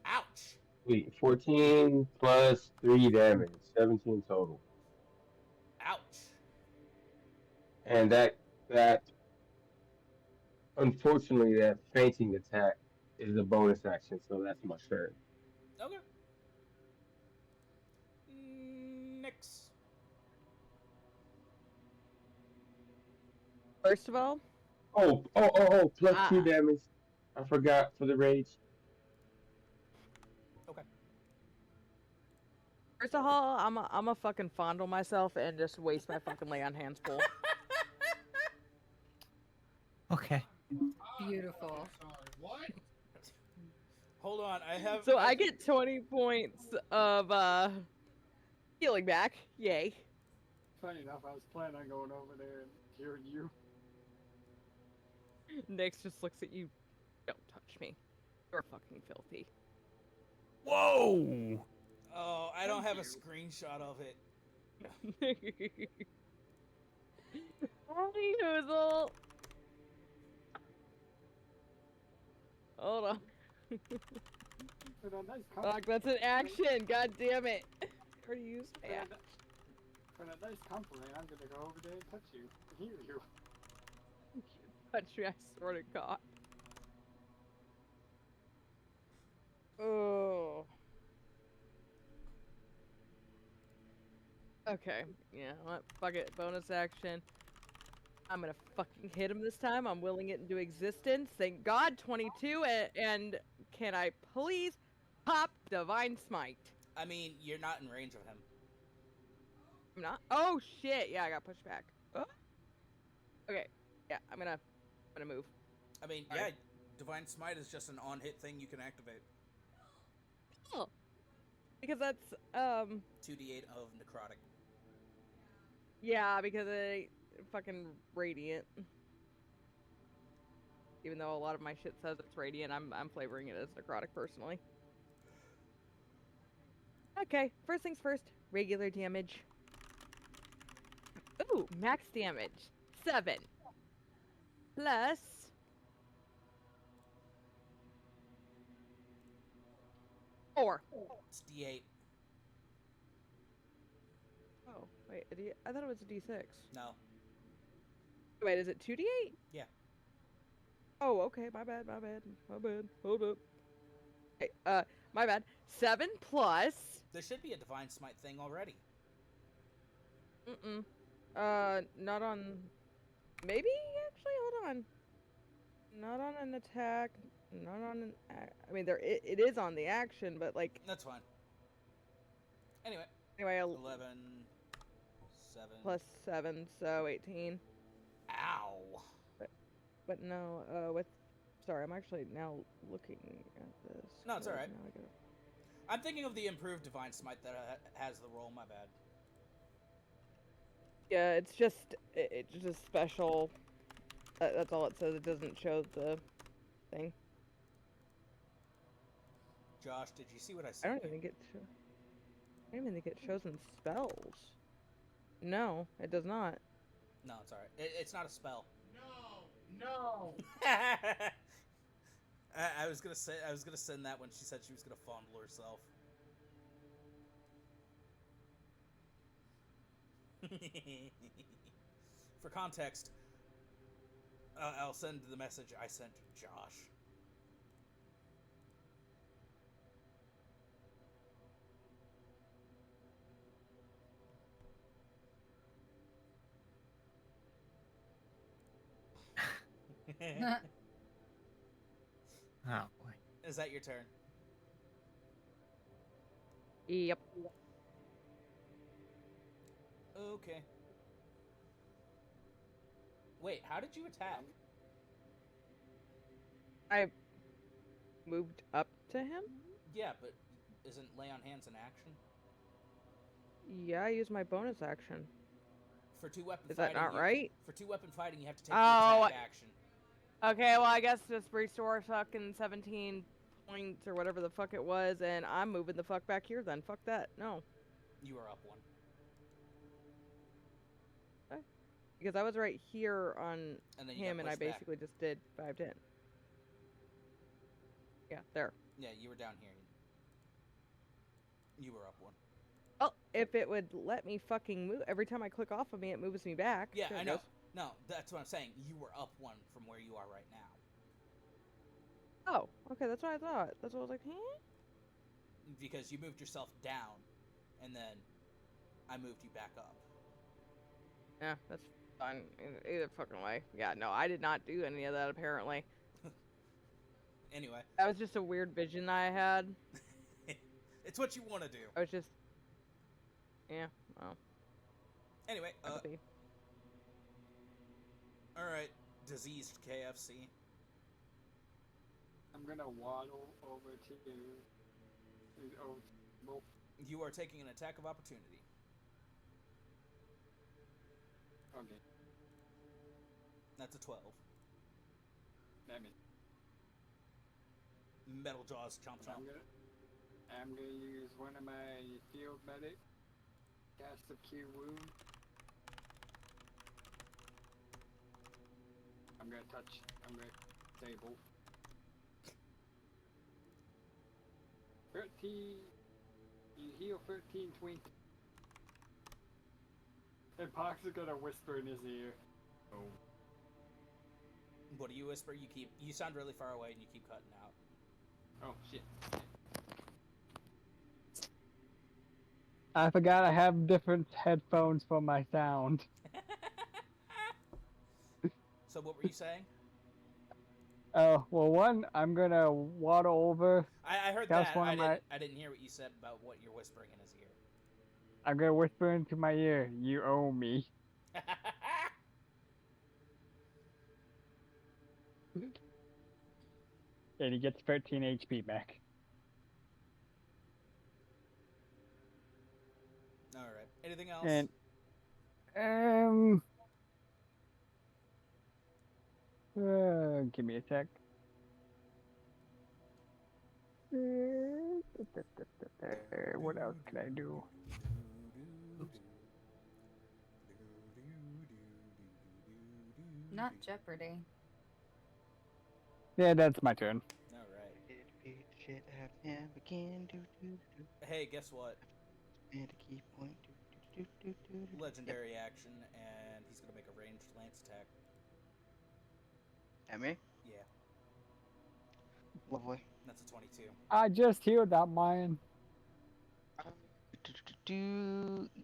Ouch! Wait, 14 plus 3 damage. 17 total. Ouch! and that unfortunately that fainting attack is a bonus action, so that's my turn. Okay. Nix. First of all, Oh, plus uh, 2 damage. I forgot for the rage. Okay. first of all, I'm a fucking fondle myself and just waste my fucking lay on hands pool. Okay. Beautiful. Sorry, what? Hold on, I have. So I get 20 points of healing back. Yay. Funny enough, I was planning on going over there and hearing you. Nyx just looks at you. Don't touch me. You're fucking filthy. Whoa! Oh, I don't have a screenshot of it. Holy noozle. Hold on. For that nice Fuck, compliment. that's an action. God damn it. Already used. Yeah. For that nice compliment, I'm gonna go over there and touch you. And hear you. Touch me, I swear to God. Oh. Okay. Yeah, what? Fuck it. Bonus action. I'm gonna fucking hit him this time. I'm willing it into existence. Thank God, 22. And can I please pop Divine Smite? I mean, you're not in range of him. I'm not. Oh shit! Yeah, I got pushed back. Okay. Yeah, I'm gonna move. I mean, Alright. yeah, Divine Smite is just an on-hit thing you can activate. Oh. Because that's 2d8 of necrotic. yeah, because it fucking radiant. Even though a lot of my shit says it's radiant, I'm flavoring it as necrotic personally. Okay, first things first, regular damage. Ooh, max damage. 7. Plus 4. It's d8. Oh, wait, I thought it was a d6. No. Wait, is it 2d8? Yeah. Oh, okay, my bad. Hold up. Okay, my bad. 7 plus... There should be a Divine Smite thing already. Not on... Maybe? Actually, hold on. Not on an attack, not on an... I mean, it is on the action, but, like... That's fine. Anyway. Anyway, 11, 7... plus 7, so 18. Ow! But no, with... Sorry, I'm actually now looking at this. No, it's alright. Now I gotta... I'm thinking of the improved Divine Smite that has the roll, my bad. Yeah, it's just... It's just a special... that's all it says. It doesn't show the thing. Josh, did you see what I I said? don't even think it... I don't even think it shows in spells. No, it does not. No, it's alright. It's not a spell. No! I was gonna send that when she said she was gonna fondle herself. For context, I'll send the message I sent Josh. Oh boy. Is that your turn? Yep. Okay. Wait, how did you attack? I moved up to him? Yeah, but isn't lay on hands an action? Yeah, I used my bonus action. For 2-weapon Is fighting, that not right? For 2-weapon fighting, you have to take Oh, the attack action. Okay, well, I guess just restore fucking 17 points or whatever the fuck it was, and I'm moving the fuck back here then. Fuck that. No. You are up 1. Okay. Because I was right here on And then you him, got and I pushed back. basically just did 5-10. Yeah, there. Yeah, you were down here. You were up 1. Well, if it would let me fucking move, every time I click off of me, it moves me back. Yeah, There I it know. goes. No, that's what I'm saying. You were up one from where you are right now. Oh, okay, that's what I thought. That's what I was like, huh? Because you moved yourself down, and then I moved you back up. Yeah, that's fine. Either fucking way. Yeah, no, I did not do any of that apparently. Anyway. That was just a weird vision I had. It's what you want to do. I was just... Yeah, well. Anyway, Empathy. alright, diseased KFC. I'm gonna waddle over to well, You are taking an attack of opportunity. okay. That's a 12. That means Metal Jaws chomp chomp. I'm gonna use one of my field medic, cast a cure wound. I'm gonna disable. 13. You heal 13, 20. And Pox is gonna whisper in his ear. Oh. What do you whisper? You sound really far away and you keep cutting out. Oh shit. I forgot I have different headphones for my sound. So what were you saying? Oh, well, one, I'm gonna waddle over. I heard That's that. one of my... I didn't hear what you said about what you're whispering in his ear. I'm gonna whisper into my ear, you owe me. And he gets 13 HP back. Alright. Anything else? And, give me a sec. What else can I do? Oops. Not Jeopardy. Yeah, that's my turn. Alright. Shit happen again. Hey, guess what? And a key point. Legendary action, and he's gonna make a ranged lance attack. At me? Yeah, Lovely. that's a 22. I just healed that mine.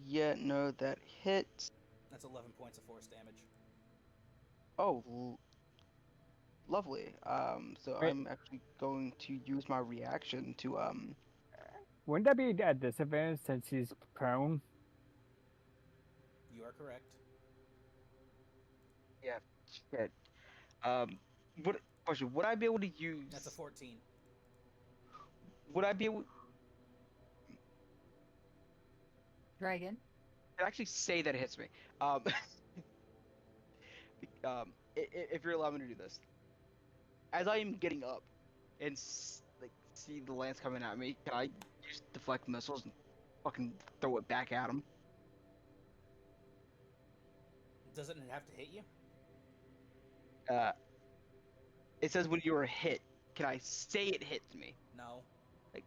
Yeah, no, that hits. That's 11 points of force damage. Oh, lovely. So Wait. I'm actually going to use my reaction to Wouldn't that be at disadvantage since he's prone? You are correct. Yeah, shit. What question? Would I be able to use? That's a 14. Would I be able? Dragon. I actually say that it hits me. If you're allowing me to do this, as I am getting up and like see the lance coming at me, can I just deflect missiles and fucking throw it back at him? Doesn't it have to hit you? It says when you are hit. Can I say it hits me? No. Like,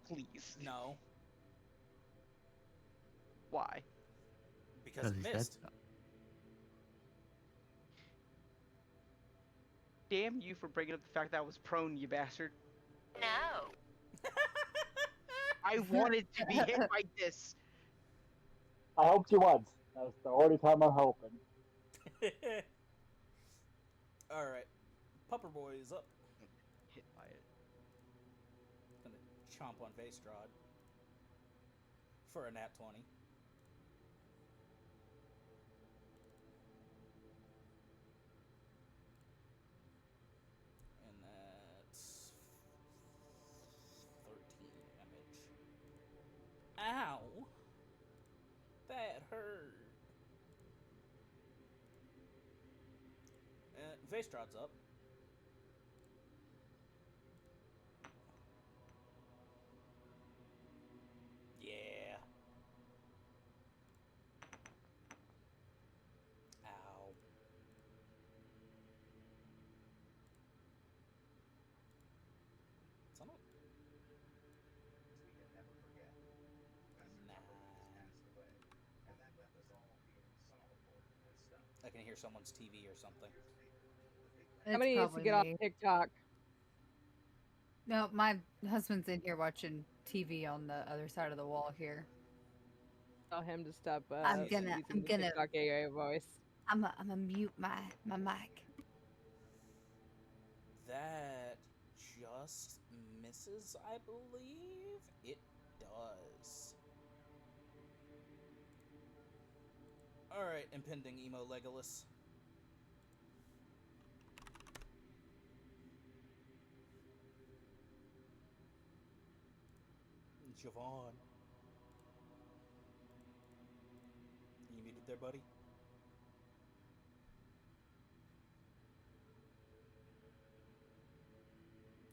please. No. Why? Because it he's dead. missed. Damn you for bringing up the fact that I was prone, you bastard. No. I wanted to be hit by this. I helped you once. That's the only time I'm helping. Alright. Pupper Boy is up. Hit by it. Gonna chomp on Vastrod. For a nat 20. And that's 13 damage. Ow! That hurt. Vastrod's up. Yeah. Ow. Son of a... We can never forget. Nah. Passed away. I can hear someone's TV or something. It's Somebody needs to probably get off me. TikTok. No, my husband's in here watching TV on the other side of the wall here. Tell him to stop I'm using the gonna, TikTok AI voice. I'm gonna mute my mic. That just misses, I believe. It does. Alright, impending emo Legolas. Javon. You muted there, buddy?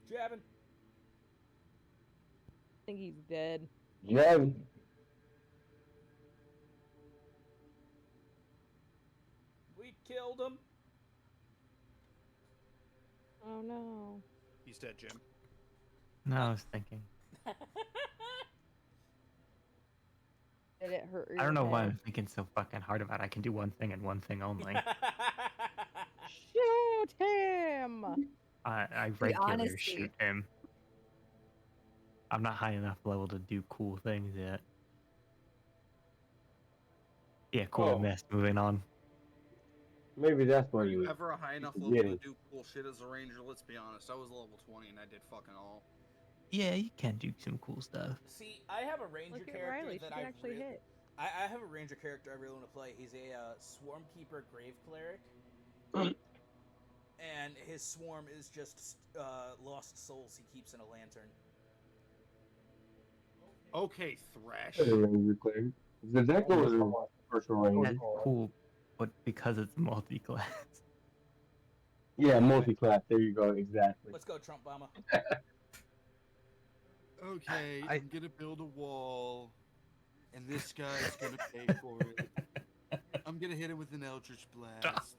Javin. I think he's dead. Yeah. We killed him. Oh no. He's dead, Jim. No, I was thinking. Did it hurt your I don't know why head? I'm thinking so fucking hard about it. I can do one thing and one thing only. Shoot him! I regularly honesty. shoot him. I'm not high enough level to do cool things yet. Yeah, cool Oh. mess. Moving on. Maybe that's why Were you you ever a high enough you level get to it. do cool shit as a ranger? Let's be honest. I was level 20 and I did fucking all. Yeah, you can do some cool stuff. See, I have a ranger Look at character Riley. She that can I actually hit. I have a ranger character I really want to play. He's a Swarmkeeper Grave Cleric. And his swarm is just lost souls he keeps in a lantern. Okay, Thresh. Hey, Ranger Cleric. The deck was personal ranger. That's cool, but because it's multi-class. Yeah, multi-class. There you go. Exactly. Let's go, Trump Bomber. Okay, I- I'm gonna build a wall, and this guy's gonna pay for it. I'm gonna hit him with an Eldritch Blast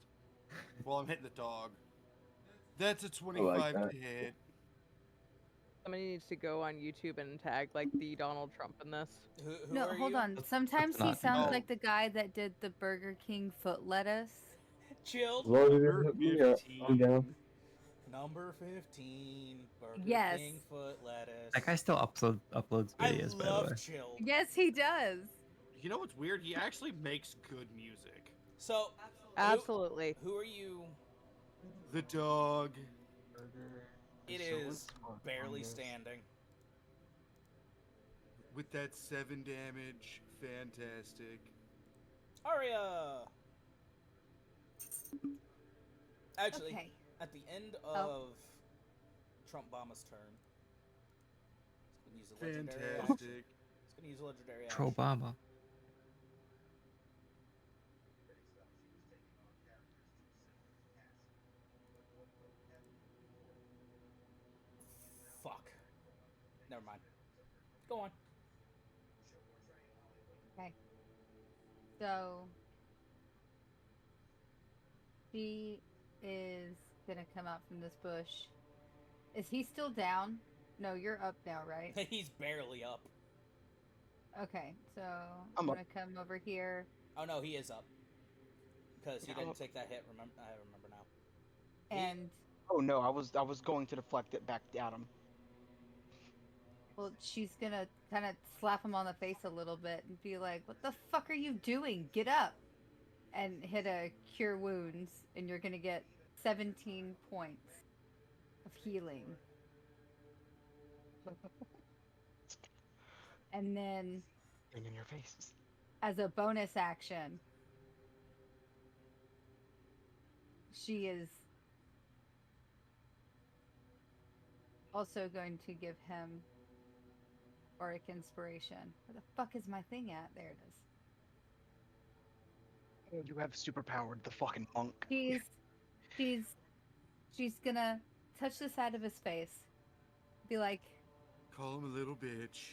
while I'm hitting the dog. That's a 25 that. to hit. Somebody needs to go on YouTube and tag like the Donald Trump in this. Who No, are hold you? on. Sometimes he not- sounds no. like the guy that did the Burger King foot lettuce. Chilled. Loaded Number it up. Yeah, I'm down. 15. Number 15. Burger Yes. King foot lettuce. That guy still uploads I videos, by the way. love Chilled. Yes, he does. You know what's weird? He actually makes good music. So, Absolutely. who are you? The dog. It is barely standing. With that 7 damage. Fantastic. Aria! Actually, Okay. at the end of Trump Bomber's turn, he's going to use a legendary action. Fantastic. He's going to use a legendary action. Trobama. Fuck. Never mind. Go on. Okay. So she is gonna come out from this bush. Is he still down? No, you're up now, right? He's barely up. Okay, so I'm I'm up. gonna come over here. Oh no, he is up. Because he Yeah, I'm didn't up. take that hit, I remember now. And Oh no, I was going to deflect it back at him. well, she's gonna kind of slap him on the face a little bit and be like, "What the fuck are you doing? Get up!" And hit a cure wounds, and you're gonna get 17 points of healing. And then, In your face. as a bonus action, she is also going to give him Auric Inspiration. Where the fuck is my thing at? There it is. You have superpowered the fucking monk. She's gonna touch the side of his face. Be like, Call him a little bitch.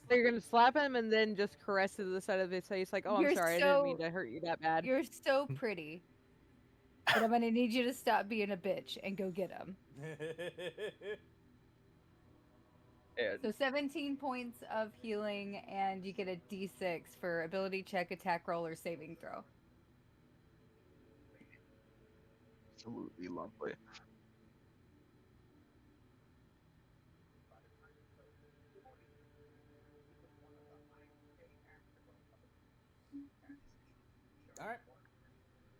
So you're gonna slap him and then just caress to the side of his face, like, "Oh, I'm You're sorry, I so- didn't mean to hurt you that bad." "You're so pretty, but I'm gonna need you to stop being a bitch and go get him." So 17 points of healing, and you get a D6 for ability check, attack roll, or saving throw. absolutely lovely. All right.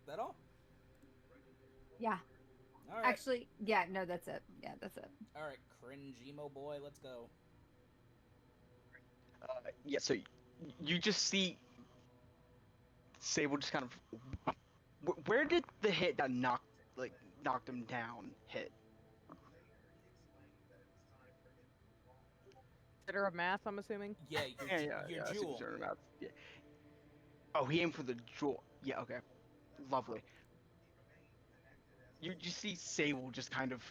That all? Yeah. All right. Actually, yeah, no, that's it. Yeah, that's it. All right, cringe emo boy, let's go. Yeah, so you just see Sable just kind of. Where did the hit that knocked him down hit? Consider of math, I'm assuming. Yeah, your I see what jewel. you're talking about. Yeah. Oh, he aimed for the jewel. Yeah, okay. Lovely. You just see Sable just kind of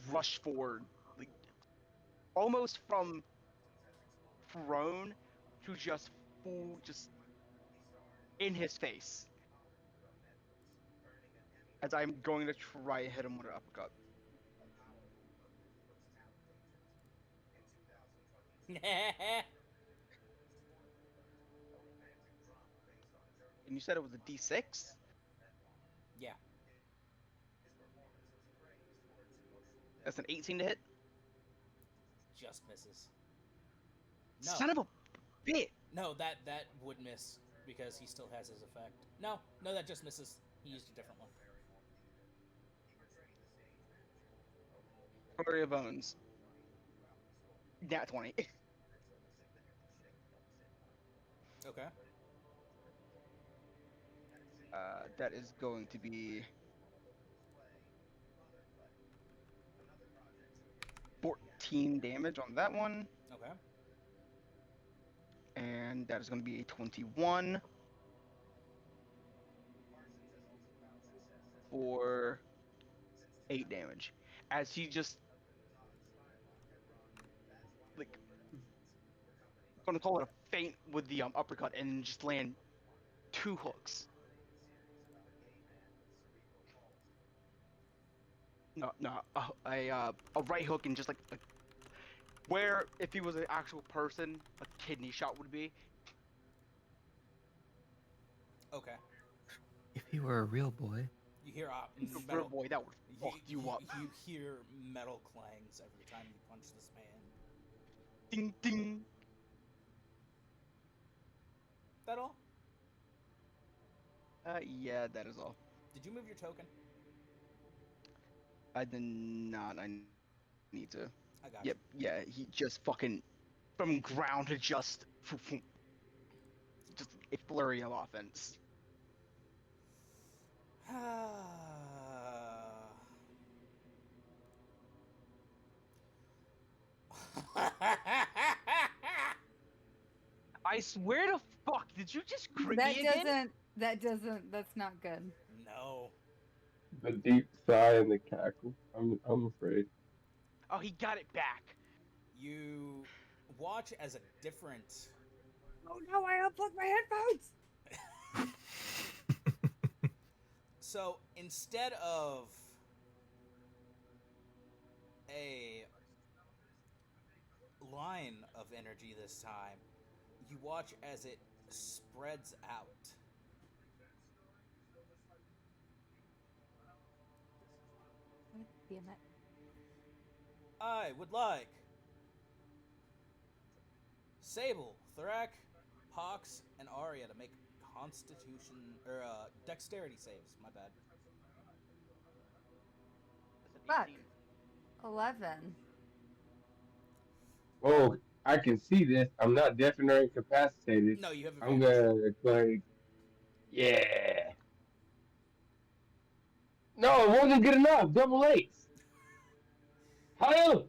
rush forward, like almost from prone to just full, just in his face. As I'm going to try and hit him with an uppercut. And you said it was a D6? Yeah, That's an 18 to hit? just misses. No. Son of a bitch! No, that would miss because he still has his effect. No, that just misses. He used a different one. Flurry of Bones. Nat 20. Okay. That is going to be 14 damage on that one. Okay. And that is going to be a 21 for 8 damage. As he just, like, gonna call it a feint with the uppercut and just land 2 hooks. No, a right hook and just like where if he was an actual person, a kidney shot would be. Okay. If he were a real boy. You hear Real boy, that would fuck you up. You hear metal clangs every time you punch this man. Ding ding. That all? Yeah, that is all. Did you move your token? I did not. I need to. I got Yep. Yeah, he just fucking from ground to just a flurry of offense. you. I swear to fuck, did you just crit me again? That's not good. No. The deep sigh and the cackle. I'm afraid. Oh, he got it back. You watch as a different. Oh no, I unplugged my headphones! So instead of a line of energy this time, you watch as it spreads out. Damn it. I would like Sable, Thorak, Pox, and Arya to make Constitution or Dexterity saves. My bad. Fuck. 11. Oh, I can see this. I'm not deafened or incapacitated. No, you have I'm advantage. gonna like, yeah. No, it wasn't good enough. Double eights. Hello.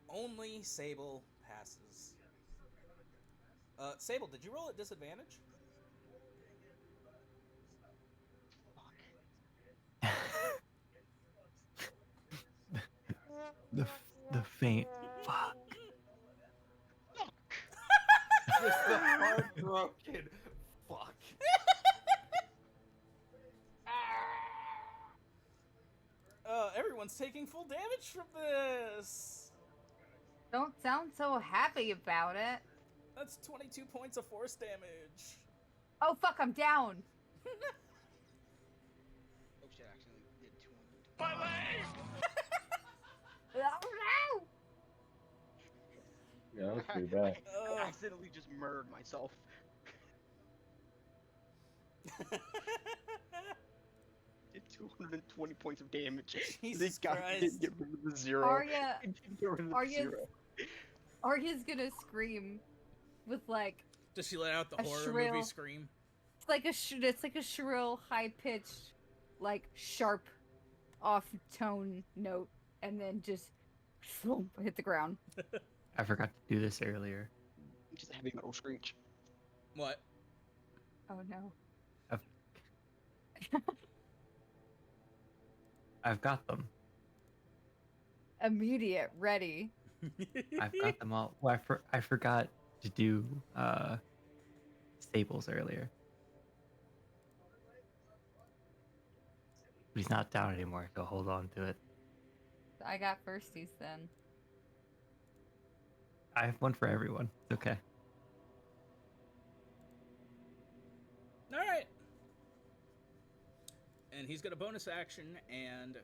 Only Sable passes. Sable, did you roll at disadvantage? the faint fuck. Just the heartbroken fuck. Everyone's taking full damage from this. Don't sound so happy about it. That's 22 points of force damage. Oh fuck, I'm down. My leg! Oh Yeah, that's pretty bad. I accidentally just murdered myself. Did 220 points of damage. Jesus This guy Christ. didn't get rid of the no! zero. Arya, He didn't get rid of the Arya's, zero. Arya's gonna scream with like Does she let out the A horror shrill- movie scream? it's like it's like a shrill, high pitched, like sharp, off tone note, and then just hit the ground. I forgot to do this earlier. Just a heavy metal screech. What? Oh no! I've got them. Immediate, ready. I've got them all. Well, I forgot to do Staples earlier. But he's not down anymore, so hold on to it. I got firsties then. I have one for everyone. It's okay. All right. And he's got a bonus action, and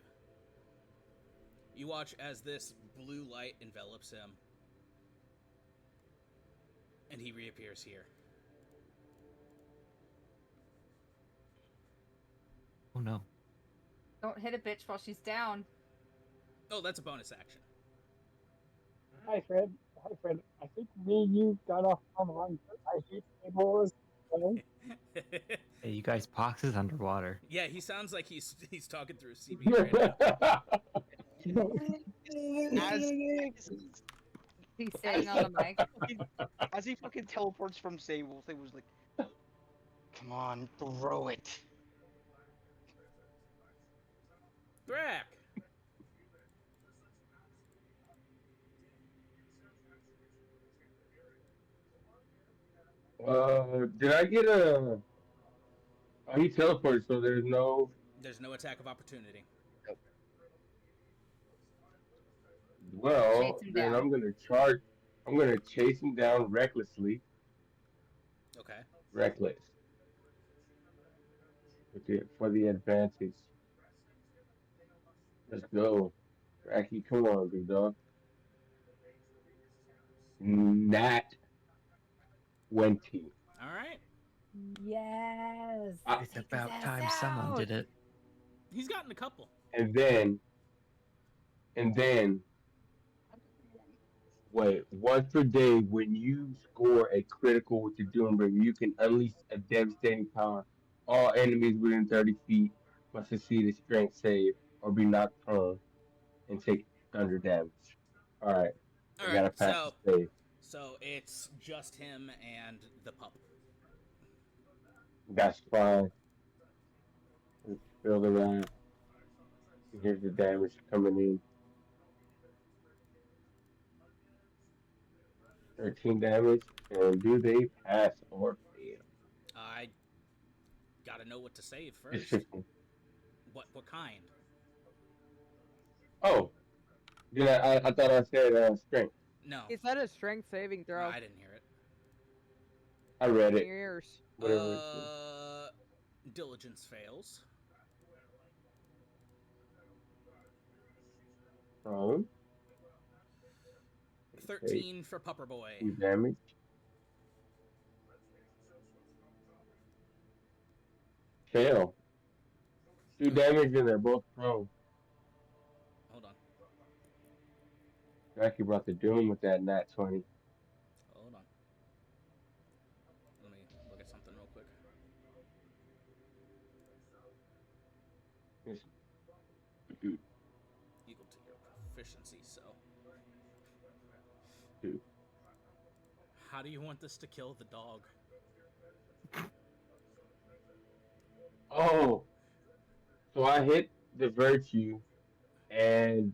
you watch as this blue light envelops him, and he reappears here. Oh no. Don't hit a bitch while she's down. Oh, that's a bonus action. Hi, Fred. Hi, Fred. I think me and you got off on the wrong foot. I hate tables. Hey, you guys, Pox is underwater. Yeah, he sounds like he's talking through CB right now. He's saying on the mic. As he fucking teleports from Sable, Sable's like, come on, throw it. Thrak! Did I get a? Oh, he teleported, so there's no. There's no attack of opportunity. Well, Chase him then down. I'm gonna charge. I'm gonna chase him down recklessly. Okay. Reckless. For the advantage. Let's go. Racky, come on, big dog. Nat 20. All right. Yes. It's Take his about ass time someone out. did it. He's gotten a couple. And then, wait, once per day, when you score a critical with the Doombringer, you can unleash a devastating power. All enemies within 30 feet must succeed a strength save or be knocked prone and take thunder damage. Alright, All I gotta right. pass the save. So it's just him and the pup. That's fine. Let's fill the rat. Here's the damage coming in. 13 damage. And do they pass or fail? I gotta know what to save It's first. 15. What kind? Oh, yeah, I thought I said strength. No. Is that a strength saving No, throw? I didn't hear it. I read In it. your ears. Whatever it is. Diligence fails. Prone. 13 for Pupper Boy. 2 damage. Fail. 2 damage and they're both prone. Hold on. Jackie brought the doom with that nat 20. Hold on. Let me look at something real quick. Yes. Equal to your proficiency, so. 2. How do you want this to kill the dog? Oh, so I hit the virtue and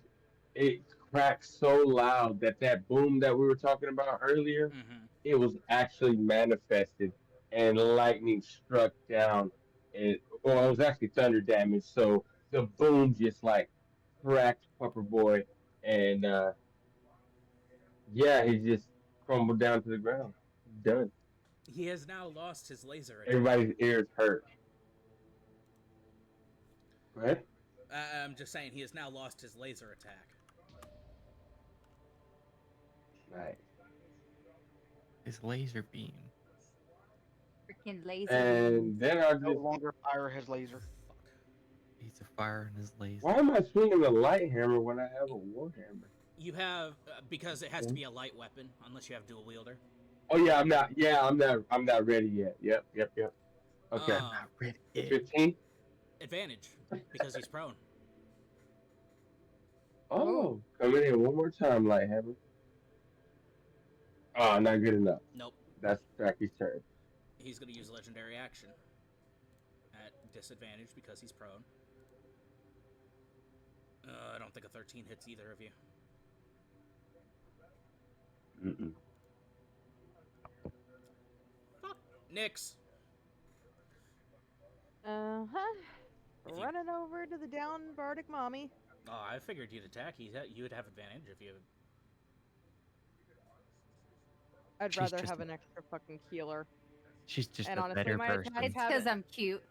it cracked so loud that boom that we were talking about earlier, Mm-hmm. it was actually manifested and lightning struck down. It was actually thunder damage. So the boom just like cracked Pupper Boy, and yeah, he just crumbled down to the ground. Done. He has now lost his laser attack. Everybody's ears hurt. Go ahead. I'm just saying he has now lost his laser attack. Nice. His laser beam. Freaking laser beam. And then I'll No just. longer fire his laser. Fuck. He's a fire in his laser. Why am I swinging the light hammer when I have a warhammer? You have because it has to be a light weapon unless you have dual wielder. Oh yeah, I'm not. Yeah, I'm not. I'm not ready yet. Yep. Okay. Um, Not ready yet. 15. Advantage because he's prone. Oh, coming in one more time, light hammer. Oh, not good enough. Nope. That's Tracky's turn. He's gonna use legendary action at disadvantage because he's prone. I don't think a 13 hits either of you. Mm-mm. Fuck. Nix. If you- Running over to the down Bardic mommy. Oh, I figured you'd attack. You would have advantage if you. I'd She's rather just have a- an extra fucking healer. She's just And a honestly, better my person. attack- It's because I'm cute.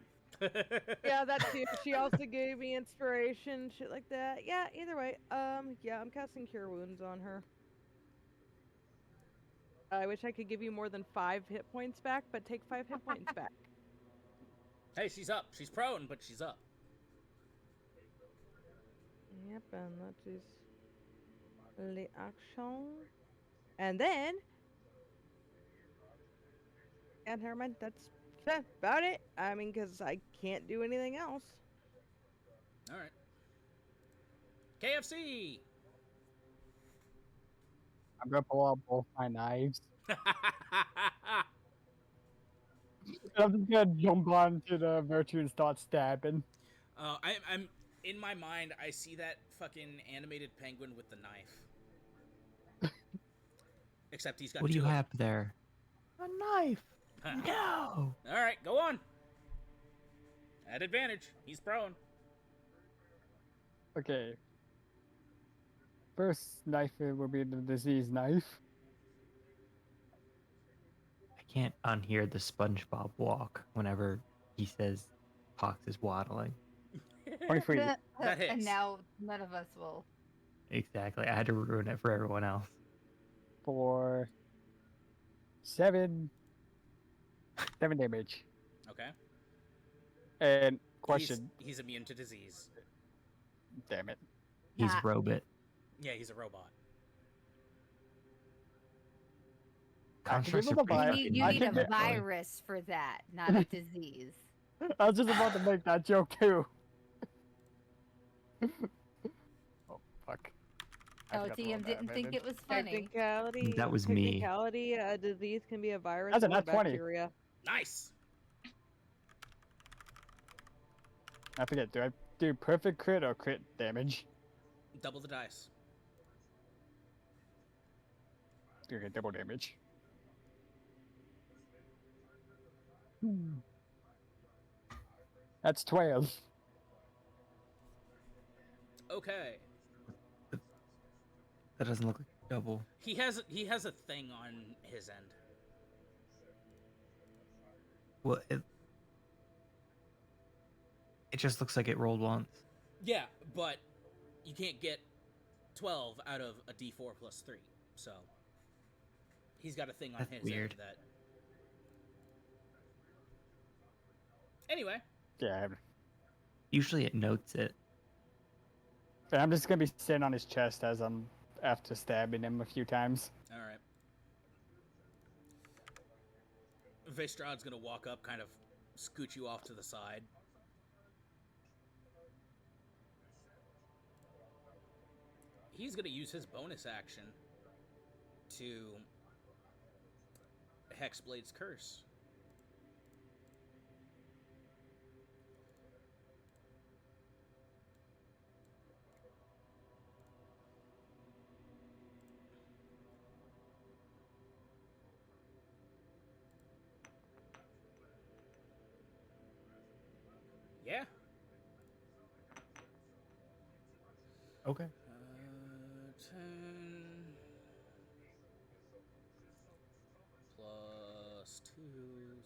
Yeah, that too. She also gave me inspiration, shit like that. Yeah, either way. Yeah, I'm casting Cure Wounds on her. I wish I could give you more than 5 hit points back, but take 5 hit points back. Hey, she's up. She's prone, but she's up. Yep, and that is the action. And then, and never mind, that's about it. I mean, because I can't do anything else. All right. KFC. I'm gonna pull out both my knives. I'm just gonna jump onto the virtue and start stabbing. I'm in my mind. I see that fucking animated penguin with the knife. Except he's got. What do you two of have there? A knife. them. No. All right, go on. At advantage. He's prone. Okay. First knife will be the disease knife. I can't unhear the SpongeBob walk whenever he says Pox is waddling. 23. That And hits. now none of us will. Exactly. I had to ruin it for everyone else. For 7 damage. Okay. And question, He's immune to disease. damn it. He's Nah. Robot. Yeah, he's a robot. Constructs give are him a pretty bite. fucking You I need can a get- virus for that, not a disease. I was just about to make that joke too. Oh, fuck. I Oh, forgot to roll TM that didn't think amendment. it was funny. Technicality. That was me. Technicality, a disease can be a virus That's a or nat 20. bacteria. Nice. I forget, do I do perfect crit or crit damage? Double the dice. Okay, double damage. That's 12. Okay. That doesn't look like double. He has a thing on his end. Well, it just looks like it rolled once. Yeah, but you can't get 12 out of a D4 plus 3. So he's got a thing on That's his weird. end that. Anyway, Yeah. Usually it notes it. And I'm just gonna be sitting on his chest as I'm after stabbing him a few times. all right. Vestrad's gonna walk up, kind of scoot you off to the side. He's gonna use his bonus action to Hexblade's Curse. Yeah. Okay. 10 plus 2,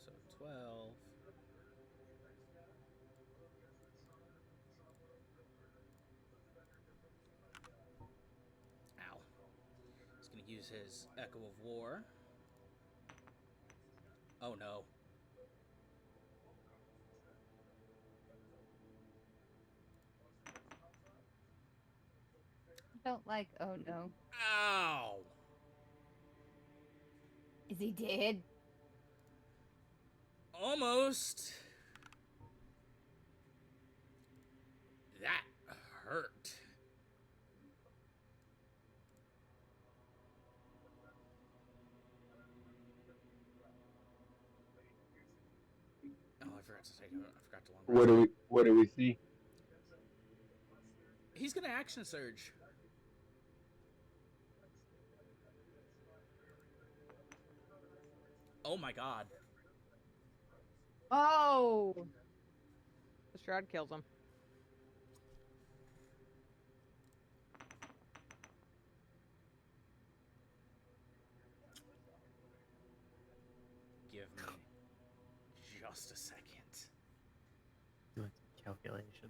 so 12. his Echo of War. Oh no. I don't like. Oh no. Ow! Is he dead? Almost. That hurt. Oh, I forgot to take. I forgot to long rest. What do we see? He's gonna action surge. Oh my god. Oh. The shroud kills him. Give me just a second. Doing some calculation.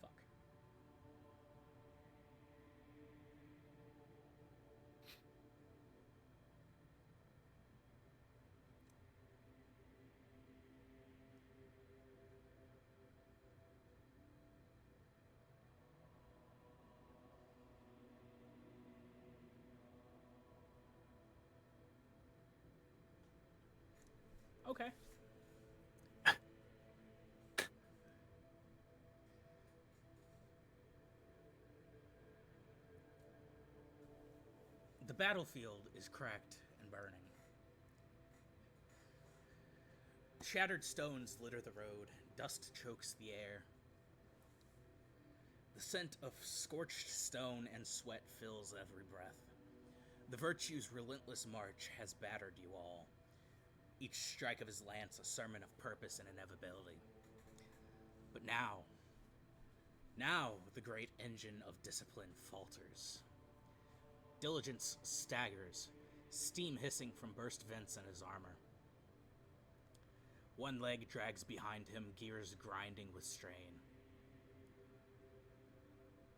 Fuck. Okay. The battlefield is cracked and burning. Shattered stones litter the road. Dust chokes the air. The scent of scorched stone and sweat fills every breath. The Virtue's relentless march has battered you all. Each strike of his lance a sermon of purpose and inevitability. But now the great engine of discipline falters. Diligence staggers, steam hissing from burst vents in his armor. One leg drags behind him, gears grinding with strain.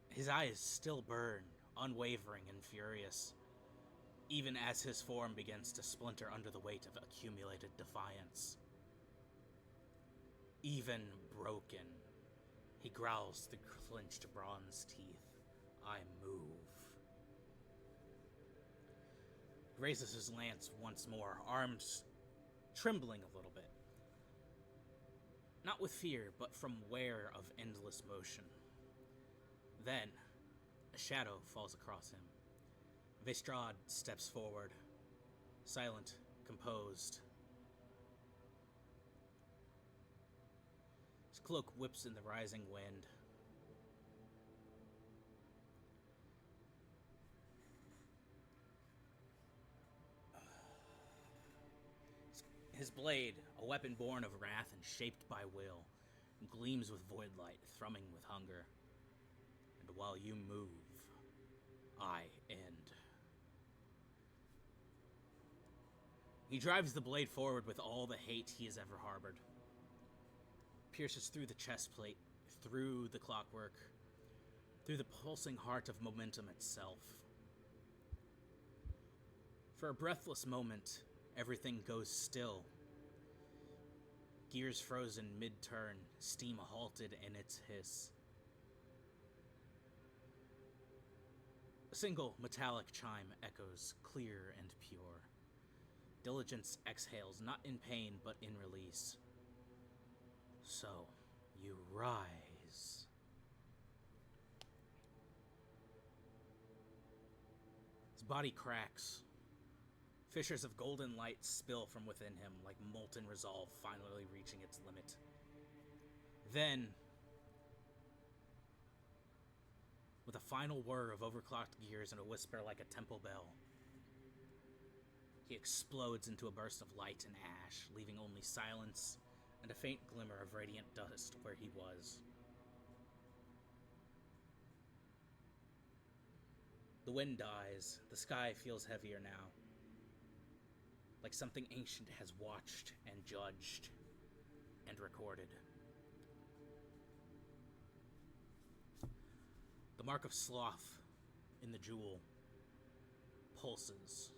His eyes still burn, unwavering and furious, even as his form begins to splinter under the weight of accumulated defiance. Even broken, he growls through clenched bronze teeth. I move. Raises his lance once more, arms trembling a little bit. Not with fear, but from wear of endless motion. Then, a shadow falls across him. Vestrad steps forward, silent, composed. His cloak whips in the rising wind. His blade, a weapon born of wrath and shaped by will, gleams with void light, thrumming with hunger. And while you move, I end. He drives the blade forward with all the hate he has ever harbored. Pierces through the chest plate, through the clockwork, through the pulsing heart of momentum itself. For a breathless moment, everything goes still. Gears frozen mid-turn, steam halted in its hiss. A single metallic chime echoes clear and pure. Diligence exhales, not in pain, but in release. So, you rise. His body cracks. Fissures of golden light spill from within him, like molten resolve finally reaching its limit. Then, with a final whir of overclocked gears and a whisper like a temple bell, he explodes into a burst of light and ash, leaving only silence and a faint glimmer of radiant dust where he was. The wind dies. The sky feels heavier now, like something ancient has watched and judged and recorded. The mark of sloth in the jewel pulses.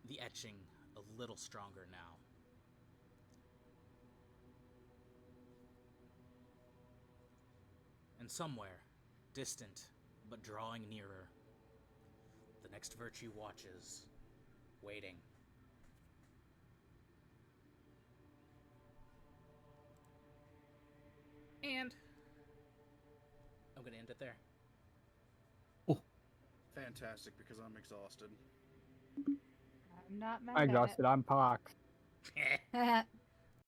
The etching a little stronger now. And somewhere, distant but drawing nearer, the next virtue watches, waiting. And I'm gonna end it there. Fantastic, because I'm exhausted. I'm not mad I'm at exhausted. I'm pox. it.